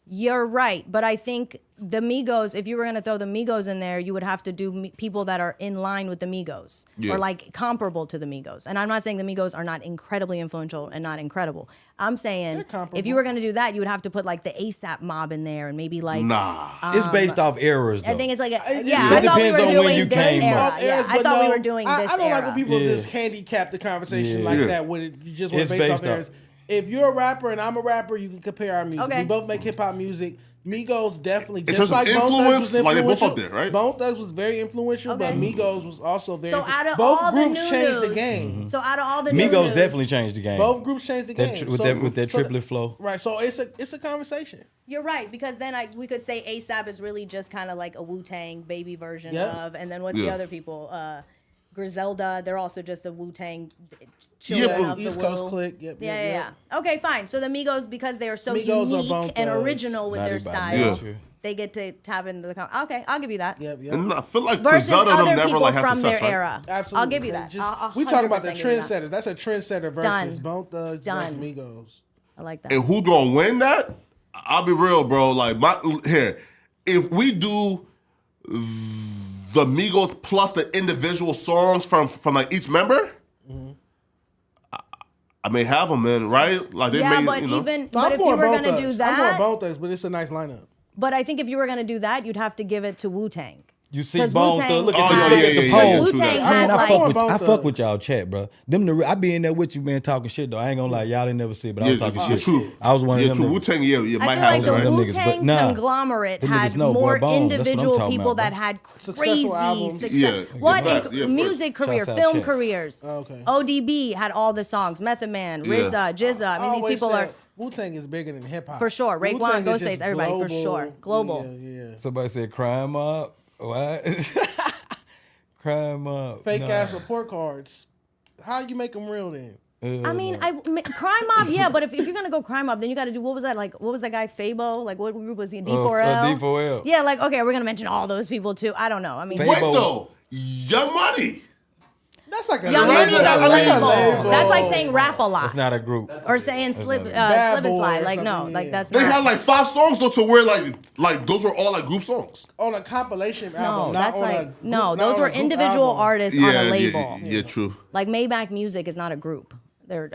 Speaker 5: You're right, but I think the Migos, if you were going to throw the Migos in there, you would have to do people that are in line with the Migos
Speaker 2: Yeah.
Speaker 5: or like comparable to the Migos. And I'm not saying the Migos are not incredibly influential and not incredible. I'm saying
Speaker 4: comparable.
Speaker 5: if you were going to do that, you would have to put like the ASAP mob in there and maybe like
Speaker 2: Nah.
Speaker 3: It's based off eras though.
Speaker 5: I think it's like a,
Speaker 4: It
Speaker 5: yeah. I thought we
Speaker 3: depends
Speaker 5: were
Speaker 3: on when
Speaker 5: doing
Speaker 3: you
Speaker 5: this
Speaker 3: came
Speaker 5: era.
Speaker 3: up.
Speaker 5: Yeah, I
Speaker 4: But
Speaker 5: thought we
Speaker 4: no,
Speaker 5: were doing this
Speaker 4: I don't
Speaker 5: era.
Speaker 4: like when people
Speaker 3: Yeah.
Speaker 4: just handicap the conversation
Speaker 3: Yeah.
Speaker 4: like
Speaker 2: Yeah.
Speaker 4: that. When you just want
Speaker 3: It's
Speaker 4: to base off
Speaker 3: based off-
Speaker 4: eras. If you're a rapper and I'm a rapper, you can compare our music.
Speaker 5: Okay.
Speaker 4: We both make hip hop music. Migos definitely,
Speaker 2: terms
Speaker 4: just
Speaker 2: of
Speaker 4: like Bone Thugs
Speaker 2: influence,
Speaker 4: was
Speaker 2: like, they both
Speaker 4: influential.
Speaker 2: up there, right?
Speaker 4: Bone Thugs was very influential, but
Speaker 5: Okay.
Speaker 4: Migos was also very.
Speaker 5: So out of
Speaker 4: both
Speaker 5: all the
Speaker 4: groups
Speaker 5: new
Speaker 4: changed the
Speaker 5: news-
Speaker 4: game.
Speaker 5: So out of all the new
Speaker 3: Migos
Speaker 5: news,
Speaker 3: definitely changed the game.
Speaker 4: Both groups changed the
Speaker 3: That
Speaker 4: game.
Speaker 3: with that triplet flow.
Speaker 4: Right, so it's a conversation.
Speaker 5: You're right, because then we could say ASAP is really just kind of like a Wu-Tang baby version
Speaker 4: Yeah.
Speaker 5: of, and then what's the
Speaker 2: Yeah.
Speaker 5: other people? Griselda, they're also just a Wu-Tang
Speaker 2: Yeah,
Speaker 5: children
Speaker 2: but-
Speaker 5: of the
Speaker 4: East Coast
Speaker 5: Wu.
Speaker 4: clique. Yep,
Speaker 5: Yeah,
Speaker 4: yep,
Speaker 5: yeah,
Speaker 4: yep.
Speaker 5: yeah. Okay, fine. So the Migos, because they are so
Speaker 4: Migos are
Speaker 5: unique
Speaker 4: Bone
Speaker 5: and
Speaker 4: Thugs.
Speaker 5: original with
Speaker 3: Not
Speaker 5: their
Speaker 3: everybody.
Speaker 5: style,
Speaker 2: Yeah.
Speaker 5: they get to tap into the. Okay, I'll give you that.
Speaker 4: Yep, yep.
Speaker 2: And I feel like
Speaker 5: Versus
Speaker 2: Griselda
Speaker 5: other
Speaker 2: them never
Speaker 5: people
Speaker 2: like had
Speaker 5: from
Speaker 2: success,
Speaker 5: their
Speaker 2: right?
Speaker 5: era.
Speaker 4: Absolutely.
Speaker 5: I'll give you
Speaker 4: They
Speaker 5: that.
Speaker 4: just- we talking about the
Speaker 5: 100% give you that.
Speaker 4: trendsetters. That's a trendsetter versus
Speaker 5: Done.
Speaker 4: Bone Thugs
Speaker 5: Done.
Speaker 4: versus Migos.
Speaker 5: I like that.
Speaker 2: And who gonna win that? I'll be real, bro. Like if we do the Migos plus the individual songs from like each member, I may have them, man. Right? Like they
Speaker 5: yeah,
Speaker 2: may,
Speaker 5: but
Speaker 2: you know.
Speaker 5: even
Speaker 4: So
Speaker 5: but
Speaker 4: I'm
Speaker 5: if you
Speaker 4: going
Speaker 5: were
Speaker 4: Bone
Speaker 5: gonna
Speaker 4: Thugs.
Speaker 5: do
Speaker 4: I'm
Speaker 5: that,
Speaker 4: going Bone Thugs, but it's a nice lineup.
Speaker 5: but I think if you were gonna do that, you'd have to give it to Wu-Tang.
Speaker 3: You see
Speaker 5: 'Cause
Speaker 3: Bone
Speaker 5: Wu-Tang
Speaker 3: Thugs. Look
Speaker 2: Oh,
Speaker 3: at the,
Speaker 2: yeah,
Speaker 3: look
Speaker 2: yeah,
Speaker 3: at the
Speaker 2: yeah, yeah,
Speaker 3: poll.
Speaker 2: yeah, true
Speaker 5: Wu-Tang
Speaker 2: that.
Speaker 5: had
Speaker 3: I
Speaker 5: like
Speaker 3: fuck with
Speaker 4: Bone
Speaker 3: I fuck
Speaker 4: Thugs.
Speaker 3: with y'all chat, bro. I be in there with you, man, talking shit though. I ain't gonna lie, y'all didn't never see it, but I was
Speaker 2: Yeah,
Speaker 3: talking
Speaker 2: yeah,
Speaker 3: shit.
Speaker 2: true.
Speaker 3: I was one of
Speaker 2: Yeah,
Speaker 3: them.
Speaker 2: true.
Speaker 3: niggas.
Speaker 2: Wu-Tang, yeah, might
Speaker 5: I feel
Speaker 2: have
Speaker 5: like the
Speaker 3: them
Speaker 2: them, right?
Speaker 3: niggas,
Speaker 5: Wu-Tang
Speaker 3: but nah.
Speaker 5: conglomerate
Speaker 3: Them
Speaker 5: had
Speaker 3: niggas know, boy,
Speaker 5: more
Speaker 3: Bone. That's what I'm
Speaker 5: individual
Speaker 3: talking
Speaker 5: people
Speaker 3: about,
Speaker 5: that
Speaker 3: bro.
Speaker 5: had
Speaker 4: Successful
Speaker 5: crazy
Speaker 4: albums.
Speaker 5: success.
Speaker 2: Yeah,
Speaker 5: What
Speaker 2: facts. Yeah, of course.
Speaker 5: music career,
Speaker 3: Shouts out
Speaker 5: film
Speaker 3: Chet.
Speaker 5: careers.
Speaker 4: Okay.
Speaker 5: ODB had all the songs. Method Man,
Speaker 2: Yeah.
Speaker 5: RZA, Jizza. I mean, these people are
Speaker 4: Wu-Tang is bigger than hip hop.
Speaker 5: For sure. Raekwon,
Speaker 4: Wu-Tang is
Speaker 5: Ghostface,
Speaker 4: just
Speaker 5: everybody, for sure. Global.
Speaker 4: Yeah.
Speaker 3: Somebody said crime up. What? Crime up.
Speaker 4: Fake
Speaker 3: Nah.
Speaker 4: ass report cards. How you make them real then?
Speaker 5: I mean, Crime Mob, yeah, but if you're gonna go Crime Mob, then you got to do what was that like? What was that guy Fabo? Like, what group was he? D4L.
Speaker 3: D4L.
Speaker 5: Yeah, like okay, we're gonna mention all those people too. I don't know. I mean,
Speaker 3: Fabo.
Speaker 2: Wait though, Young Money.
Speaker 4: That's like a
Speaker 5: Young Money's a
Speaker 4: that's a
Speaker 5: label. That's like saying rap a lot
Speaker 3: It's not a group.
Speaker 5: or saying slip
Speaker 4: Bad
Speaker 5: and
Speaker 4: Boy
Speaker 5: slide.
Speaker 4: or
Speaker 5: Like no,
Speaker 4: something,
Speaker 5: like
Speaker 4: yeah.
Speaker 5: that's
Speaker 2: They
Speaker 5: not.
Speaker 2: had like 5 songs though to where like those were all like group songs.
Speaker 4: on a compilation
Speaker 5: no,
Speaker 4: album. not
Speaker 5: that's
Speaker 4: on
Speaker 5: like
Speaker 4: a group-
Speaker 5: no.
Speaker 4: not
Speaker 5: Those
Speaker 4: on
Speaker 5: were
Speaker 4: a group
Speaker 5: individual
Speaker 4: album.
Speaker 5: artists on a label.
Speaker 2: Yeah, true.
Speaker 5: Like Maybach Music is not a group. They're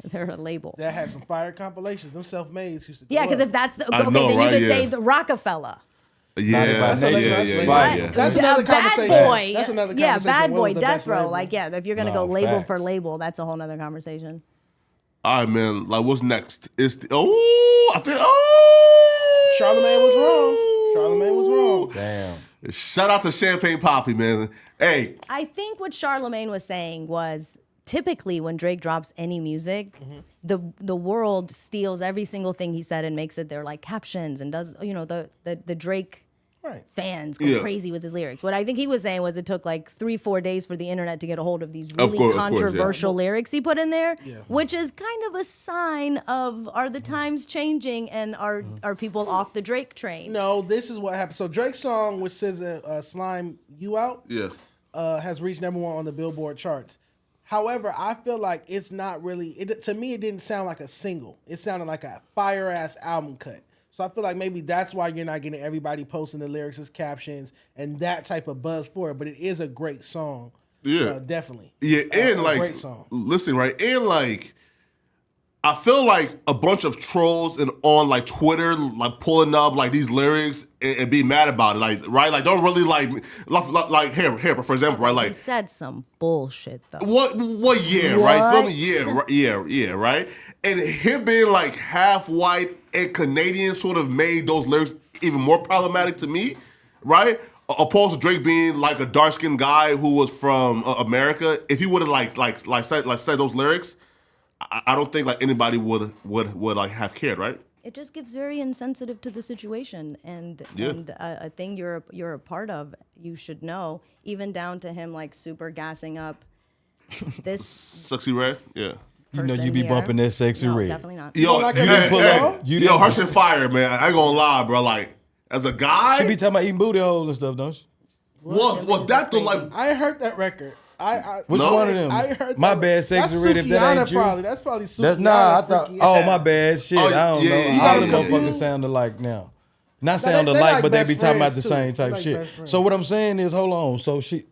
Speaker 5: they're a label.
Speaker 4: That had some fire compilations. Them self-mades used to.
Speaker 5: Yeah,
Speaker 4: go
Speaker 5: because
Speaker 4: up.
Speaker 5: if that's the
Speaker 2: I
Speaker 5: okay,
Speaker 2: know,
Speaker 5: then
Speaker 2: right?
Speaker 5: you could
Speaker 2: Yeah.
Speaker 5: say the Rockefeller.
Speaker 2: Yeah,
Speaker 3: That's
Speaker 2: yeah,
Speaker 3: a-
Speaker 2: yeah,
Speaker 4: that's-
Speaker 2: yeah,
Speaker 5: What?
Speaker 2: yeah.
Speaker 4: That's another
Speaker 5: Bad
Speaker 4: conversation.
Speaker 5: Boy.
Speaker 4: That's another
Speaker 5: Yeah,
Speaker 4: conversation.
Speaker 5: Bad
Speaker 4: What
Speaker 5: Boy,
Speaker 4: was the
Speaker 5: Death
Speaker 4: best
Speaker 5: Row.
Speaker 4: label?
Speaker 5: Like, yeah, if you're gonna
Speaker 3: No,
Speaker 5: go label
Speaker 3: facts.
Speaker 5: for label, that's a whole nother conversation.
Speaker 2: All right, man. Like, what's next? It's the I think
Speaker 4: Charlamagne was wrong. Charlamagne was wrong.
Speaker 3: Damn.
Speaker 2: Shout out to Champagne Poppy, man. Hey,
Speaker 5: I think what Charlemagne was saying was typically when Drake drops any music, the world steals every single thing he said and makes it their like captions and does the Drake fans go crazy with his lyrics. What I think he was saying was it took like 3-4 days for the internet to get a hold of these really controversial lyrics he put in there, which is kind of a sign of are the times changing and are people off the Drake train?
Speaker 4: No, this is what happened. So Drake's song, which says "Slime You Out," has reached #1 on the Billboard charts. However, I feel like it's not really. To me, it didn't sound like a single. It sounded like a fire ass album cut. So I feel like maybe that's why you're not getting everybody posting the lyrics as captions and that type of buzz for it. But it is a great song. Yeah, definitely.
Speaker 2: Yeah, and like,
Speaker 4: great song.
Speaker 2: Listen, right, and like, I feel like a bunch of trolls on like Twitter, like pulling up like these lyrics and be mad about it, like, right, like don't really like here, for example, right, like
Speaker 5: he said some bullshit though.
Speaker 2: What? Yeah, right. Feel me? Yeah, right. And him being like half white and Canadian sort of made those lyrics even more problematic to me, right? Opposed to Drake being like a dark skinned guy who was from America. If he would have said those lyrics, I don't think like anybody would like have cared, right?
Speaker 5: It just gives very insensitive to the situation, and a thing you're a part of. You should know, even down to him like super gassing up this
Speaker 2: Sexy Red, yeah.
Speaker 3: You know you be bumping that Sexy Red.
Speaker 5: Definitely not.
Speaker 2: Yo,
Speaker 4: like
Speaker 2: you didn't pull up. Yo, Hush and Fire, man. I ain't gonna lie, bro. Like as a guy,
Speaker 3: she be talking about eating booty holes and stuff, don't she?
Speaker 2: Was that the like?
Speaker 4: I heard that record.
Speaker 3: Which one of them?
Speaker 4: I heard
Speaker 3: my bad, Sexy Red. If that ain't you,
Speaker 4: that's probably Sukiana.
Speaker 3: I thought. Oh, my bad. Shit,
Speaker 2: Oh,
Speaker 3: I don't
Speaker 2: yeah,
Speaker 3: know. All the
Speaker 2: yeah.
Speaker 3: motherfuckers sound alike now. Not sound
Speaker 4: they
Speaker 3: alike,
Speaker 4: like
Speaker 3: but they
Speaker 4: best
Speaker 3: be talking about the
Speaker 4: friends,
Speaker 3: same
Speaker 4: too.
Speaker 3: type
Speaker 4: They like
Speaker 3: shit.
Speaker 4: best friends.
Speaker 3: So what I'm saying is, hold on. So she.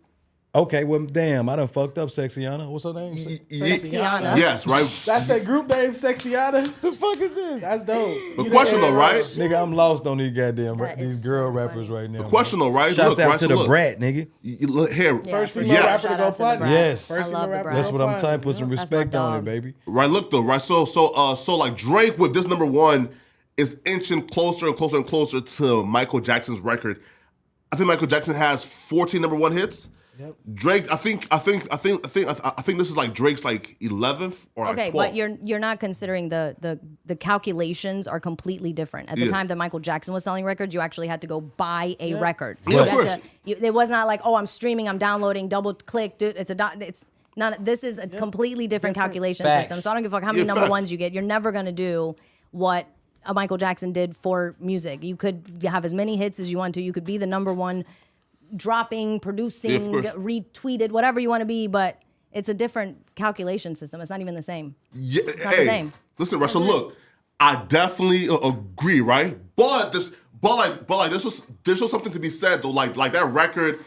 Speaker 3: Okay, well, damn, I done fucked up Sexiana. What's her name?
Speaker 5: Sexiana.
Speaker 2: Yes, right.
Speaker 4: That's that group name, Sexiana.
Speaker 3: The fuck is this?
Speaker 4: That's dope.
Speaker 2: The question though, right?
Speaker 3: Nigga, I'm lost on these goddamn
Speaker 5: That
Speaker 3: these
Speaker 5: is
Speaker 3: girl
Speaker 5: so
Speaker 3: rappers
Speaker 5: funny.
Speaker 3: right now.
Speaker 2: The question though, right?
Speaker 3: Shouts
Speaker 2: Look,
Speaker 3: out
Speaker 2: right,
Speaker 3: to
Speaker 2: so
Speaker 3: the
Speaker 2: look.
Speaker 3: brat, nigga.
Speaker 2: You look here.
Speaker 4: First
Speaker 5: for
Speaker 4: female
Speaker 2: sure.
Speaker 4: rapper to
Speaker 5: Shout
Speaker 4: go
Speaker 5: out to the
Speaker 4: platinum.
Speaker 5: Brat.
Speaker 3: Yes.
Speaker 5: I
Speaker 4: First
Speaker 5: love
Speaker 4: female
Speaker 5: the
Speaker 4: rapper
Speaker 5: Brat.
Speaker 4: to
Speaker 3: That's
Speaker 4: go
Speaker 3: what I'm
Speaker 4: platinum.
Speaker 3: trying to put some
Speaker 5: That's my
Speaker 3: respect on it,
Speaker 5: dog.
Speaker 3: baby.
Speaker 2: Right, look though, right. So like Drake with this #1 is inching closer and closer and closer to Michael Jackson's record. I think Michael Jackson has 14 #1 hits.
Speaker 4: Yep.
Speaker 2: Drake, I think this is like Drake's like 11th or like 12th.
Speaker 5: Okay, but you're not considering the calculations are completely different. At the time that Michael Jackson was selling records, you actually had to go buy a record.
Speaker 2: Yeah, of
Speaker 5: You
Speaker 2: course.
Speaker 5: had to- it was not like, oh, I'm streaming, I'm downloading, double click, dude. It's not. This is a completely different calculation
Speaker 3: Facts.
Speaker 5: system. So I don't give a fuck how many
Speaker 2: Yeah,
Speaker 5: number
Speaker 2: facts.
Speaker 5: ones you get. You're never gonna do what a Michael Jackson did for music. You could have as many hits as you want to. You could be the #1. Dropping, producing,
Speaker 2: course.
Speaker 5: retweeted, whatever you want to be, but it's a different calculation system. It's not even the same.
Speaker 2: Yeah,
Speaker 5: It's not the same.
Speaker 2: Listen, right. So look, I definitely agree, right? But there's still something to be said though. Like that record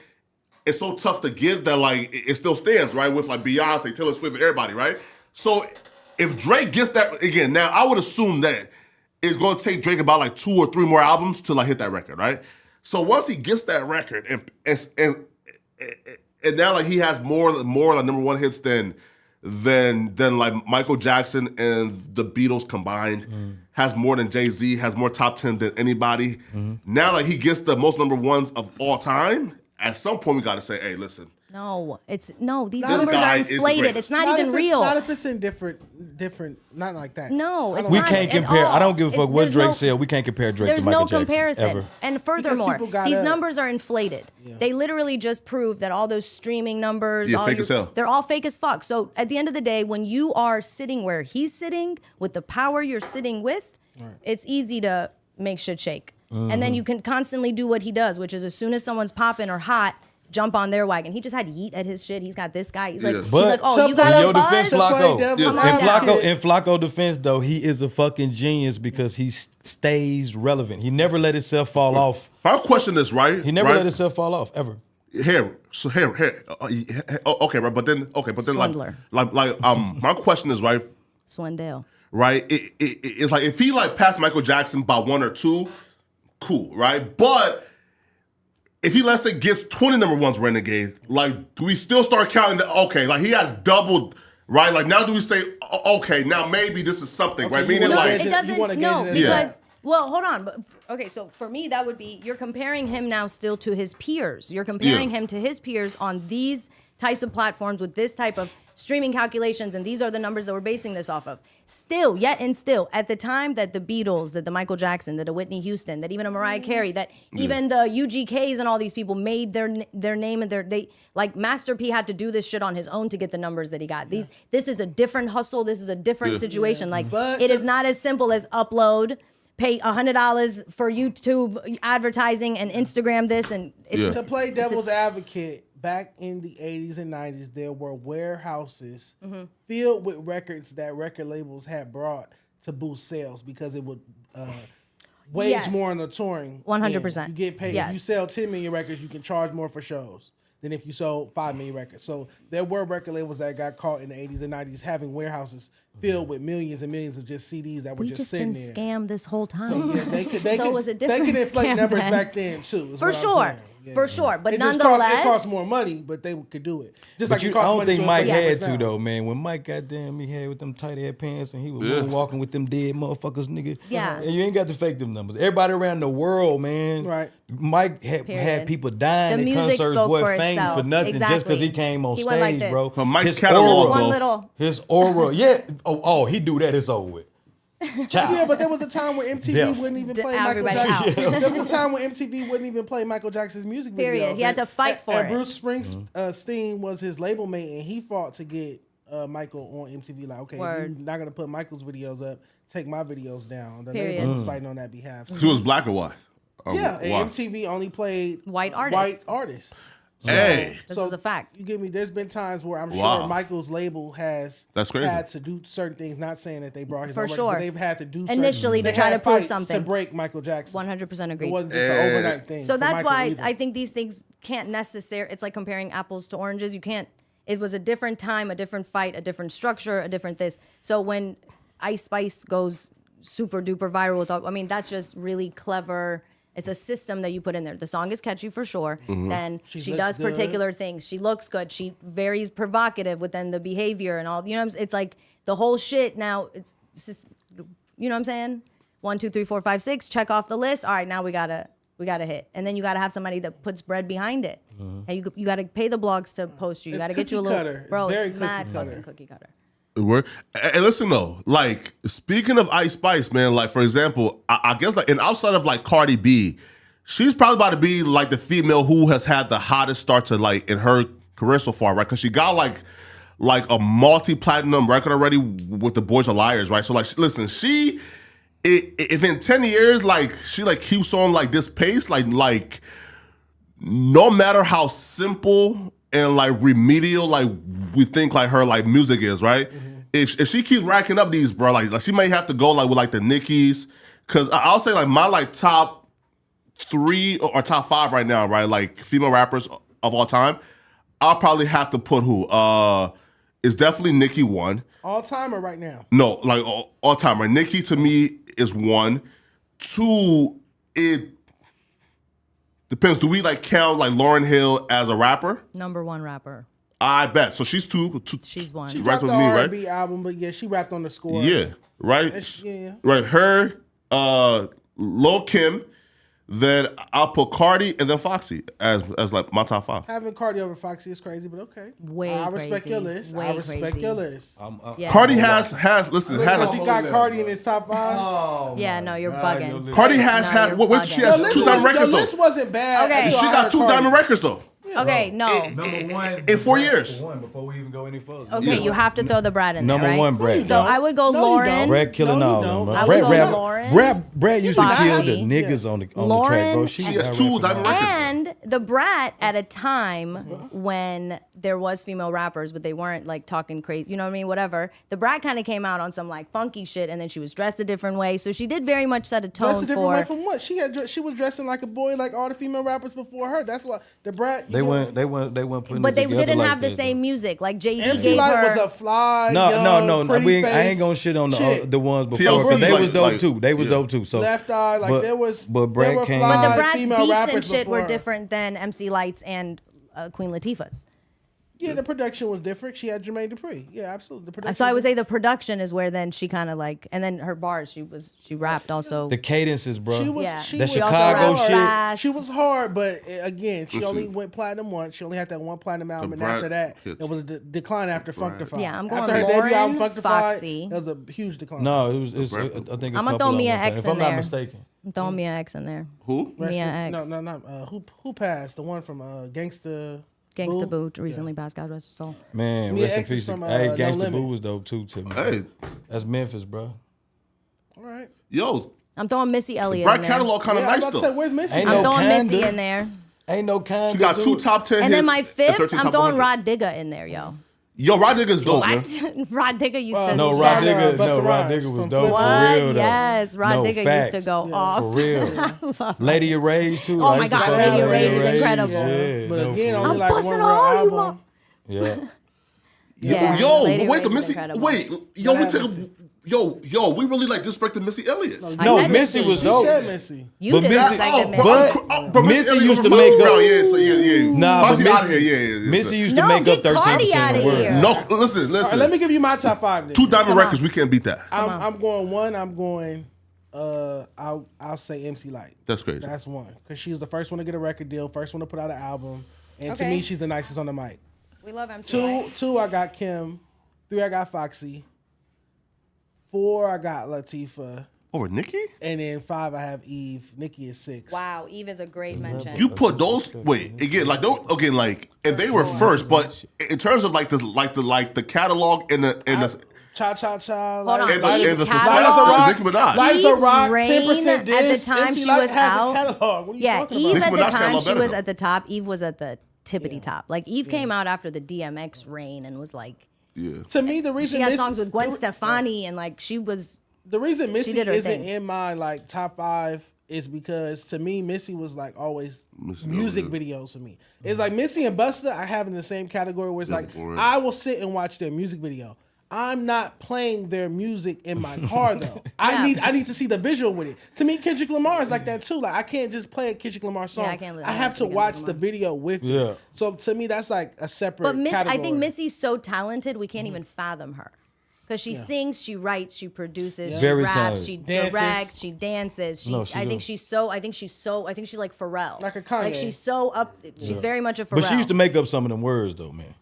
Speaker 2: is so tough to get that like it still stands, right? With like Beyonce, Taylor Swift, and everybody, right? So if Drake gets that again, now I would assume that it's going to take Drake about like 2 or 3 more albums to like hit that record, right? So once he gets that record and now like he has more like #1 hits than like Michael Jackson and the Beatles combined, has more than Jay-Z, has more top 10 than anybody. Now like he gets the most #1s of all time. At some point we got to say, hey, listen.
Speaker 5: No, these numbers
Speaker 2: guy
Speaker 5: are
Speaker 2: is
Speaker 5: inflated.
Speaker 2: great.
Speaker 5: It's not even real.
Speaker 4: Not if it's in different, not like that.
Speaker 5: No, it's
Speaker 3: We
Speaker 5: not
Speaker 3: can't
Speaker 5: at
Speaker 3: compare.
Speaker 5: all.
Speaker 3: I don't give a fuck what
Speaker 5: There's
Speaker 3: Drake
Speaker 5: no-
Speaker 3: said. We can't compare Drake
Speaker 5: There's
Speaker 3: to Michael
Speaker 5: no
Speaker 3: Jackson.
Speaker 5: comparison.
Speaker 3: Ever.
Speaker 5: And furthermore,
Speaker 4: people got
Speaker 5: these
Speaker 4: up.
Speaker 5: numbers are inflated. They literally just prove that all those streaming numbers,
Speaker 2: Yeah, fake as hell.
Speaker 5: they're all fake as fuck. So at the end of the day, when you are sitting where he's sitting with the power you're sitting with, it's easy to make shit shake. And then you can constantly do what he does, which is as soon as someone's popping or hot, jump on their wagon. He just had Yeet at his shit. He's got this guy. He's like,
Speaker 2: Yeah.
Speaker 5: she's
Speaker 3: But
Speaker 5: like, oh,
Speaker 4: to
Speaker 5: you
Speaker 4: play
Speaker 5: got
Speaker 3: in
Speaker 5: a
Speaker 3: your defense,
Speaker 5: buzz?
Speaker 3: Flacco.
Speaker 4: devil
Speaker 5: Come on
Speaker 3: In
Speaker 5: now.
Speaker 3: Flacco defense, though, he is a fucking genius because he stays relevant. He never let himself fall off.
Speaker 2: My question is right.
Speaker 3: He never
Speaker 2: right?
Speaker 3: let himself fall off ever.
Speaker 2: Here. Okay, right, but then
Speaker 5: Swindler.
Speaker 2: like my question is right.
Speaker 5: Swindale.
Speaker 2: Right, it's like if he like passed Michael Jackson by 1 or 2, cool, right? But if he let's say gets 20 #1s Renegade, like do we still start counting that? Okay, like he has doubled, right? Like now do we say okay, now maybe this is something, right?
Speaker 4: you
Speaker 2: Meaning
Speaker 4: wanna
Speaker 2: like
Speaker 4: gauge
Speaker 5: It
Speaker 4: You wanna
Speaker 5: doesn't,
Speaker 4: gauge
Speaker 5: no,
Speaker 4: it as
Speaker 5: because Well, hold on. Okay, so for me, that would be you're comparing him now still to his peers. You're comparing him to his peers on these types of platforms with this type of streaming calculations, and these are the numbers that we're basing this off of. Still, at the time that the Beatles, that the Michael Jackson, that the Whitney Houston, that even a Mariah Carey, that even the UGKs and all these people made their name and they like Master P had to do this shit on his own to get the numbers that he got. This is a different hustle. This is a different situation. Like it is not as simple as upload, pay $100 for YouTube advertising and Instagram this and it's
Speaker 4: to play devil's advocate. Back in the 80s and 90s, there were warehouses filled with records that record labels had brought to boost sales because it would wage more on the touring.
Speaker 5: 100%.
Speaker 4: You get paid. If you sell 10 million records, you can charge more for shows than if you sold 5 million records. So there were record labels that got caught in the 80s and 90s having warehouses filled with millions and millions of just CDs that were just sitting there.
Speaker 5: We just been scammed this whole time.
Speaker 4: So, yeah, they could inflate
Speaker 5: scam
Speaker 4: numbers
Speaker 5: then.
Speaker 4: back then too.
Speaker 5: For sure.
Speaker 4: Yeah.
Speaker 5: For sure, but
Speaker 4: It
Speaker 5: nonetheless,
Speaker 4: cost more money, but they could do it. Just
Speaker 3: But
Speaker 4: like
Speaker 3: you,
Speaker 4: it
Speaker 3: I
Speaker 4: costs
Speaker 3: don't
Speaker 4: money
Speaker 3: think
Speaker 4: to
Speaker 3: Mike
Speaker 4: inflate
Speaker 3: had
Speaker 4: the
Speaker 3: to
Speaker 4: sound.
Speaker 3: though, man. When Mike goddamn he had with them tight head pants and he was walking with them dead motherfuckers, nigga.
Speaker 5: Yeah.
Speaker 3: And you ain't got to fake them numbers. Everybody around the world, man.
Speaker 4: Right.
Speaker 3: Mike had
Speaker 5: Period.
Speaker 3: people dying
Speaker 5: The
Speaker 3: at
Speaker 5: music
Speaker 3: concerts,
Speaker 5: spoke
Speaker 3: boy,
Speaker 5: for
Speaker 3: famous
Speaker 5: itself.
Speaker 3: for nothing just
Speaker 5: Exactly.
Speaker 3: because he came on
Speaker 5: He
Speaker 3: stage,
Speaker 5: went like this.
Speaker 3: bro.
Speaker 2: But Mike's
Speaker 3: His
Speaker 2: catalog,
Speaker 3: aura-
Speaker 2: though.
Speaker 5: one little.
Speaker 3: His aura, yeah. Oh, he do that. It's over with. Child.
Speaker 4: Yeah, but there was a time where MTV
Speaker 3: Death.
Speaker 4: wouldn't even play Michael
Speaker 5: Everybody
Speaker 4: Jackson.
Speaker 5: out.
Speaker 4: There was a time when MTV wouldn't even play Michael Jackson's music videos.
Speaker 5: Period. He had to fight for
Speaker 4: and
Speaker 5: it.
Speaker 4: Bruce Springsteen was his label mate, and he fought to get Michael on MTV. Like, okay,
Speaker 5: Word.
Speaker 4: you're not gonna put Michael's videos up. Take my videos down. The
Speaker 5: Period.
Speaker 4: label was fighting on that behalf. So,
Speaker 2: She was black or white?
Speaker 4: yeah,
Speaker 2: Why?
Speaker 4: and MTV only played
Speaker 5: White artists.
Speaker 2: Hey.
Speaker 5: This was a fact.
Speaker 4: You get me? There's been times where I'm
Speaker 2: Wow.
Speaker 4: sure Michael's label has
Speaker 2: That's crazy.
Speaker 4: had to do certain things. Not saying that they brought his
Speaker 5: For
Speaker 4: own records,
Speaker 5: sure.
Speaker 4: but they've had to do
Speaker 5: Initially
Speaker 4: certain,
Speaker 5: to try
Speaker 4: they
Speaker 5: to
Speaker 4: had
Speaker 5: prove
Speaker 4: fights
Speaker 5: something.
Speaker 4: to break Michael Jackson.
Speaker 5: 100%
Speaker 4: It
Speaker 5: agreed.
Speaker 4: wasn't just an overnight thing.
Speaker 5: So
Speaker 4: for
Speaker 5: that's
Speaker 4: Michael
Speaker 5: why
Speaker 4: either.
Speaker 5: I think these things can't necessarily. It's like comparing apples to oranges. You can't. It was a different time, a different fight, a different structure, a different this. So when Ice Spice goes super duper viral with, I mean, that's just really clever. It's a system that you put in there. The song is catchy for sure. Then she
Speaker 4: looks
Speaker 5: does
Speaker 4: good.
Speaker 5: particular things. She looks good. She varies provocative within the behavior and all. You know, what I'm, it's like the whole shit. Now it's just, you know what I'm saying? 1, 2, 3, 4, 5, 6. Check off the list. All right, now we gotta hit, and then you gotta have somebody that puts bread behind it. And you gotta pay the blogs to post you. You
Speaker 4: It's
Speaker 5: gotta get you a
Speaker 4: cookie
Speaker 5: little
Speaker 4: cutter. It's
Speaker 5: bro.
Speaker 4: very
Speaker 5: It's mad
Speaker 4: cookie cutter.
Speaker 5: fucking cookie cutter.
Speaker 2: Word. And listen though, like speaking of Ice Spice, man, like for example, I guess like and outside of like Cardi B, she's probably about to be like the female who has had the hottest start to like in her career so far, right? Because she got like a multi-platinum record already with The Boys Are Liars, right? So like, listen, if in 10 years like she like keeps on like this pace, like no matter how simple and like remedial like we think like her like music is, right? If she keeps racking up these, bro, like she may have to go like with like the Nickies, because I'll say like my like top 3 or top 5 right now, right? Like female rappers of all time, I'll probably have to put who? It's definitely Nicki 1.
Speaker 4: All time or right now?
Speaker 2: No, like all time, right? Nicki to me is 1. 2, it depends. Do we like count like Lauryn Hill as a rapper?
Speaker 5: Number 1 rapper.
Speaker 2: I bet. So she's 2.
Speaker 5: She's 1.
Speaker 4: She
Speaker 2: Rapped
Speaker 4: dropped the
Speaker 2: with me, right?
Speaker 4: R&B album, but yeah, she rapped on the score.
Speaker 2: Yeah, right.
Speaker 4: Yeah.
Speaker 2: Right. Her, Lil Kim, then I'll put Cardi and then Foxy as like my top 5.
Speaker 4: Having Cardi over Foxy is crazy, but okay.
Speaker 5: Way
Speaker 4: I respect
Speaker 5: crazy.
Speaker 4: your list.
Speaker 5: Way
Speaker 4: I respect
Speaker 5: crazy.
Speaker 4: your list.
Speaker 5: Yeah.
Speaker 2: Cardi has listen
Speaker 4: Because
Speaker 2: has
Speaker 4: he got Cardi in his top 5.
Speaker 5: Yeah, no, you're bugging.
Speaker 2: Cardi
Speaker 5: No,
Speaker 2: has
Speaker 5: you're
Speaker 2: what she has
Speaker 5: bugging.
Speaker 2: 2 diamond records
Speaker 4: the
Speaker 2: though.
Speaker 4: list wasn't bad.
Speaker 5: Okay.
Speaker 4: until
Speaker 2: She
Speaker 4: I
Speaker 2: got
Speaker 4: heard
Speaker 2: 2
Speaker 4: Cardi.
Speaker 2: diamond records though.
Speaker 5: Okay, no.
Speaker 3: Number 1
Speaker 2: In 4 years.
Speaker 3: Before we even go any further.
Speaker 5: Okay, you have to throw the Brad in there,
Speaker 3: Number
Speaker 5: right?
Speaker 3: 1, Brad.
Speaker 5: So I would go
Speaker 4: No, you
Speaker 5: Lauren.
Speaker 4: don't.
Speaker 3: Brad killing
Speaker 4: No, you
Speaker 3: all
Speaker 4: don't.
Speaker 3: of them.
Speaker 5: I
Speaker 3: Brad,
Speaker 5: would
Speaker 3: Brad,
Speaker 5: go Lauren,
Speaker 3: Brad used to
Speaker 5: Foxy.
Speaker 3: kill the niggas on the track, bro.
Speaker 5: Lauren,
Speaker 3: She
Speaker 2: She has 2 diamond records.
Speaker 5: And the Brat at a time when there was female rappers, but they weren't like talking crazy, you know what I mean? Whatever. The Brat kind of came out on some like funky shit, and then she was dressed a different way. So she did very much set a
Speaker 4: Dressed
Speaker 5: tone
Speaker 4: a different
Speaker 5: for.
Speaker 4: way from what? She was dressing like a boy, like all the female rappers before her. That's why the Brat.
Speaker 3: They weren't putting
Speaker 5: But
Speaker 3: it
Speaker 5: they
Speaker 3: together
Speaker 5: didn't
Speaker 3: like
Speaker 5: have the
Speaker 3: that,
Speaker 5: same
Speaker 3: though.
Speaker 5: music. Like JD
Speaker 4: MC
Speaker 5: gave
Speaker 4: Light
Speaker 5: her.
Speaker 4: was a fly.
Speaker 3: No,
Speaker 4: young, pretty
Speaker 3: I ain't
Speaker 4: face
Speaker 3: gonna shit on
Speaker 4: chick.
Speaker 3: the ones before.
Speaker 2: TLC,
Speaker 3: 'Cause they
Speaker 2: like-
Speaker 3: was dope
Speaker 2: like-
Speaker 3: too. They was
Speaker 2: yeah.
Speaker 3: dope too. So
Speaker 4: Left Eye, like there were
Speaker 3: Brad came.
Speaker 5: But the
Speaker 4: fly
Speaker 5: Brat's
Speaker 4: female
Speaker 5: beats and
Speaker 4: rappers
Speaker 5: shit were
Speaker 4: before her.
Speaker 5: different than MC Light's and Queen Latifah's.
Speaker 4: Yeah, the production was different. She had Jermaine Dupri. Yeah, absolutely. The production.
Speaker 5: So I would say the production is where then she kind of like, and then her bars, she rapped also.
Speaker 3: The cadences, bro.
Speaker 4: She was,
Speaker 5: Yeah.
Speaker 4: she
Speaker 3: The
Speaker 4: was,
Speaker 3: Chicago
Speaker 5: also
Speaker 3: shit.
Speaker 5: fast.
Speaker 4: She was hard, but again, she
Speaker 2: Listen.
Speaker 4: only went platinum once. She only had that one platinum album, and
Speaker 2: Brad
Speaker 4: after that,
Speaker 2: hits.
Speaker 4: it was a decline after Functified.
Speaker 5: Yeah, I'm
Speaker 4: after
Speaker 5: going
Speaker 4: her debut album,
Speaker 5: Lauren,
Speaker 4: Functified,
Speaker 5: Foxy.
Speaker 4: it was a huge decline.
Speaker 3: No, I think.
Speaker 5: I'ma throw Mia X
Speaker 3: If
Speaker 5: in
Speaker 3: I'm
Speaker 5: there.
Speaker 3: not mistaken.
Speaker 5: I'm throwing Mia X in there.
Speaker 2: Who?
Speaker 5: Mia X.
Speaker 4: No, not who passed? The one from Gangsta.
Speaker 5: Gangsta Boo recently passed. God rest his soul.
Speaker 3: Man,
Speaker 4: Mia
Speaker 3: rest in
Speaker 4: X is
Speaker 3: peace.
Speaker 4: from,
Speaker 3: Hey,
Speaker 4: No
Speaker 3: Gangsta
Speaker 4: Limit.
Speaker 3: Boo was dope too to me.
Speaker 2: Hey,
Speaker 3: That's Memphis, bro.
Speaker 4: All right.
Speaker 2: yo,
Speaker 5: I'm throwing Missy Elliott
Speaker 2: Brad
Speaker 5: in there.
Speaker 2: catalog kind of
Speaker 4: Yeah, I was
Speaker 2: nice
Speaker 4: about to say,
Speaker 2: though.
Speaker 4: where's Missy?
Speaker 3: Ain't
Speaker 5: I'm
Speaker 3: no
Speaker 5: throwing
Speaker 3: kinda.
Speaker 5: Missy in there.
Speaker 3: Ain't no kind.
Speaker 2: She got 2 top 10 hits.
Speaker 5: And then my fifth,
Speaker 2: 13
Speaker 5: I'm
Speaker 2: top
Speaker 5: throwing
Speaker 2: 100.
Speaker 5: Rod Digga in there, yo.
Speaker 2: Yo, Rod Digga's dope, man.
Speaker 5: What? Rod Digga used to
Speaker 3: No,
Speaker 4: Shout
Speaker 3: Rod
Speaker 4: out
Speaker 3: Digga.
Speaker 4: Busta
Speaker 3: No, Rod
Speaker 4: Rhymes
Speaker 3: Digga was
Speaker 4: from
Speaker 3: dope
Speaker 4: Flip
Speaker 3: for
Speaker 5: What?
Speaker 3: real though.
Speaker 5: Yes, Rod
Speaker 3: No,
Speaker 5: Digga
Speaker 3: facts.
Speaker 5: used to go
Speaker 3: For
Speaker 5: off.
Speaker 3: real. Lady of Rage too.
Speaker 5: Oh
Speaker 3: I
Speaker 5: my
Speaker 3: used to
Speaker 5: God,
Speaker 3: fuck
Speaker 5: Lady
Speaker 3: with
Speaker 5: of Rage is
Speaker 3: Rage.
Speaker 5: incredible.
Speaker 3: Yeah,
Speaker 4: But
Speaker 3: no,
Speaker 4: again,
Speaker 3: for
Speaker 4: only
Speaker 3: real.
Speaker 4: like
Speaker 5: busting
Speaker 4: one
Speaker 5: all
Speaker 4: real
Speaker 5: you
Speaker 4: album.
Speaker 3: Yeah.
Speaker 5: Yeah,
Speaker 2: Yo,
Speaker 5: Lady
Speaker 2: wait,
Speaker 5: Rage
Speaker 2: the
Speaker 5: is
Speaker 2: Missy.
Speaker 5: incredible.
Speaker 2: Wait, yo, we take a. Yo, we really like disrespected Missy Elliott.
Speaker 5: I
Speaker 3: No,
Speaker 5: said
Speaker 3: Missy was
Speaker 4: She
Speaker 3: dope.
Speaker 4: said Missy.
Speaker 5: You
Speaker 3: But Missy-
Speaker 5: disrespected Missy.
Speaker 3: But Missy
Speaker 2: Elliott
Speaker 3: used
Speaker 2: over
Speaker 3: to
Speaker 2: Foxy
Speaker 3: make up-
Speaker 2: Brown, yeah, so yeah.
Speaker 3: Nah, but
Speaker 2: Foxy outta
Speaker 3: Missy,
Speaker 2: here, yeah.
Speaker 3: Missy used to
Speaker 5: No,
Speaker 3: make
Speaker 5: get
Speaker 3: up 13%
Speaker 5: Cardi outta
Speaker 3: of the word.
Speaker 5: here.
Speaker 2: No, listen.
Speaker 4: All right, let me give you my top 5 then.
Speaker 2: 2 diamond records, we can't beat that.
Speaker 4: I'm going one. I'm going. I'll say MC Light.
Speaker 2: That's crazy.
Speaker 4: That's one because she was the first one to get a record deal, first one to put out an album, and to
Speaker 5: Okay.
Speaker 4: me, she's the nicest on the mic.
Speaker 5: We love MC.
Speaker 4: Two, I got Kim. 3, I got Foxy. 4, I got Latifah,
Speaker 2: Over Nicki?
Speaker 4: and then 5, I have Eve. Nicki is 6.
Speaker 5: Wow, Eve is a great mention.
Speaker 2: You put those again, and they were first, but in terms of the catalog and the
Speaker 4: Cha Cha Cha.
Speaker 5: Hold on.
Speaker 2: and the
Speaker 5: Eve's
Speaker 2: success
Speaker 5: catalog-
Speaker 2: of Nicki Minaj.
Speaker 4: Lights of
Speaker 5: Eve's
Speaker 4: Rock,
Speaker 5: reign
Speaker 4: 10%
Speaker 5: at
Speaker 4: diss.
Speaker 5: the time
Speaker 4: MC
Speaker 5: she
Speaker 4: Light
Speaker 5: was
Speaker 4: has a
Speaker 5: out.
Speaker 4: catalog. What are you
Speaker 5: Yeah,
Speaker 4: talking
Speaker 5: Eve
Speaker 4: about?
Speaker 5: at
Speaker 2: Nicki
Speaker 5: the
Speaker 2: Minaj
Speaker 5: time
Speaker 2: catalog
Speaker 5: she
Speaker 2: better
Speaker 5: was
Speaker 2: though.
Speaker 5: at the top. Eve was at the tippity top. Like Eve came out after the DMX reign and was like,
Speaker 2: Yeah.
Speaker 4: To me, the reason
Speaker 5: she had
Speaker 4: Missy-
Speaker 5: songs with Gwen Stefani and like she was.
Speaker 4: The reason Missy
Speaker 5: did her
Speaker 4: isn't
Speaker 5: thing.
Speaker 4: in my like top 5 is because to me Missy was like always music videos for me. It's like Missy and Busta I have in the same category where it's like
Speaker 2: word.
Speaker 4: I will sit and watch their music video. I'm not playing their music in my car though. I need to see the visual with it. To me, Kendrick Lamar is like that too. Like I can't just play a Kendrick Lamar song.
Speaker 5: I can't listen
Speaker 4: I have
Speaker 5: to
Speaker 4: to
Speaker 5: Kendrick
Speaker 4: watch
Speaker 5: Lamar.
Speaker 4: the video with
Speaker 3: Yeah.
Speaker 4: it. So to me, that's like a separate.
Speaker 5: But I think
Speaker 4: category.
Speaker 5: Missy's so talented we can't even fathom her. Because she sings, she writes, she produces,
Speaker 3: Very
Speaker 5: she raps,
Speaker 3: talented.
Speaker 5: she
Speaker 4: Dances.
Speaker 5: directs, she dances.
Speaker 3: No, she
Speaker 5: I
Speaker 3: do.
Speaker 5: think she's like Pharrell.
Speaker 4: Like a Kanye.
Speaker 5: Like she's so up. She's very much a Pharrell.
Speaker 3: But she used to make up some of them words though, man.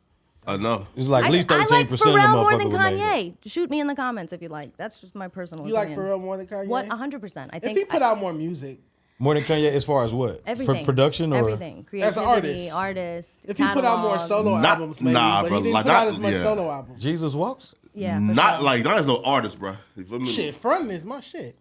Speaker 2: I know.
Speaker 3: It's like at least
Speaker 5: I
Speaker 3: 13%
Speaker 5: like
Speaker 3: of the
Speaker 5: Pharrell more
Speaker 3: motherfuckers
Speaker 5: than
Speaker 3: were made up.
Speaker 5: Kanye. Shoot me in the comments if you like. That's just my personal
Speaker 4: You like
Speaker 5: opinion.
Speaker 4: Pharrell more than Kanye?
Speaker 5: What? 100%. I
Speaker 4: If
Speaker 5: think
Speaker 4: he put out more music,
Speaker 3: More than Kanye as far as what?
Speaker 5: everything.
Speaker 3: Production or
Speaker 5: everything.
Speaker 4: As an
Speaker 5: Creativity,
Speaker 4: artist.
Speaker 5: artist.
Speaker 4: if he put out more
Speaker 5: catalog.
Speaker 4: solo
Speaker 2: Nah,
Speaker 4: albums, maybe,
Speaker 2: nah,
Speaker 4: but
Speaker 2: bro,
Speaker 4: he didn't
Speaker 2: like,
Speaker 4: put out
Speaker 2: not-
Speaker 4: as much
Speaker 2: yeah.
Speaker 4: solo albums.
Speaker 3: Jesus Walks?
Speaker 5: Yeah, for
Speaker 2: Not
Speaker 5: sure.
Speaker 2: like not no artist, bro. You feel me?
Speaker 4: Shit, frontin' is my shit.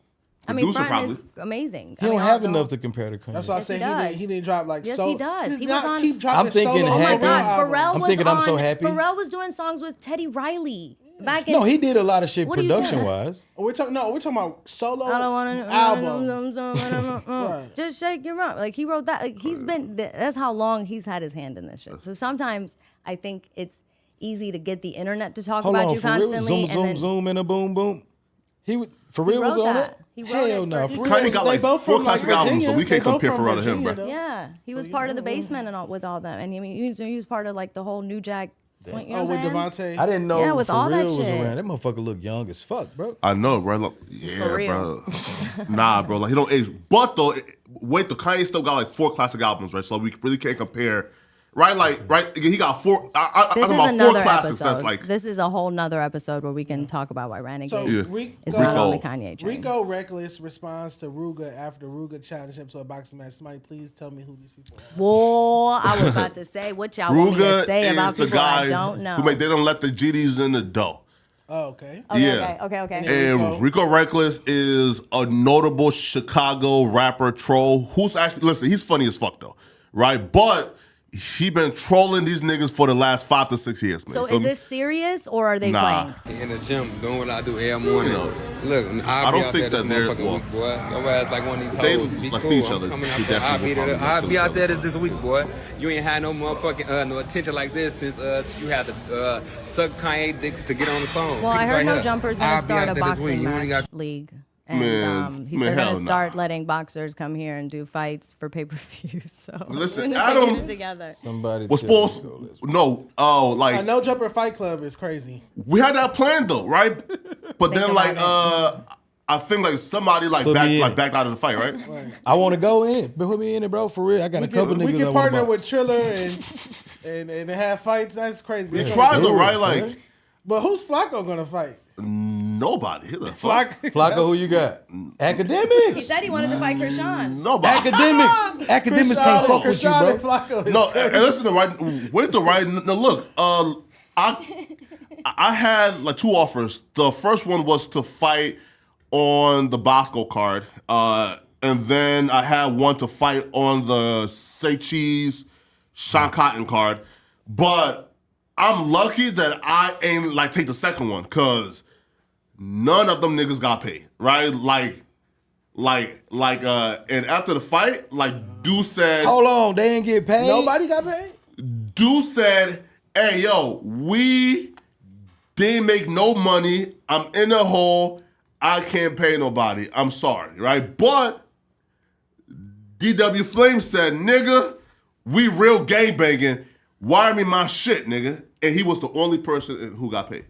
Speaker 5: I mean,
Speaker 2: Producer
Speaker 5: Front is
Speaker 2: probably.
Speaker 5: amazing.
Speaker 3: He don't have enough to compare to Kanye.
Speaker 4: That's why I
Speaker 5: Yes,
Speaker 4: say
Speaker 5: he
Speaker 4: he
Speaker 5: does.
Speaker 4: didn't drop like
Speaker 5: Yes,
Speaker 4: solo.
Speaker 5: he does.
Speaker 4: did
Speaker 5: He was
Speaker 4: not
Speaker 5: on-
Speaker 4: keep dropping
Speaker 3: I'm thinking
Speaker 4: solo
Speaker 5: Oh my
Speaker 3: Happy.
Speaker 5: God,
Speaker 4: albums.
Speaker 5: Pharrell
Speaker 3: I'm
Speaker 5: was
Speaker 3: thinking
Speaker 5: on.
Speaker 3: I'm So Happy.
Speaker 5: Pharrell was doing songs with Teddy Riley back in.
Speaker 3: No, he did a lot of shit
Speaker 5: What are you doing?
Speaker 3: production wise.
Speaker 4: We're talking about solo
Speaker 5: I don't want
Speaker 4: album.
Speaker 5: to.
Speaker 4: Right.
Speaker 5: Just shake your rump. Like he wrote that. Like he's been. That's how long he's had his hand in this shit. So sometimes I think it's easy to get the internet to talk
Speaker 3: Hold
Speaker 5: about
Speaker 3: on,
Speaker 5: you
Speaker 3: for real?
Speaker 5: constantly.
Speaker 3: Zoom,
Speaker 5: and
Speaker 3: zoom,
Speaker 5: then,
Speaker 3: zoom, and a boom, boom. For real
Speaker 5: wrote
Speaker 3: was on
Speaker 5: that.
Speaker 3: it?
Speaker 5: He wrote
Speaker 3: Hell
Speaker 5: it
Speaker 3: no.
Speaker 5: for-
Speaker 3: For real.
Speaker 2: Kanye got
Speaker 4: They
Speaker 2: like
Speaker 4: both
Speaker 2: 4
Speaker 4: from,
Speaker 2: classic
Speaker 4: like,
Speaker 2: albums, so
Speaker 4: Virginia.
Speaker 2: we can't
Speaker 4: They both
Speaker 2: compare
Speaker 4: from
Speaker 2: Pharrell to him,
Speaker 4: Virginia,
Speaker 2: bro.
Speaker 4: though.
Speaker 5: Yeah, he was part of the basement and all with all that, and I mean he was part of like the whole New Jack swing. You know
Speaker 4: Oh,
Speaker 5: what
Speaker 4: with
Speaker 5: I'm saying?
Speaker 4: Devontae.
Speaker 3: I didn't know
Speaker 5: Yeah, with all that
Speaker 3: Pharrell was
Speaker 5: shit.
Speaker 3: around. That motherfucker look young as fuck, bro.
Speaker 2: I know, bro. Look, yeah,
Speaker 5: For real.
Speaker 2: bro. Nah, bro. Like he don't age. But though, wait, the Kanye still got like 4 classic albums, right? So we really can't compare. Right, like, right. Again, he got 4. I'm
Speaker 5: This is
Speaker 2: about 4
Speaker 5: another
Speaker 2: classics.
Speaker 5: episode.
Speaker 2: That's like
Speaker 5: This is a whole nother episode where we can talk about why Renegade
Speaker 4: So
Speaker 2: Yeah.
Speaker 5: is not on the
Speaker 2: Rico.
Speaker 5: Kanye train.
Speaker 4: Rico Reckless responds to Ruga after Ruga challenged him to a boxing match. Somebody please tell me who these people are.
Speaker 5: Whoa, I was about to say what y'all want me to
Speaker 2: Ruga
Speaker 5: say
Speaker 2: is
Speaker 5: about
Speaker 2: the
Speaker 5: people I
Speaker 2: guy
Speaker 5: don't know.
Speaker 2: who they don't let the GDs in the dough.
Speaker 4: Oh, okay.
Speaker 5: Okay,
Speaker 2: Yeah.
Speaker 5: okay.
Speaker 2: And Rico Reckless is a notable Chicago rapper troll who's actually, listen, he's funny as fuck though, right? But he been trolling these niggas for the last 5 to 6 years, man.
Speaker 5: So
Speaker 2: Feel
Speaker 5: is
Speaker 2: me?
Speaker 5: this serious or are they
Speaker 2: Nah.
Speaker 5: playing?
Speaker 8: In the gym, doing what I do every morning.
Speaker 2: You know,
Speaker 8: Look,
Speaker 2: I
Speaker 8: I'll
Speaker 2: don't
Speaker 8: be out
Speaker 2: think
Speaker 8: there
Speaker 2: that
Speaker 8: this
Speaker 2: they're-
Speaker 8: motherfucking
Speaker 2: well,
Speaker 8: week, boy. Your ass like one of these
Speaker 2: they,
Speaker 8: hoes. Be
Speaker 2: like,
Speaker 8: cool.
Speaker 2: see each
Speaker 8: I'm
Speaker 2: other.
Speaker 8: coming
Speaker 2: He
Speaker 8: out there. I'll
Speaker 2: definitely
Speaker 8: be
Speaker 2: will
Speaker 8: there.
Speaker 2: probably
Speaker 8: I'll
Speaker 2: kill
Speaker 8: be out
Speaker 2: each
Speaker 8: there
Speaker 2: other.
Speaker 8: this week, boy. You ain't had no motherfucking no attention like this since you had to suck Kanye dick to get on the song.
Speaker 5: Well, I
Speaker 8: It's
Speaker 5: heard
Speaker 8: right
Speaker 5: No
Speaker 8: here.
Speaker 5: Jumper's gonna
Speaker 8: I'll be
Speaker 5: start
Speaker 8: out
Speaker 5: a
Speaker 8: there this week.
Speaker 5: boxing
Speaker 8: You only
Speaker 5: match
Speaker 8: got
Speaker 5: league. And they're
Speaker 2: hell
Speaker 5: gonna
Speaker 2: nah.
Speaker 5: start letting boxers come here and do fights for pay-per-views. So
Speaker 2: Listen,
Speaker 5: we're gonna
Speaker 2: Adam
Speaker 5: get it together.
Speaker 3: Somebody
Speaker 2: was
Speaker 3: tell me
Speaker 2: supposed
Speaker 3: to go, let's-
Speaker 2: no,
Speaker 4: A
Speaker 2: like
Speaker 4: No Jumper Fight Club is crazy.
Speaker 2: we had that plan though, right? But then
Speaker 5: Think
Speaker 2: like
Speaker 5: about
Speaker 2: I think like somebody like
Speaker 3: Put me in.
Speaker 2: backed out of the fight, right?
Speaker 3: I want to go in it. Put me in it, bro. For real. I got a couple
Speaker 4: We
Speaker 3: niggas
Speaker 4: can
Speaker 3: I wanna
Speaker 4: partner
Speaker 3: box.
Speaker 4: with Triller and have fights. That's crazy.
Speaker 2: We
Speaker 4: That's
Speaker 2: tried
Speaker 4: crazy.
Speaker 2: though, right?
Speaker 3: son.
Speaker 2: Like
Speaker 4: But who's Flacco gonna fight?
Speaker 2: nobody. Who the fuck?
Speaker 3: Flacco, who you got?
Speaker 5: He
Speaker 3: Academics.
Speaker 5: said he wanted to fight Krishan.
Speaker 2: Nobody.
Speaker 3: Academics. Academics can't fuck with you,
Speaker 4: Krishan
Speaker 3: bro.
Speaker 4: and Flacco is
Speaker 2: No,
Speaker 4: crazy.
Speaker 2: and listen, wait the right. No, look, I had like 2 offers. The first one was to fight on the Bosco card, and then I had one to fight on the Say Cheese Sean Cotton card. But I'm lucky that I ain't like take the second one, cause none of them niggas got paid, right? And after the fight, like Dude said.
Speaker 3: Hold on, they ain't get paid.
Speaker 4: Nobody got paid?
Speaker 2: Dude said, hey, yo, we didn't make no money. I'm in a hole. I can't pay nobody. I'm sorry, right? But DW Flame said, nigga, we real gangbanging. Wire me my shit, nigga. And he was the only person who got paid.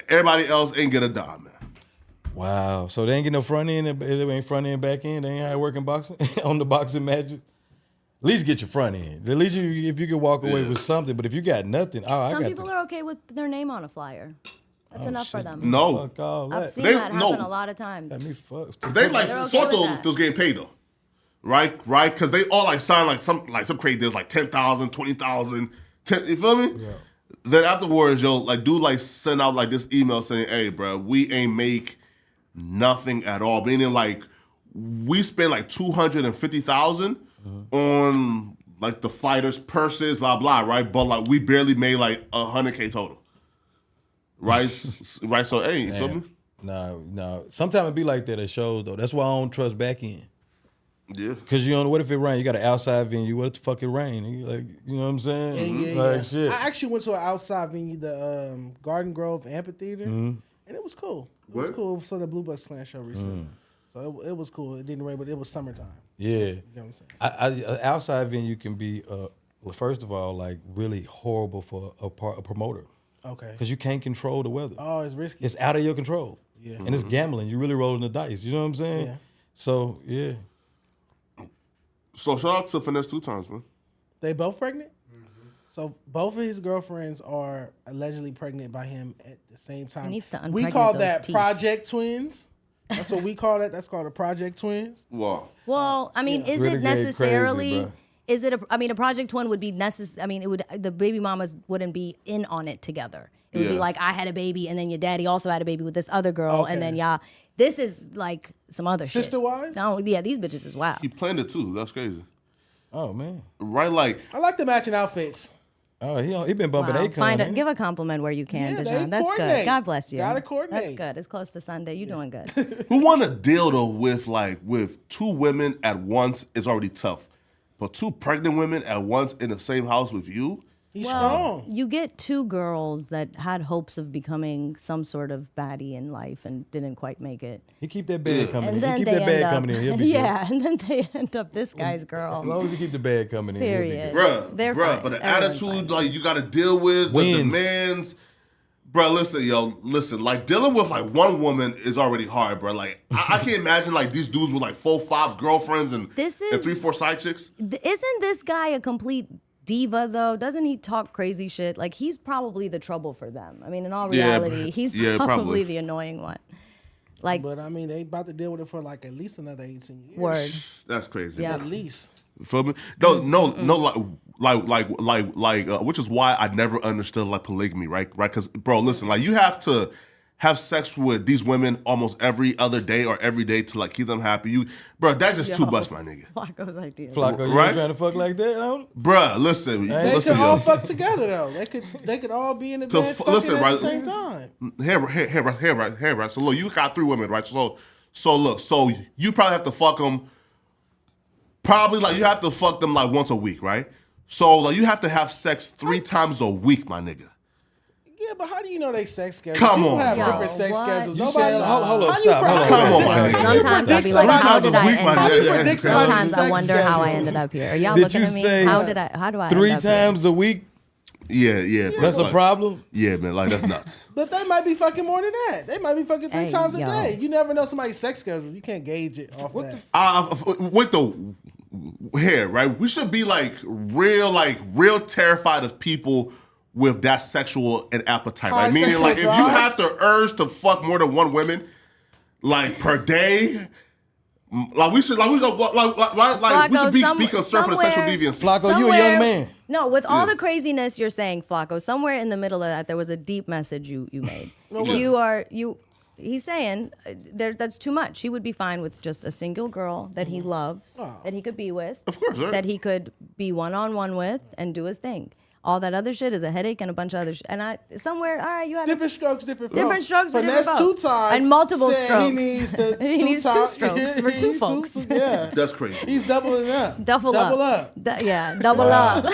Speaker 2: Everybody else ain't get a dime, man.
Speaker 3: Wow. So they ain't get no front end. They ain't front end, back end. They ain't how it work in boxing on the boxing matches. At least get your front end. At least if you can walk away with something. But if you got nothing,
Speaker 5: Some people are okay with their name on a flyer. That's enough for them.
Speaker 2: No.
Speaker 3: Fuck all that.
Speaker 5: I've seen
Speaker 2: They-
Speaker 5: that happen
Speaker 2: no.
Speaker 5: a lot of times.
Speaker 3: Let me fuck.
Speaker 2: They like
Speaker 5: They're okay
Speaker 2: thought
Speaker 5: with
Speaker 2: they
Speaker 5: that.
Speaker 2: was getting paid though, right? Because they all like signed like some crazy deals like 10,000, 20,000. You feel me? Yeah. Then afterwards, yo, like dude like send out like this email saying, "Hey, bro, we ain't make nothing at all." Meaning like we spent like 250,000 on like the fighters' purses, blah blah, right? But like we barely made like 100K total, right? Right. So hey, you feel me?
Speaker 3: No. Sometimes it be like that at shows though. That's why I don't trust back end.
Speaker 2: Yeah.
Speaker 3: Cause you know what if it rain? You got an outside venue. What if the fuck it rain? You like, you know what I'm saying?
Speaker 4: Yeah.
Speaker 3: Like shit.
Speaker 4: I actually went to an outside venue, the Garden Grove Amphitheater, and it was cool. It was
Speaker 2: What?
Speaker 4: cool. So the Blue Bus Clan show recently. So it was cool. It didn't rain, but it was summertime.
Speaker 3: Yeah.
Speaker 4: You know what I'm saying?
Speaker 3: An outside venue can be, well, first of all, like really horrible for a promoter.
Speaker 4: Okay.
Speaker 3: Because you can't control the weather.
Speaker 4: Oh, it's risky.
Speaker 3: It's out of your control.
Speaker 4: Yeah.
Speaker 3: And it's gambling. You're really rolling the dice. You know what I'm saying?
Speaker 4: Yeah.
Speaker 3: So, yeah.
Speaker 2: So shout out to Finesse 2 times, man.
Speaker 4: They both pregnant? So both of his girlfriends are allegedly pregnant by him at the same time.
Speaker 5: He needs to
Speaker 4: We
Speaker 5: unpregnant
Speaker 4: call
Speaker 5: those
Speaker 4: that
Speaker 5: teeth.
Speaker 4: Project Twins. That's what we call that. That's called a Project Twins.
Speaker 2: Wow.
Speaker 5: Well, I mean, is
Speaker 3: Renegade
Speaker 5: it
Speaker 3: crazy,
Speaker 5: necessarily?
Speaker 3: bruh.
Speaker 5: Is it? A project twin would be necessary. I mean, it would. The baby mamas wouldn't be in on it together. It would be
Speaker 2: Yeah.
Speaker 5: like I had a baby, and then your daddy also had a baby with this other girl,
Speaker 4: Okay.
Speaker 5: and then y'all. This is like some other
Speaker 4: Sister
Speaker 5: shit.
Speaker 4: wives?
Speaker 5: No, yeah, these bitches is wild.
Speaker 2: He planned it too. That's crazy.
Speaker 3: Oh, man.
Speaker 2: Right? Like,
Speaker 4: I like the matching outfits.
Speaker 3: Oh, he been bumping
Speaker 5: Wow.
Speaker 3: Akon.
Speaker 5: Give a compliment where you can,
Speaker 4: Yeah, they
Speaker 5: Dejan. That's good.
Speaker 4: coordinate.
Speaker 5: God bless you.
Speaker 4: Gotta coordinate.
Speaker 5: That's good. It's close to Sunday. You're doing good.
Speaker 2: who want to deal though with 2 women at once is already tough. But 2 pregnant women at once in the same house with you?
Speaker 4: He's
Speaker 5: Well,
Speaker 4: strong.
Speaker 5: you get 2 girls that had hopes of becoming some sort of baddie in life and didn't quite make it.
Speaker 3: He keep that bag coming
Speaker 5: And
Speaker 3: in.
Speaker 5: then
Speaker 3: He keep
Speaker 5: they
Speaker 3: that bag
Speaker 5: end up,
Speaker 3: coming in. He'll be
Speaker 5: yeah, and then they end up this guy's
Speaker 3: good. As
Speaker 5: girl.
Speaker 3: long as he keep the bag coming in. he'll be
Speaker 5: Period.
Speaker 3: good.
Speaker 5: They're
Speaker 2: Bruh,
Speaker 5: fine.
Speaker 2: but the
Speaker 5: Everyone's
Speaker 2: attitude
Speaker 5: fine.
Speaker 2: like you got to deal with, the
Speaker 3: Wins.
Speaker 2: demands. Bruh, listen, like dealing with like one woman is already hard, bruh. Like I can't imagine like these dudes with like 4, 5 girlfriends and,
Speaker 5: This
Speaker 2: and
Speaker 5: is-
Speaker 2: 3, 4 side chicks.
Speaker 5: Isn't this guy a complete diva though? Doesn't he talk crazy shit? Like he's probably the trouble for them. I mean, in all
Speaker 2: Yeah,
Speaker 5: reality, he's
Speaker 2: yeah,
Speaker 5: probably
Speaker 2: probably.
Speaker 5: the annoying one. Like
Speaker 4: But I mean, they about to deal with it for like at least another 18 years.
Speaker 5: word.
Speaker 2: That's crazy.
Speaker 5: Yeah.
Speaker 4: At least.
Speaker 2: You feel me? No, like, which is why I never understood like polygamy, right? Because, bro, listen, like you have to have sex with these women almost every other day or every day to like keep them happy. Bro, that's just too much, my nigga.
Speaker 5: Flacco's idea.
Speaker 3: Flacco, you
Speaker 2: Right?
Speaker 3: ain't trying to fuck like that, huh?
Speaker 2: Bruh, listen,
Speaker 4: They
Speaker 2: listen,
Speaker 4: could all
Speaker 2: yo.
Speaker 4: fuck together though. They could all be in the bed fucking
Speaker 2: listen,
Speaker 4: at
Speaker 2: right?
Speaker 4: the same time.
Speaker 2: Here, right. So look, you got 3 women, right? So look, so you probably have to fuck them. Probably like you have to fuck them like once a week, right? So like you have to have sex 3 times a week, my nigga.
Speaker 4: Yeah, but how do you know they sex schedules?
Speaker 2: Come
Speaker 4: People
Speaker 2: on,
Speaker 4: have
Speaker 2: bro.
Speaker 4: different sex
Speaker 5: What?
Speaker 4: schedules.
Speaker 3: You
Speaker 4: Nobody
Speaker 3: said,
Speaker 4: knows.
Speaker 3: hold up,
Speaker 4: How you
Speaker 3: stop.
Speaker 4: pre-
Speaker 3: Hold
Speaker 4: how
Speaker 3: on.
Speaker 2: Come on,
Speaker 4: you
Speaker 2: my nigga.
Speaker 5: Sometimes I'll be like,
Speaker 2: Sometimes
Speaker 5: how
Speaker 2: it's
Speaker 5: did
Speaker 2: a
Speaker 5: I
Speaker 2: week,
Speaker 5: end
Speaker 2: my
Speaker 5: up
Speaker 4: How do you
Speaker 2: nigga.
Speaker 4: predict somebody's
Speaker 5: Sometimes I
Speaker 4: sex
Speaker 5: wonder how I
Speaker 4: schedule?
Speaker 5: ended up here. Are y'all
Speaker 3: Did
Speaker 5: looking
Speaker 3: you
Speaker 5: at me?
Speaker 3: say
Speaker 5: How do I end
Speaker 3: 3
Speaker 5: up here?
Speaker 3: times a week?
Speaker 2: Yeah.
Speaker 3: That's a
Speaker 2: like,
Speaker 3: problem?
Speaker 2: Yeah, man, like that's nuts.
Speaker 4: But they might be fucking more than that. They might be fucking 3
Speaker 5: Hey,
Speaker 4: times a
Speaker 5: yo.
Speaker 4: day. You never know somebody's sex schedule. You can't gauge it off that.
Speaker 2: With the hair, right? We should be real terrified of people with that sexual and appetite, right?
Speaker 4: High
Speaker 2: Meaning,
Speaker 4: sexual
Speaker 2: like, if you
Speaker 4: drive?
Speaker 2: have the urge to fuck more than one woman, like per day, we should be concerned for the sexual
Speaker 5: somewhere-
Speaker 2: deviance.
Speaker 3: Flacco, you a young man.
Speaker 5: No, with all the craziness you're saying, Flacco, somewhere in the middle of that, there was a deep message you made. He's saying that's too much. He would be fine with just a single girl that he loves, that he could be with.
Speaker 2: Of course, right?
Speaker 5: That he could be one-on-one with and do his thing. All that other shit is a headache and a bunch of other shit. And all right, you had
Speaker 4: Different strokes, different
Speaker 5: Different strokes, but
Speaker 4: Finesse
Speaker 5: different
Speaker 4: 2
Speaker 5: folks.
Speaker 4: times.
Speaker 5: And multiple
Speaker 4: said
Speaker 5: strokes.
Speaker 4: He needs the
Speaker 5: He needs 2 strokes for 2 folks.
Speaker 4: Yeah,
Speaker 2: That's crazy.
Speaker 4: he's doubling up.
Speaker 5: Double up. Double up.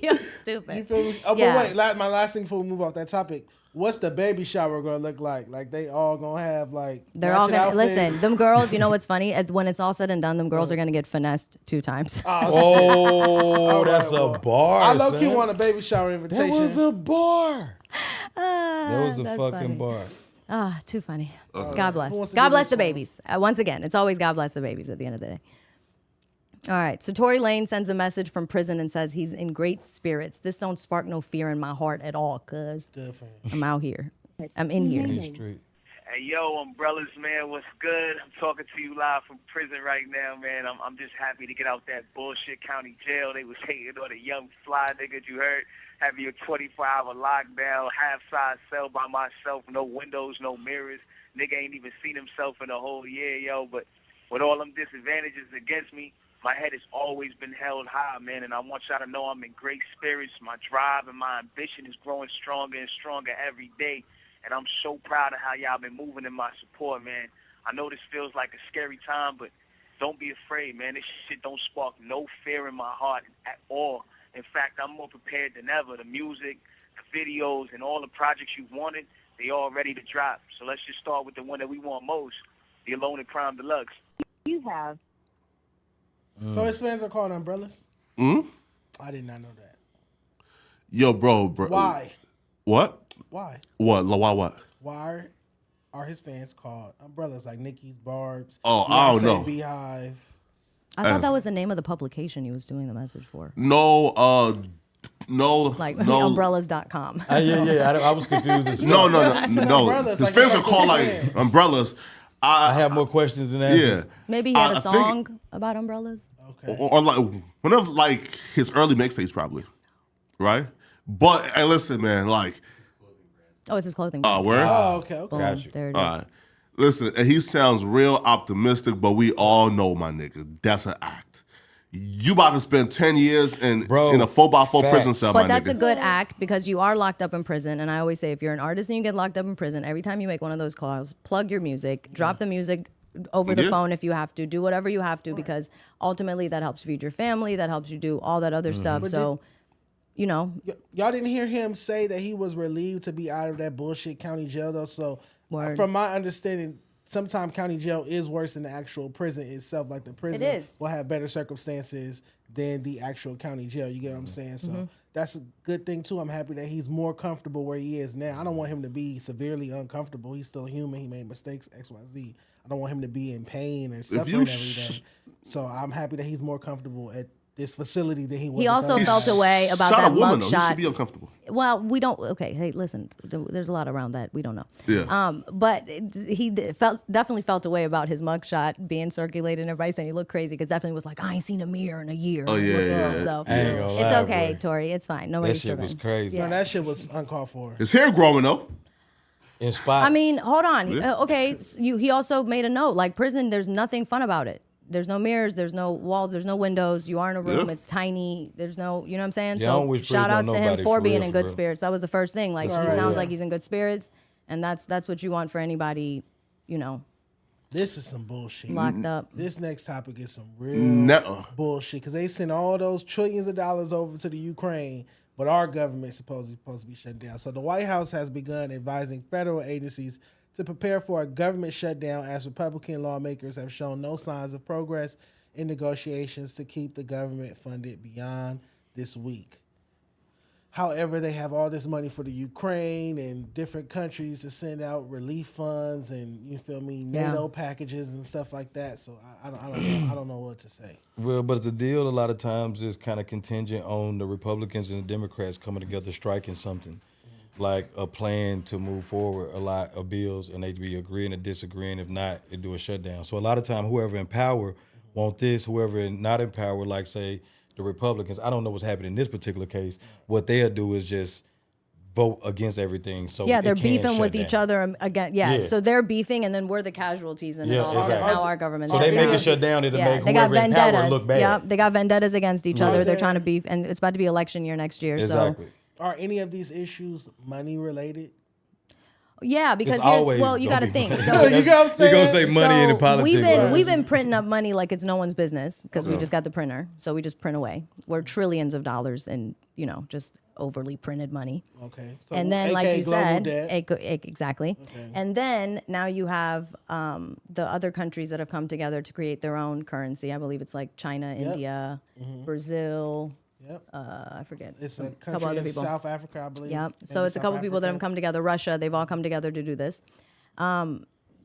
Speaker 5: You're stupid.
Speaker 4: You feel me? Oh,
Speaker 5: Yeah.
Speaker 4: but wait, my last thing before we move off that topic. What's the baby shower gonna look like? Like they all gonna have like
Speaker 5: They're all
Speaker 4: matching
Speaker 5: gonna
Speaker 4: outfits?
Speaker 5: listen. Them girls, you know what's funny? When it's all said and done, them girls are gonna get finessed 2 times.
Speaker 3: Oh, that's
Speaker 4: well,
Speaker 3: a bar.
Speaker 4: I low key
Speaker 3: son.
Speaker 4: want a baby shower invitation.
Speaker 3: That was a bar. That was a
Speaker 5: That's
Speaker 3: fucking
Speaker 5: funny.
Speaker 3: bar.
Speaker 5: Too funny. God bless.
Speaker 4: Who wants to
Speaker 5: God
Speaker 4: do
Speaker 5: bless
Speaker 4: this
Speaker 5: the
Speaker 4: one?
Speaker 5: babies. Once again, it's always God bless the babies at the end of the day. All right. So Tory Lanez sends a message from prison and says he's in great spirits. This don't spark no fear in my heart at all, cuz
Speaker 4: Good for him.
Speaker 5: I'm out here. I'm in here.
Speaker 3: Street.
Speaker 6: Hey, yo, umbrellas, man, what's good? I'm talking to you live from prison right now, man. I'm just happy to get out that bullshit county jail. They was hating on a young fly nigga, you heard? Having your 24-hour lockdown, half-size cell by myself, no windows, no mirrors. Nigga ain't even seen himself in a whole year, yo. But with all them disadvantages against me, my head has always been held high, man. And I want y'all to know I'm in great spirits. My drive and my ambition is growing stronger and stronger every day. And I'm so proud of how y'all been moving in my support, man. I know this feels like a scary time, but don't be afraid, man. This shit don't spark no fear in my heart at all. In fact, I'm more prepared than ever. The music, the videos, and all the projects you wanted, they all ready to drop. So let's just start with the one that we want most, the Alone in Crime Deluxe.
Speaker 9: You have.
Speaker 4: So his fans are called umbrellas?
Speaker 2: Hmm?
Speaker 4: I did not know that.
Speaker 2: Yo, bro.
Speaker 4: Why?
Speaker 2: What?
Speaker 4: Why?
Speaker 2: What? Why what?
Speaker 4: Why are his fans called umbrellas like Nicki's, Barb's?
Speaker 2: Oh, I don't
Speaker 4: Beyonce,
Speaker 2: know.
Speaker 4: Beehive.
Speaker 5: I thought that was the name of the publication he was doing the message for.
Speaker 2: No,
Speaker 5: Like
Speaker 2: no.
Speaker 5: umbrellas.com.
Speaker 3: Yeah. I was confused as
Speaker 2: No,
Speaker 3: fuck.
Speaker 4: umbrellas,
Speaker 2: His
Speaker 4: like
Speaker 2: fans
Speaker 4: they
Speaker 2: are
Speaker 4: have
Speaker 2: called
Speaker 4: those
Speaker 2: like
Speaker 4: fans.
Speaker 2: umbrellas.
Speaker 3: I have more questions than answers.
Speaker 2: Yeah.
Speaker 5: Maybe he had
Speaker 2: I
Speaker 5: a
Speaker 2: think-
Speaker 5: song about umbrellas.
Speaker 4: Okay.
Speaker 2: Or like one of like his early mixtapes, probably, right? But hey, listen, man, like,
Speaker 5: Oh, it's his clothing.
Speaker 2: where?
Speaker 4: Oh, okay. Okay.
Speaker 5: Boom,
Speaker 3: Got you.
Speaker 5: there it is.
Speaker 2: All right. Listen, and he sounds real optimistic, but we all know, my nigga, that's an act. You about to spend 10 years in a 4x4 prison
Speaker 3: facts.
Speaker 2: cell, my
Speaker 5: But that's
Speaker 2: nigga.
Speaker 5: a good act because you are locked up in prison. And I always say, if you're an artist and you get locked up in prison, every time you make one of those calls, plug your music, drop the music over the
Speaker 2: Yeah.
Speaker 5: phone if you have to, do whatever you have to, because ultimately that helps feed your family, that helps you do all that other stuff. So, you know,
Speaker 4: Y'all didn't hear him say that he was relieved to be out of that bullshit county jail, though. So,
Speaker 5: Word.
Speaker 4: from my understanding, sometimes county jail is worse than the actual prison itself. Like the prison
Speaker 5: is.
Speaker 4: will have better circumstances than the actual county jail. You get what I'm saying? So that's a good thing too. I'm happy that he's more comfortable where he is now. I don't want him to be severely uncomfortable. He's still human. He made mistakes, XYZ. I don't want him to be in pain and suffering every day. So I'm happy that he's more comfortable at this facility than he was.
Speaker 5: he also
Speaker 4: at
Speaker 5: felt a way about
Speaker 2: Shot
Speaker 5: that
Speaker 2: a woman, though. He
Speaker 5: mugshot.
Speaker 2: should be uncomfortable.
Speaker 5: Well, we don't. Okay, hey, listen. There's a lot around that we don't know.
Speaker 2: Yeah.
Speaker 5: But he definitely felt a way about his mugshot being circulated, and everybody saying he looked crazy because definitely was like, I ain't seen a mirror in a year.
Speaker 2: Oh, yeah, yeah.
Speaker 5: So
Speaker 3: I ain't gonna
Speaker 5: it's
Speaker 3: lie,
Speaker 5: okay,
Speaker 3: boy.
Speaker 5: Tori. It's fine.
Speaker 3: That
Speaker 5: Nobody's
Speaker 3: shit was
Speaker 5: tripping.
Speaker 3: crazy.
Speaker 4: No, that shit was uncalled for.
Speaker 2: His hair growing, though.
Speaker 3: In spots.
Speaker 5: I mean, hold on. Okay, he also made a note. Like prison, there's nothing fun about it. There's no mirrors, there's no walls, there's no windows. You are in a room,
Speaker 2: Yeah.
Speaker 5: it's tiny. There's no, you know what I'm saying?
Speaker 3: Yeah, I don't
Speaker 5: So
Speaker 3: wish
Speaker 5: shout
Speaker 3: prison
Speaker 5: outs
Speaker 3: on
Speaker 5: to him
Speaker 3: nobody,
Speaker 5: for
Speaker 3: for
Speaker 5: being
Speaker 3: real,
Speaker 5: in
Speaker 3: for
Speaker 5: good
Speaker 3: real.
Speaker 5: spirits. That was the first thing. Like he sounds like he's in good spirits, and that's what you want for anybody, you know,
Speaker 4: This is some bullshit.
Speaker 5: locked up.
Speaker 4: This next topic is some real
Speaker 2: No.
Speaker 4: bullshit because they sent all those trillions of dollars over to the Ukraine, but our government supposed to be shut down. So the White House has begun advising federal agencies to prepare for a government shutdown as Republican lawmakers have shown no signs of progress in negotiations to keep the government funded beyond this week. However, they have all this money for the Ukraine and different countries to send out relief funds and, you feel me, NATO packages and stuff like that. So I don't know what to say.
Speaker 3: Well, but the deal a lot of times is kind of contingent on the Republicans and the Democrats coming together, striking something, like a plan to move forward a lot of bills, and they be agreeing or disagreeing. If not, they do a shutdown. So a lot of time, whoever in power want this, whoever not in power, like say the Republicans, I don't know what's happening in this particular case. What they'll do is just vote against everything. So
Speaker 5: they're beefing with each other again. Yeah, so they're beefing, and then we're the casualties in it all because now our government's
Speaker 3: so they make it shut down. It'll make
Speaker 5: they got
Speaker 3: whoever in power
Speaker 5: vendettas.
Speaker 3: look bad.
Speaker 5: Yep, they got vendettas against each other. They're trying to beef, and it's about to be election year next year.
Speaker 3: Exactly.
Speaker 5: So
Speaker 4: Are any of these issues money related?
Speaker 5: yeah, because
Speaker 3: It's
Speaker 5: here's
Speaker 3: always
Speaker 5: you got to
Speaker 3: gonna be
Speaker 5: think.
Speaker 3: money.
Speaker 5: So
Speaker 4: You know what I'm
Speaker 3: You're gonna
Speaker 4: saying?
Speaker 3: say money in the politics.
Speaker 5: we've been printing up money like it's no one's business because we just got the printer, so we just print away. We're trillions of dollars in just overly printed money.
Speaker 4: Okay. So
Speaker 5: And then,
Speaker 4: AKA
Speaker 5: like you
Speaker 4: global
Speaker 5: said,
Speaker 4: debt.
Speaker 5: exactly. And then now you have the other countries that have come together to create their own currency. I believe it's like China, India, Brazil.
Speaker 4: Yep.
Speaker 5: I forget.
Speaker 4: It's a
Speaker 5: couple
Speaker 4: country
Speaker 5: other
Speaker 4: in
Speaker 5: people.
Speaker 4: South Africa, I believe.
Speaker 5: Yep. So
Speaker 4: Maybe
Speaker 5: it's a couple
Speaker 4: South
Speaker 5: people that have
Speaker 4: Africa.
Speaker 5: come together. Russia, they've all come together to do this.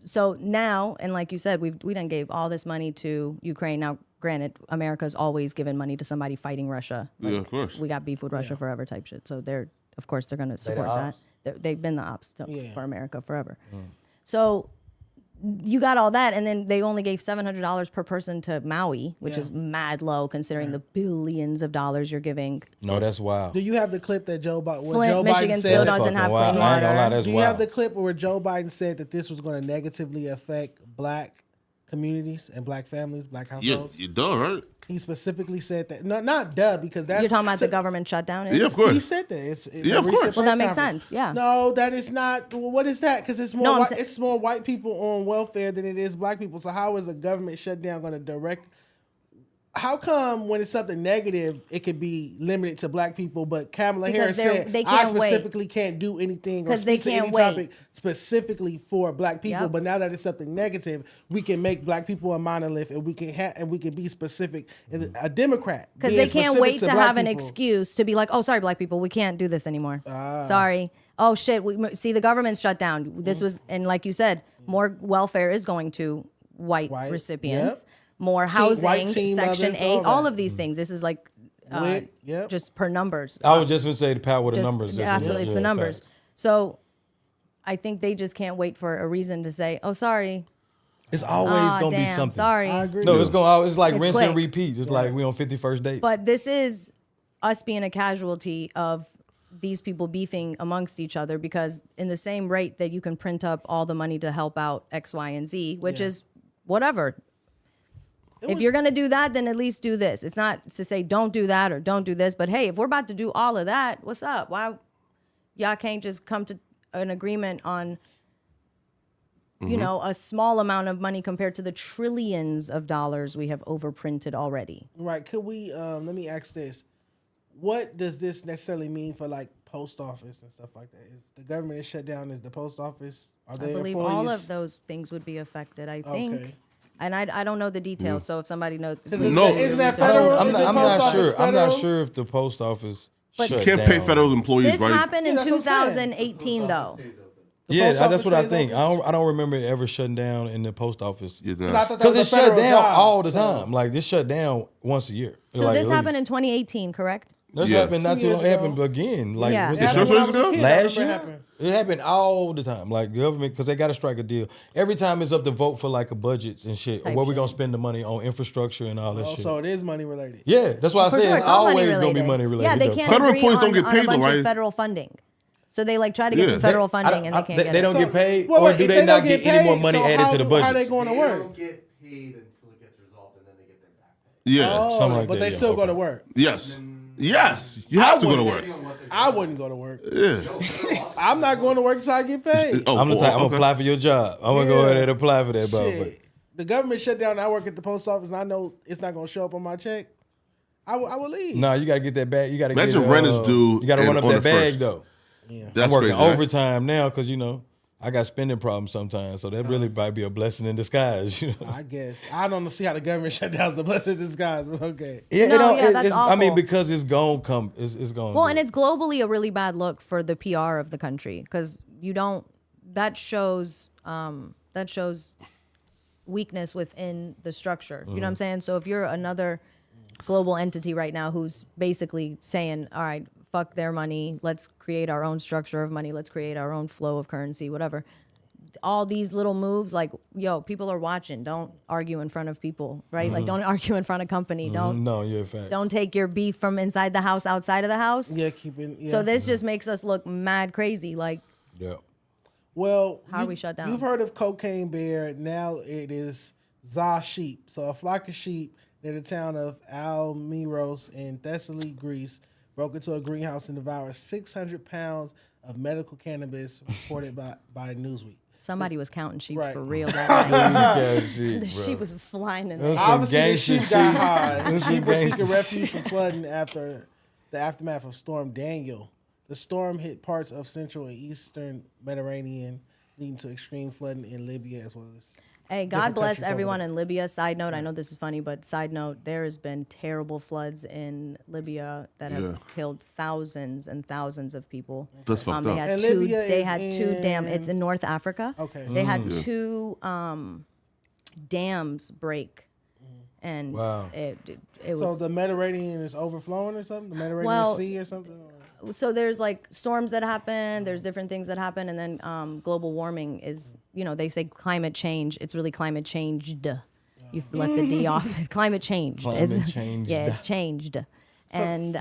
Speaker 5: So now, and like you said, we done gave all this money to Ukraine. Now, granted, America's always given money to somebody fighting Russia.
Speaker 2: Yeah, of course.
Speaker 5: We got beef with Russia forever type shit. So of course they're going to support that.
Speaker 3: ops?
Speaker 5: They've been the ops for America forever. So you got all that, and then they only gave $700 per person to Maui, which is mad low considering the billions of dollars you're giving.
Speaker 3: No, that's wild.
Speaker 4: Do you have the clip that Joe Biden
Speaker 5: Flint, Michigan still
Speaker 3: That's
Speaker 5: doesn't have
Speaker 3: fucking wild.
Speaker 5: clean
Speaker 3: I ain't gonna lie,
Speaker 5: water.
Speaker 3: that's
Speaker 4: Do you
Speaker 3: wild.
Speaker 4: have the clip where Joe Biden said that this was going to negatively affect black communities and black families, black
Speaker 2: Yeah,
Speaker 4: households?
Speaker 2: you done, right?
Speaker 4: He specifically said that. No, not duh, because that's
Speaker 5: You're talking about the government shutdown?
Speaker 2: Yeah, of course.
Speaker 4: He said that.
Speaker 2: Yeah, of course.
Speaker 5: Well, that makes sense, yeah.
Speaker 4: No, that is not. Well, what is that? Because it's more.
Speaker 5: No, I'm
Speaker 4: It's more white people on welfare than it is black people. So how is a government shutdown going to direct? How come when it's something negative, it could be limited to black people, but Kamala
Speaker 5: Because
Speaker 4: Harris said,
Speaker 5: they
Speaker 4: I
Speaker 5: can't wait.
Speaker 4: specifically can't do anything or
Speaker 5: 'Cause they
Speaker 4: speak to
Speaker 5: can't
Speaker 4: any
Speaker 5: wait.
Speaker 4: topic specifically for black people.
Speaker 5: Yep.
Speaker 4: But now that it's something negative, we can make black people a monolith, and we can be specific. And a Democrat
Speaker 5: Because
Speaker 4: being
Speaker 5: they can't
Speaker 4: specific
Speaker 5: wait to
Speaker 4: black
Speaker 5: have an
Speaker 4: people.
Speaker 5: excuse to be like, oh, sorry, black people, we can't do this anymore. Sorry. Oh, shit. See, the government's shut down. This was, and like you said, more welfare is going to white recipients,
Speaker 4: yep.
Speaker 5: more
Speaker 4: white
Speaker 5: housing,
Speaker 4: teen
Speaker 5: Section
Speaker 4: mothers,
Speaker 5: 8,
Speaker 4: all
Speaker 5: all
Speaker 4: that.
Speaker 5: of these things. This is like
Speaker 4: Yep.
Speaker 5: just per numbers.
Speaker 3: I was just gonna say the power of the
Speaker 5: Just-
Speaker 3: numbers.
Speaker 5: yeah, absolutely, it's the numbers.
Speaker 3: facts.
Speaker 5: So I think they just can't wait for a reason to say, oh, sorry.
Speaker 3: It's always
Speaker 5: Ah,
Speaker 3: gonna be
Speaker 5: damn,
Speaker 3: something.
Speaker 5: sorry.
Speaker 4: I agree.
Speaker 3: No, it's like
Speaker 5: It's
Speaker 3: rinse
Speaker 5: quick.
Speaker 3: and repeat. Just like we on 51st date.
Speaker 5: But this is us being a casualty of these people beefing amongst each other, because in the same rate that you can print up all the money to help out X, Y, and Z, which is whatever. If you're going to do that, then at least do this. It's not to say don't do that or don't do this, but hey, if we're about to do all of that, what's up? Why y'all can't just come to an agreement on a small amount of money compared to the trillions of dollars we have overprinted already?
Speaker 4: Right. Could we, let me ask this. What does this necessarily mean for like post office and stuff like that? Is the government is shut down? Is the post office? Are
Speaker 5: I
Speaker 4: they
Speaker 5: believe
Speaker 4: employees?
Speaker 5: all of those things would be affected, I think.
Speaker 4: Okay.
Speaker 5: And I don't know the details, so if somebody knows.
Speaker 4: Isn't that federal?
Speaker 3: I'm
Speaker 4: Is the
Speaker 3: not
Speaker 4: post office
Speaker 3: sure. I'm not
Speaker 4: federal?
Speaker 3: sure if the post office shut
Speaker 2: You can't pay
Speaker 3: down.
Speaker 2: federal employees,
Speaker 5: This
Speaker 2: right?
Speaker 5: happened in
Speaker 4: Yeah, that's what I'm saying.
Speaker 5: 2018, though.
Speaker 3: Yeah,
Speaker 4: post
Speaker 3: that's
Speaker 4: office
Speaker 3: what I
Speaker 4: stays
Speaker 3: think.
Speaker 4: open?
Speaker 3: I don't remember it ever shutting down in the post office.
Speaker 2: Yeah,
Speaker 4: I
Speaker 2: nah.
Speaker 4: thought that
Speaker 3: Because
Speaker 4: was
Speaker 3: it
Speaker 4: a
Speaker 3: shut
Speaker 4: federal
Speaker 3: down
Speaker 4: job,
Speaker 3: all the
Speaker 4: so-
Speaker 3: time. Like this shut down once a year.
Speaker 5: So
Speaker 3: Like,
Speaker 5: this
Speaker 3: at
Speaker 5: happened
Speaker 3: least.
Speaker 5: in 2018, correct?
Speaker 3: This
Speaker 2: Yeah.
Speaker 3: happened not
Speaker 4: Some
Speaker 3: too long.
Speaker 4: years
Speaker 3: It happened
Speaker 4: ago.
Speaker 3: again. Like
Speaker 5: Yeah.
Speaker 3: was
Speaker 4: It
Speaker 3: it
Speaker 4: happened
Speaker 2: sure
Speaker 4: when I
Speaker 2: years
Speaker 4: was a
Speaker 2: ago?
Speaker 4: kid. I
Speaker 3: last
Speaker 4: remember
Speaker 3: year?
Speaker 4: it happened.
Speaker 3: It happened all the time. Like government, because they got to strike a deal. Every time it's up to vote for like a budgets and shit, or
Speaker 5: Type
Speaker 3: where we
Speaker 5: shit.
Speaker 3: gonna spend the money on infrastructure and all that
Speaker 4: Oh,
Speaker 3: shit.
Speaker 4: so it is money related.
Speaker 3: Yeah, that's why I
Speaker 5: For
Speaker 3: say
Speaker 5: sure,
Speaker 3: it's
Speaker 5: all money
Speaker 3: always gonna be
Speaker 5: related.
Speaker 3: money related.
Speaker 5: Yeah, they
Speaker 3: though.
Speaker 5: can't
Speaker 2: Federal
Speaker 5: agree
Speaker 2: employees
Speaker 5: on,
Speaker 2: don't get
Speaker 5: on
Speaker 2: paid
Speaker 5: a bunch
Speaker 2: though, right?
Speaker 5: of federal funding. So they like try to get
Speaker 2: Yeah.
Speaker 5: some federal
Speaker 3: I
Speaker 5: funding
Speaker 3: don't-
Speaker 5: and they can't get
Speaker 3: they
Speaker 5: it.
Speaker 3: don't get paid,
Speaker 4: Well,
Speaker 3: or
Speaker 4: wait,
Speaker 3: do
Speaker 4: if
Speaker 3: they not
Speaker 4: don't
Speaker 3: get any more
Speaker 4: paid,
Speaker 3: money
Speaker 4: so
Speaker 3: added to the
Speaker 4: How
Speaker 3: budget?
Speaker 4: are they going to
Speaker 1: They
Speaker 4: work?
Speaker 1: don't get paid until it gets resolved, and then they get their back pay.
Speaker 2: Yeah.
Speaker 4: Oh,
Speaker 3: Something like
Speaker 4: but
Speaker 3: that,
Speaker 4: they
Speaker 3: yeah,
Speaker 4: still go
Speaker 3: okay.
Speaker 4: to work.
Speaker 2: Yes. Yes. You have to go to work.
Speaker 4: I wouldn't go to work.
Speaker 2: Yeah.
Speaker 4: I'm not going to work until I get paid.
Speaker 2: Oh,
Speaker 3: I'm the type. I'm
Speaker 2: okay.
Speaker 3: gonna apply for your job. I'm gonna go ahead and apply for that, motherfucker.
Speaker 4: Shit. The government shut down. I work at the post office, and I know it's not going to show up on my check. I would leave.
Speaker 3: Nah, you gotta get that bag. You gotta
Speaker 2: Imagine
Speaker 3: get
Speaker 2: rent is due
Speaker 3: You gotta
Speaker 2: in-
Speaker 3: run up
Speaker 2: on
Speaker 3: that
Speaker 2: the
Speaker 3: bag
Speaker 2: first.
Speaker 3: though.
Speaker 4: Yeah.
Speaker 2: That's
Speaker 3: I'm working
Speaker 2: crazy, right?
Speaker 3: overtime now because I got spending problems sometimes. So that really might be a blessing in disguise. You know?
Speaker 4: I guess I don't see how the government shutdown is a blessing in disguise, but okay.
Speaker 3: Yeah,
Speaker 5: No, yeah, that's
Speaker 3: I mean,
Speaker 5: awful.
Speaker 3: because it's gonna come. It's gonna.
Speaker 5: Well,
Speaker 3: do
Speaker 5: and
Speaker 3: it.
Speaker 5: it's globally a really bad look for the PR of the country because you don't. That shows weakness within the structure. You know what I'm saying? So if you're another global entity right now who's basically saying, all right, fuck their money, let's create our own structure of money, let's create our own flow of currency, whatever. All these little moves, like, yo, people are watching. Don't argue in front of people, right? Like, don't argue in front of company.
Speaker 3: No, you're a fact.
Speaker 5: Don't take your beef from inside the house outside of the house.
Speaker 4: Yeah, keeping. Yeah.
Speaker 5: So this just makes us look mad crazy. Like,
Speaker 3: Yeah.
Speaker 4: Well,
Speaker 5: How are we shut down?
Speaker 4: You've heard of Cocaine Bear. Now it is Za sheep. So a flock of sheep near the town of Almiros in Thessaly, Greece, broke into a greenhouse and devoured 600 pounds of medical cannabis, reported by Newsweek.
Speaker 5: somebody was counting sheep
Speaker 4: Right.
Speaker 5: for real that night.
Speaker 3: Sheep,
Speaker 5: The
Speaker 3: bro.
Speaker 5: sheep was flying in
Speaker 3: It was
Speaker 5: there.
Speaker 3: some
Speaker 4: Obviously, the
Speaker 3: gangster
Speaker 4: sheep got
Speaker 3: shit.
Speaker 4: high. The
Speaker 3: It was some
Speaker 4: sheep were seeking
Speaker 3: gangster
Speaker 4: refuge from flooding after the aftermath of Storm Daniel. The storm hit parts of central and eastern Mediterranean, leading to extreme flooding in Libya as well as.
Speaker 5: Hey, God
Speaker 4: different
Speaker 5: bless
Speaker 4: countries over
Speaker 5: everyone
Speaker 4: there.
Speaker 5: in Libya. Side note, I know this is funny, but side note, there has been terrible floods in Libya that have killed thousands and thousands of people.
Speaker 2: That's fucked
Speaker 5: They
Speaker 2: up.
Speaker 5: had
Speaker 4: And
Speaker 5: two.
Speaker 4: Libya
Speaker 5: They
Speaker 4: is
Speaker 5: had two dam.
Speaker 4: in-
Speaker 5: It's in North Africa.
Speaker 4: Okay.
Speaker 5: They had two dams break, and
Speaker 3: Wow.
Speaker 5: it
Speaker 4: So
Speaker 5: was.
Speaker 4: the Mediterranean is overflowing or something? The Mediterranean
Speaker 5: Well,
Speaker 4: Sea or something?
Speaker 5: So there's like storms that happen, there's different things that happen, and then global warming is, they say climate change. It's really climate changed. You've left the D off. Climate changed.
Speaker 3: Climate changed.
Speaker 5: Yeah, it's changed. And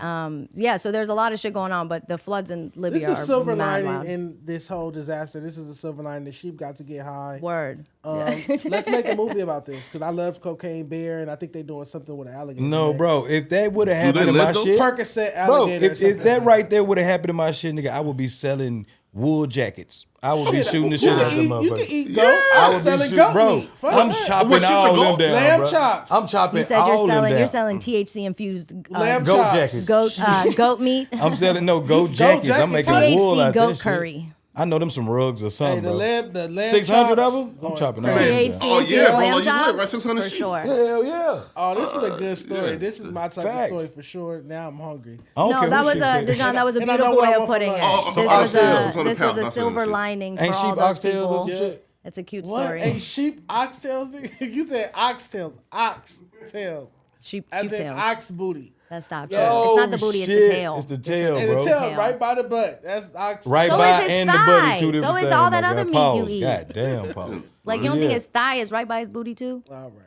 Speaker 5: so there's a lot of shit going on, but the floods in Libya
Speaker 4: This is a
Speaker 5: are
Speaker 4: silver
Speaker 5: mad
Speaker 4: lining
Speaker 5: loud.
Speaker 4: in this whole disaster. This is a silver lining. The sheep got to get high.
Speaker 5: Word.
Speaker 4: Let's make a movie about this because I love Cocaine Bear and I think they're doing something with an alligator.
Speaker 3: No,
Speaker 4: next.
Speaker 3: bro. If that would have
Speaker 2: they
Speaker 3: happened in my
Speaker 2: live, though?
Speaker 3: shit,
Speaker 4: Percocet
Speaker 3: bro.
Speaker 4: alligator. or
Speaker 3: If
Speaker 4: something.
Speaker 3: that right there would have happened in my shit, nigga, I would be selling wool jackets. I would be shooting the shit out of them
Speaker 4: You
Speaker 3: motherfuckers.
Speaker 4: can eat goat.
Speaker 3: I
Speaker 4: I'm
Speaker 3: would be
Speaker 4: selling
Speaker 3: shooting,
Speaker 4: goat
Speaker 3: bro.
Speaker 4: meat. Fuck
Speaker 3: I'm
Speaker 4: that.
Speaker 3: chopping
Speaker 2: What, sheeps
Speaker 3: all
Speaker 2: or
Speaker 3: them
Speaker 2: goats?
Speaker 3: down,
Speaker 4: Lamb
Speaker 3: bro.
Speaker 4: chops.
Speaker 3: I'm chopping
Speaker 5: You said
Speaker 3: all
Speaker 5: you're
Speaker 3: them
Speaker 5: selling.
Speaker 3: down.
Speaker 5: You're selling THC infused
Speaker 4: Lamb
Speaker 3: goat
Speaker 4: chops.
Speaker 3: jackets.
Speaker 5: goat meat.
Speaker 3: I'm selling goat jackets. I'm
Speaker 4: jackets.
Speaker 3: making wool
Speaker 5: THC
Speaker 3: out
Speaker 5: goat
Speaker 3: that shit.
Speaker 5: curry.
Speaker 3: I know them some rugs or
Speaker 4: Hey,
Speaker 3: something,
Speaker 4: the
Speaker 3: bro.
Speaker 4: lamb
Speaker 3: 600
Speaker 4: chops
Speaker 3: of them? I'm
Speaker 4: going
Speaker 3: chopping all
Speaker 4: crazy.
Speaker 3: of them.
Speaker 5: THC
Speaker 2: Oh,
Speaker 5: infused
Speaker 2: yeah, bro,
Speaker 5: lamb
Speaker 2: like you
Speaker 5: chops
Speaker 2: lit, right? 600
Speaker 5: for
Speaker 2: sheep.
Speaker 5: sure.
Speaker 3: Hell yeah.
Speaker 4: Oh, this is a good story.
Speaker 2: Yeah.
Speaker 4: This is my type
Speaker 3: Facts.
Speaker 4: of story for sure. Now I'm hungry.
Speaker 3: I don't
Speaker 5: No,
Speaker 3: care
Speaker 5: that
Speaker 3: what
Speaker 5: was
Speaker 3: shit
Speaker 5: a
Speaker 3: they-
Speaker 5: Dejan, that was a
Speaker 4: And I know
Speaker 5: beautiful
Speaker 4: what I
Speaker 5: way of
Speaker 4: want for
Speaker 5: putting
Speaker 4: lunch.
Speaker 5: it.
Speaker 2: Oh, so
Speaker 5: This
Speaker 2: oxtails,
Speaker 5: was
Speaker 2: it's
Speaker 5: a
Speaker 2: on the
Speaker 5: this was
Speaker 2: pound,
Speaker 5: a
Speaker 2: that's
Speaker 5: silver
Speaker 2: what it is.
Speaker 5: lining for
Speaker 3: Ain't
Speaker 5: all
Speaker 3: sheep
Speaker 5: those
Speaker 3: oxtails or
Speaker 5: people.
Speaker 3: some shit?
Speaker 5: It's a cute
Speaker 4: What?
Speaker 5: story.
Speaker 4: Hey, sheep oxtails? nigga? You said oxtails. Oxtails.
Speaker 5: Sheep
Speaker 4: As in
Speaker 5: tails.
Speaker 4: ox booty.
Speaker 5: That's not
Speaker 4: Yeah.
Speaker 5: true. It's not the booty,
Speaker 3: Oh,
Speaker 5: it's the
Speaker 3: shit.
Speaker 5: tail.
Speaker 3: It's the tail,
Speaker 4: And
Speaker 3: bro.
Speaker 4: the tail
Speaker 5: Tail.
Speaker 4: right by the butt. That's ox.
Speaker 3: Right
Speaker 5: So
Speaker 3: by
Speaker 5: is his
Speaker 3: and the butt
Speaker 5: thigh.
Speaker 3: is two different
Speaker 5: So is
Speaker 3: things,
Speaker 5: all that
Speaker 3: my
Speaker 5: other
Speaker 3: God.
Speaker 5: meat you
Speaker 3: Pause.
Speaker 5: eat.
Speaker 3: God damn, pause.
Speaker 5: Like, you don't think
Speaker 3: Yeah.
Speaker 5: his thigh is right by his booty too?
Speaker 4: All right.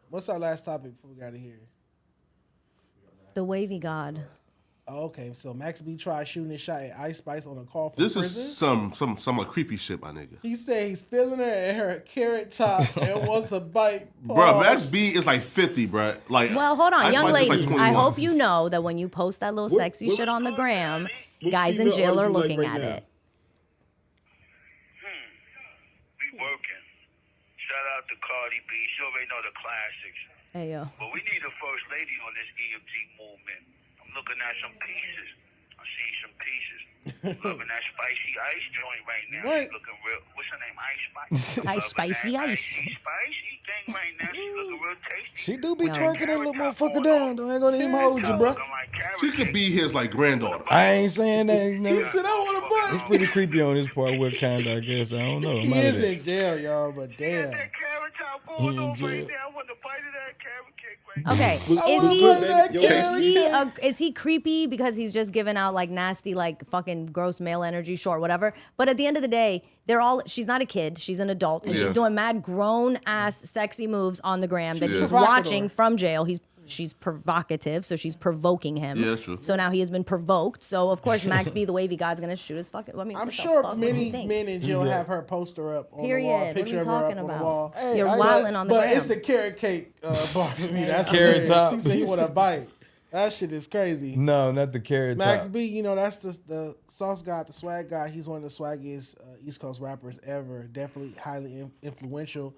Speaker 4: What's our last topic before we got to hear?
Speaker 5: The wavy god.
Speaker 4: Oh, okay, so Max B tried shooting his shot at Ice Spice on a call from
Speaker 2: This
Speaker 4: prison.
Speaker 2: is some like creepy shit, my nigga.
Speaker 4: He said he's feeling her at her carrot top and wants a bite.
Speaker 2: Bro,
Speaker 4: Pause.
Speaker 2: Max B is like 50, bro. Like,
Speaker 5: Well, hold on,
Speaker 2: Ice
Speaker 5: young
Speaker 2: Spice is like
Speaker 5: ladies. I
Speaker 2: 21.
Speaker 5: hope you know that when you post that little sexy shit on the gram, guys in jail are looking at it.
Speaker 9: We working. Shout out to Cardi B. She already know the classics.
Speaker 5: Hey yo.
Speaker 9: But we need a first lady on this EMT movement. I'm looking at some pieces. I'm seeing some pieces. Loving that spicy ice joint right now.
Speaker 4: What?
Speaker 9: She's looking real. What's her name? Ice Spice.
Speaker 5: Ice
Speaker 9: Loving
Speaker 5: Spicy
Speaker 9: that
Speaker 5: Ice.
Speaker 9: Spicy thing right now. She's looking real tasty.
Speaker 3: She do be
Speaker 5: Yeah.
Speaker 3: twerking that little motherfucker down. Though. I ain't gonna even hold you, bro.
Speaker 9: Looking like carrot
Speaker 2: She could
Speaker 9: cake.
Speaker 2: be his like granddaughter.
Speaker 3: I ain't saying that. You know.
Speaker 4: He said I want a
Speaker 3: It's
Speaker 4: bite.
Speaker 3: pretty creepy on this part. What kind? I guess I don't know. I'm
Speaker 4: He
Speaker 3: out of
Speaker 4: is
Speaker 3: there.
Speaker 4: in jail, y'all, but
Speaker 9: Got
Speaker 4: damn.
Speaker 9: that carrot top
Speaker 3: He
Speaker 9: going
Speaker 3: in
Speaker 9: on
Speaker 3: jail.
Speaker 9: right there. I want to bite of that carrot cake right now.
Speaker 5: Okay. Is he creepy because he's just giving out like nasty, like fucking gross male energy? Sure, whatever. But at the end of the day, she's not a kid. She's an adult. And
Speaker 2: Yeah.
Speaker 5: she's doing mad grown ass sexy moves on the gram that
Speaker 2: She
Speaker 5: he's
Speaker 2: is.
Speaker 5: watching from jail. She's provocative, so she's provoking him.
Speaker 2: Yeah, that's true.
Speaker 5: So now he has been provoked. So of course Max B, the wavy god's gonna shoot his fucking. I mean,
Speaker 4: I'm
Speaker 5: what the
Speaker 4: sure
Speaker 5: fuck, what do you
Speaker 4: many
Speaker 5: think?
Speaker 4: men in jail have her poster up on the wall,
Speaker 5: Period. What are
Speaker 4: picture
Speaker 5: you
Speaker 4: of her up
Speaker 5: talking
Speaker 4: on the
Speaker 5: about?
Speaker 4: wall.
Speaker 5: You're
Speaker 3: I-
Speaker 5: wilding on the
Speaker 4: But
Speaker 5: gram.
Speaker 4: it's the carrot cake bar for me. That's
Speaker 3: Carrot
Speaker 4: hilarious.
Speaker 3: top.
Speaker 4: He said he want a bite. That shit is crazy.
Speaker 3: No, not the carrot
Speaker 4: Max
Speaker 3: top.
Speaker 4: B, that's the sauce god, the swag guy. He's one of the swaggiest East Coast rappers ever. Definitely highly influential.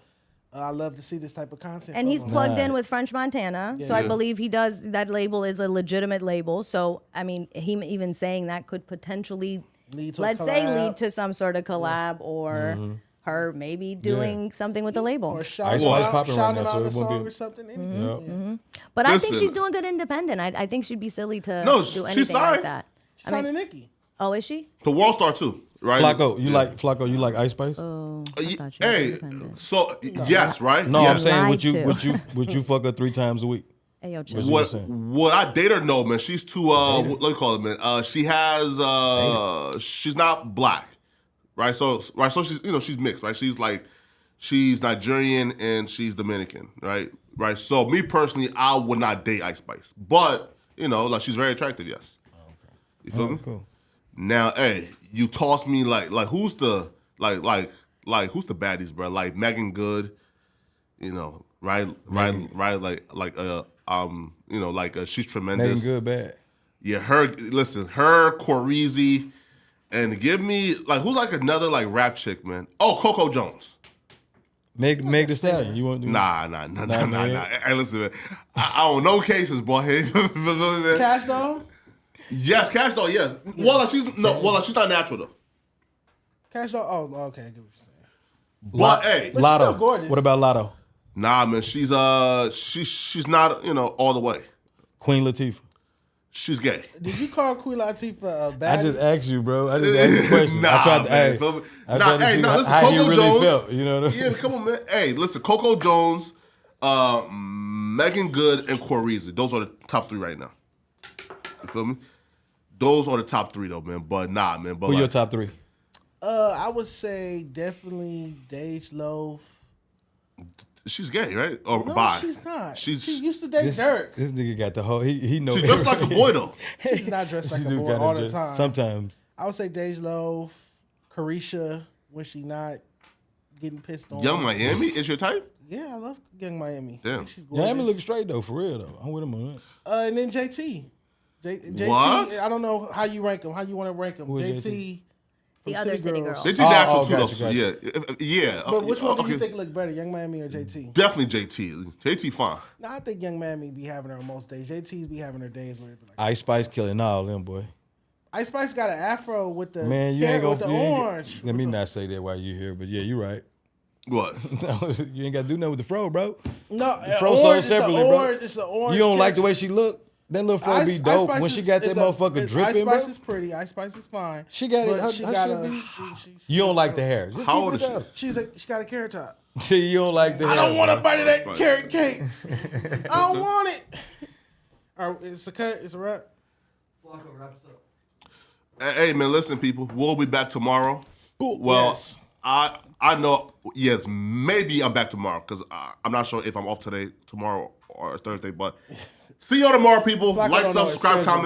Speaker 4: I love to see this type of content.
Speaker 5: And
Speaker 4: from
Speaker 5: he's
Speaker 4: him.
Speaker 5: plugged in with French Montana, so I believe he does. That label is a legitimate label. So I mean, him even saying that could potentially,
Speaker 4: Lead to a
Speaker 5: let's say,
Speaker 4: collab.
Speaker 5: lead to some sort of collab or her maybe doing something with the label.
Speaker 4: Or
Speaker 3: Ice
Speaker 4: shout
Speaker 3: Spice
Speaker 4: out,
Speaker 3: popping
Speaker 4: shout
Speaker 3: right now,
Speaker 4: out
Speaker 3: so
Speaker 4: a
Speaker 3: it won't be-
Speaker 4: song or something. Anything.
Speaker 5: But I think
Speaker 2: Listen.
Speaker 5: she's doing good independent. I think she'd be silly to
Speaker 2: No,
Speaker 5: do
Speaker 2: she's
Speaker 5: anything like
Speaker 2: signed.
Speaker 5: that.
Speaker 4: She's signing Nicki.
Speaker 5: Oh, is she?
Speaker 2: The World Star too, right?
Speaker 3: Flacco, you like Ice Spice?
Speaker 5: Oh,
Speaker 2: Uh,
Speaker 5: I thought she was
Speaker 2: Hey,
Speaker 5: independent.
Speaker 2: so yes, right?
Speaker 3: No,
Speaker 2: yes.
Speaker 3: I'm saying
Speaker 5: Lied to.
Speaker 3: would you fuck her 3 times a week?
Speaker 5: Hey, yo, chill.
Speaker 3: What- saying?
Speaker 2: What I date her? No, man. She's too. What do you call it, man? She has. She's not black, right? So she's she's mixed, right? She's Nigerian and she's Dominican, right? Right. So me personally, I would not date Ice Spice, but like she's very attractive. Yes.
Speaker 3: Okay.
Speaker 2: You feel me?
Speaker 3: Cool.
Speaker 2: Now, hey, you toss me like who's the who's the baddies, bro? Like Megan Good, right, she's tremendous.
Speaker 3: Megan Good, bad.
Speaker 2: Yeah, her Krayzie, and give me who's another rap chick, man. Oh, Coco Jones.
Speaker 3: Meg Thee Stallion. You want to do?
Speaker 2: Nah.
Speaker 3: man.
Speaker 2: Hey, listen, man. I don't know cases, boy.
Speaker 4: Cash Doll?
Speaker 2: Yes, Cash Doll. Yes. Well, she's not natural though.
Speaker 4: Cash Doll? Oh, okay. I get what you're saying.
Speaker 2: But hey,
Speaker 4: But she's
Speaker 3: Lotto.
Speaker 4: still gorgeous.
Speaker 3: What about Lotto?
Speaker 2: nah, man. She's not all the way.
Speaker 3: Queen Latifah.
Speaker 2: She's gay.
Speaker 4: Did you call Queen Latifah a baddie?
Speaker 3: I just asked you, bro. I just asked you a question.
Speaker 2: Nah,
Speaker 3: I tried to,
Speaker 2: man.
Speaker 3: hey,
Speaker 2: Feel me?
Speaker 3: I tried to see
Speaker 2: listen,
Speaker 3: how
Speaker 2: Coco
Speaker 3: you really
Speaker 2: Jones.
Speaker 3: felt. You know what I mean?
Speaker 2: Yeah, come on, man. Hey, listen, Coco Jones, Megan Good, and Krayzie. Those are the top 3 right now. You feel me? Those are the top 3 though, man. But nah, man. But
Speaker 3: Who your top 3?
Speaker 4: I would say definitely Dej Loaf.
Speaker 2: she's gay, right? Or
Speaker 4: No,
Speaker 2: bi?
Speaker 4: she's not. She
Speaker 2: She's
Speaker 4: used to date Dirk.
Speaker 3: This nigga got the whole. He knows.
Speaker 2: she's just like a boy though.
Speaker 4: She's not dressed like
Speaker 3: She
Speaker 4: a
Speaker 3: do
Speaker 4: boy
Speaker 3: kinda
Speaker 4: all the
Speaker 3: just-
Speaker 4: time.
Speaker 3: Sometimes.
Speaker 4: I would say Dej Loaf, Carisha, when she not getting pissed on.
Speaker 2: Young Miami is your type?
Speaker 4: Yeah, I love Young Miami.
Speaker 2: Damn.
Speaker 4: I think she's
Speaker 3: Yeah, I'm
Speaker 4: gorgeous.
Speaker 3: looking straight though, for real though. I'm with him on that.
Speaker 4: And then JT. JT,
Speaker 2: What?
Speaker 4: I don't know how you rank him. How you want to rank him?
Speaker 3: Who is
Speaker 4: JT.
Speaker 5: The
Speaker 4: from
Speaker 5: other City Girls.
Speaker 2: They did
Speaker 3: Oh,
Speaker 2: natural
Speaker 3: oh,
Speaker 2: too,
Speaker 3: gotcha,
Speaker 2: though.
Speaker 3: gotcha.
Speaker 2: Yeah.
Speaker 4: But which one do you
Speaker 2: okay.
Speaker 4: think look better, Young Miami or JT?
Speaker 2: Definitely JT. JT fine.
Speaker 4: No, I think Young Miami be having her on most days. JT's be having her days where it be like,
Speaker 3: Ice Spice killing all them, boy.
Speaker 4: Ice Spice got an afro with the
Speaker 3: Man, you
Speaker 4: hair,
Speaker 3: ain't gonna.
Speaker 4: with the
Speaker 3: you ain't-
Speaker 4: orange.
Speaker 3: Let me not say that while you here, but yeah, you right.
Speaker 2: What?
Speaker 3: You ain't got to do nothing with the fro, bro.
Speaker 4: No,
Speaker 3: The fro sold
Speaker 4: orange,
Speaker 3: separately,
Speaker 4: it's
Speaker 3: bro.
Speaker 4: orange, It's an orange.
Speaker 3: You don't like the
Speaker 4: catch.
Speaker 3: way she look? That little fro be dope. When she got that motherfucker dripping,
Speaker 4: Ice Spice
Speaker 3: bro.
Speaker 4: is pretty. Ice Spice is fine.
Speaker 3: She got it.
Speaker 4: But
Speaker 3: Her-
Speaker 4: she
Speaker 3: her
Speaker 4: got
Speaker 3: shit
Speaker 4: a.
Speaker 3: be-
Speaker 4: She,
Speaker 3: You don't like the hair. Just
Speaker 2: How
Speaker 3: keep
Speaker 2: old
Speaker 3: it
Speaker 2: is she?
Speaker 3: up.
Speaker 4: she got a carrot top.
Speaker 3: See, you don't like the hair.
Speaker 4: I don't want a
Speaker 3: bro.
Speaker 4: bite of that carrot cake. I don't want it. All right, it's a cut. It's a wrap.
Speaker 2: Hey, man, listen, people. We'll be back tomorrow. Well,
Speaker 4: Yes.
Speaker 2: I know, yes, maybe I'm back tomorrow because I'm not sure if I'm off tomorrow, or Thursday. But see you tomorrow, people.
Speaker 4: Flacco
Speaker 2: Like,
Speaker 4: don't know his
Speaker 2: subscribe,
Speaker 4: schedule.
Speaker 2: comment.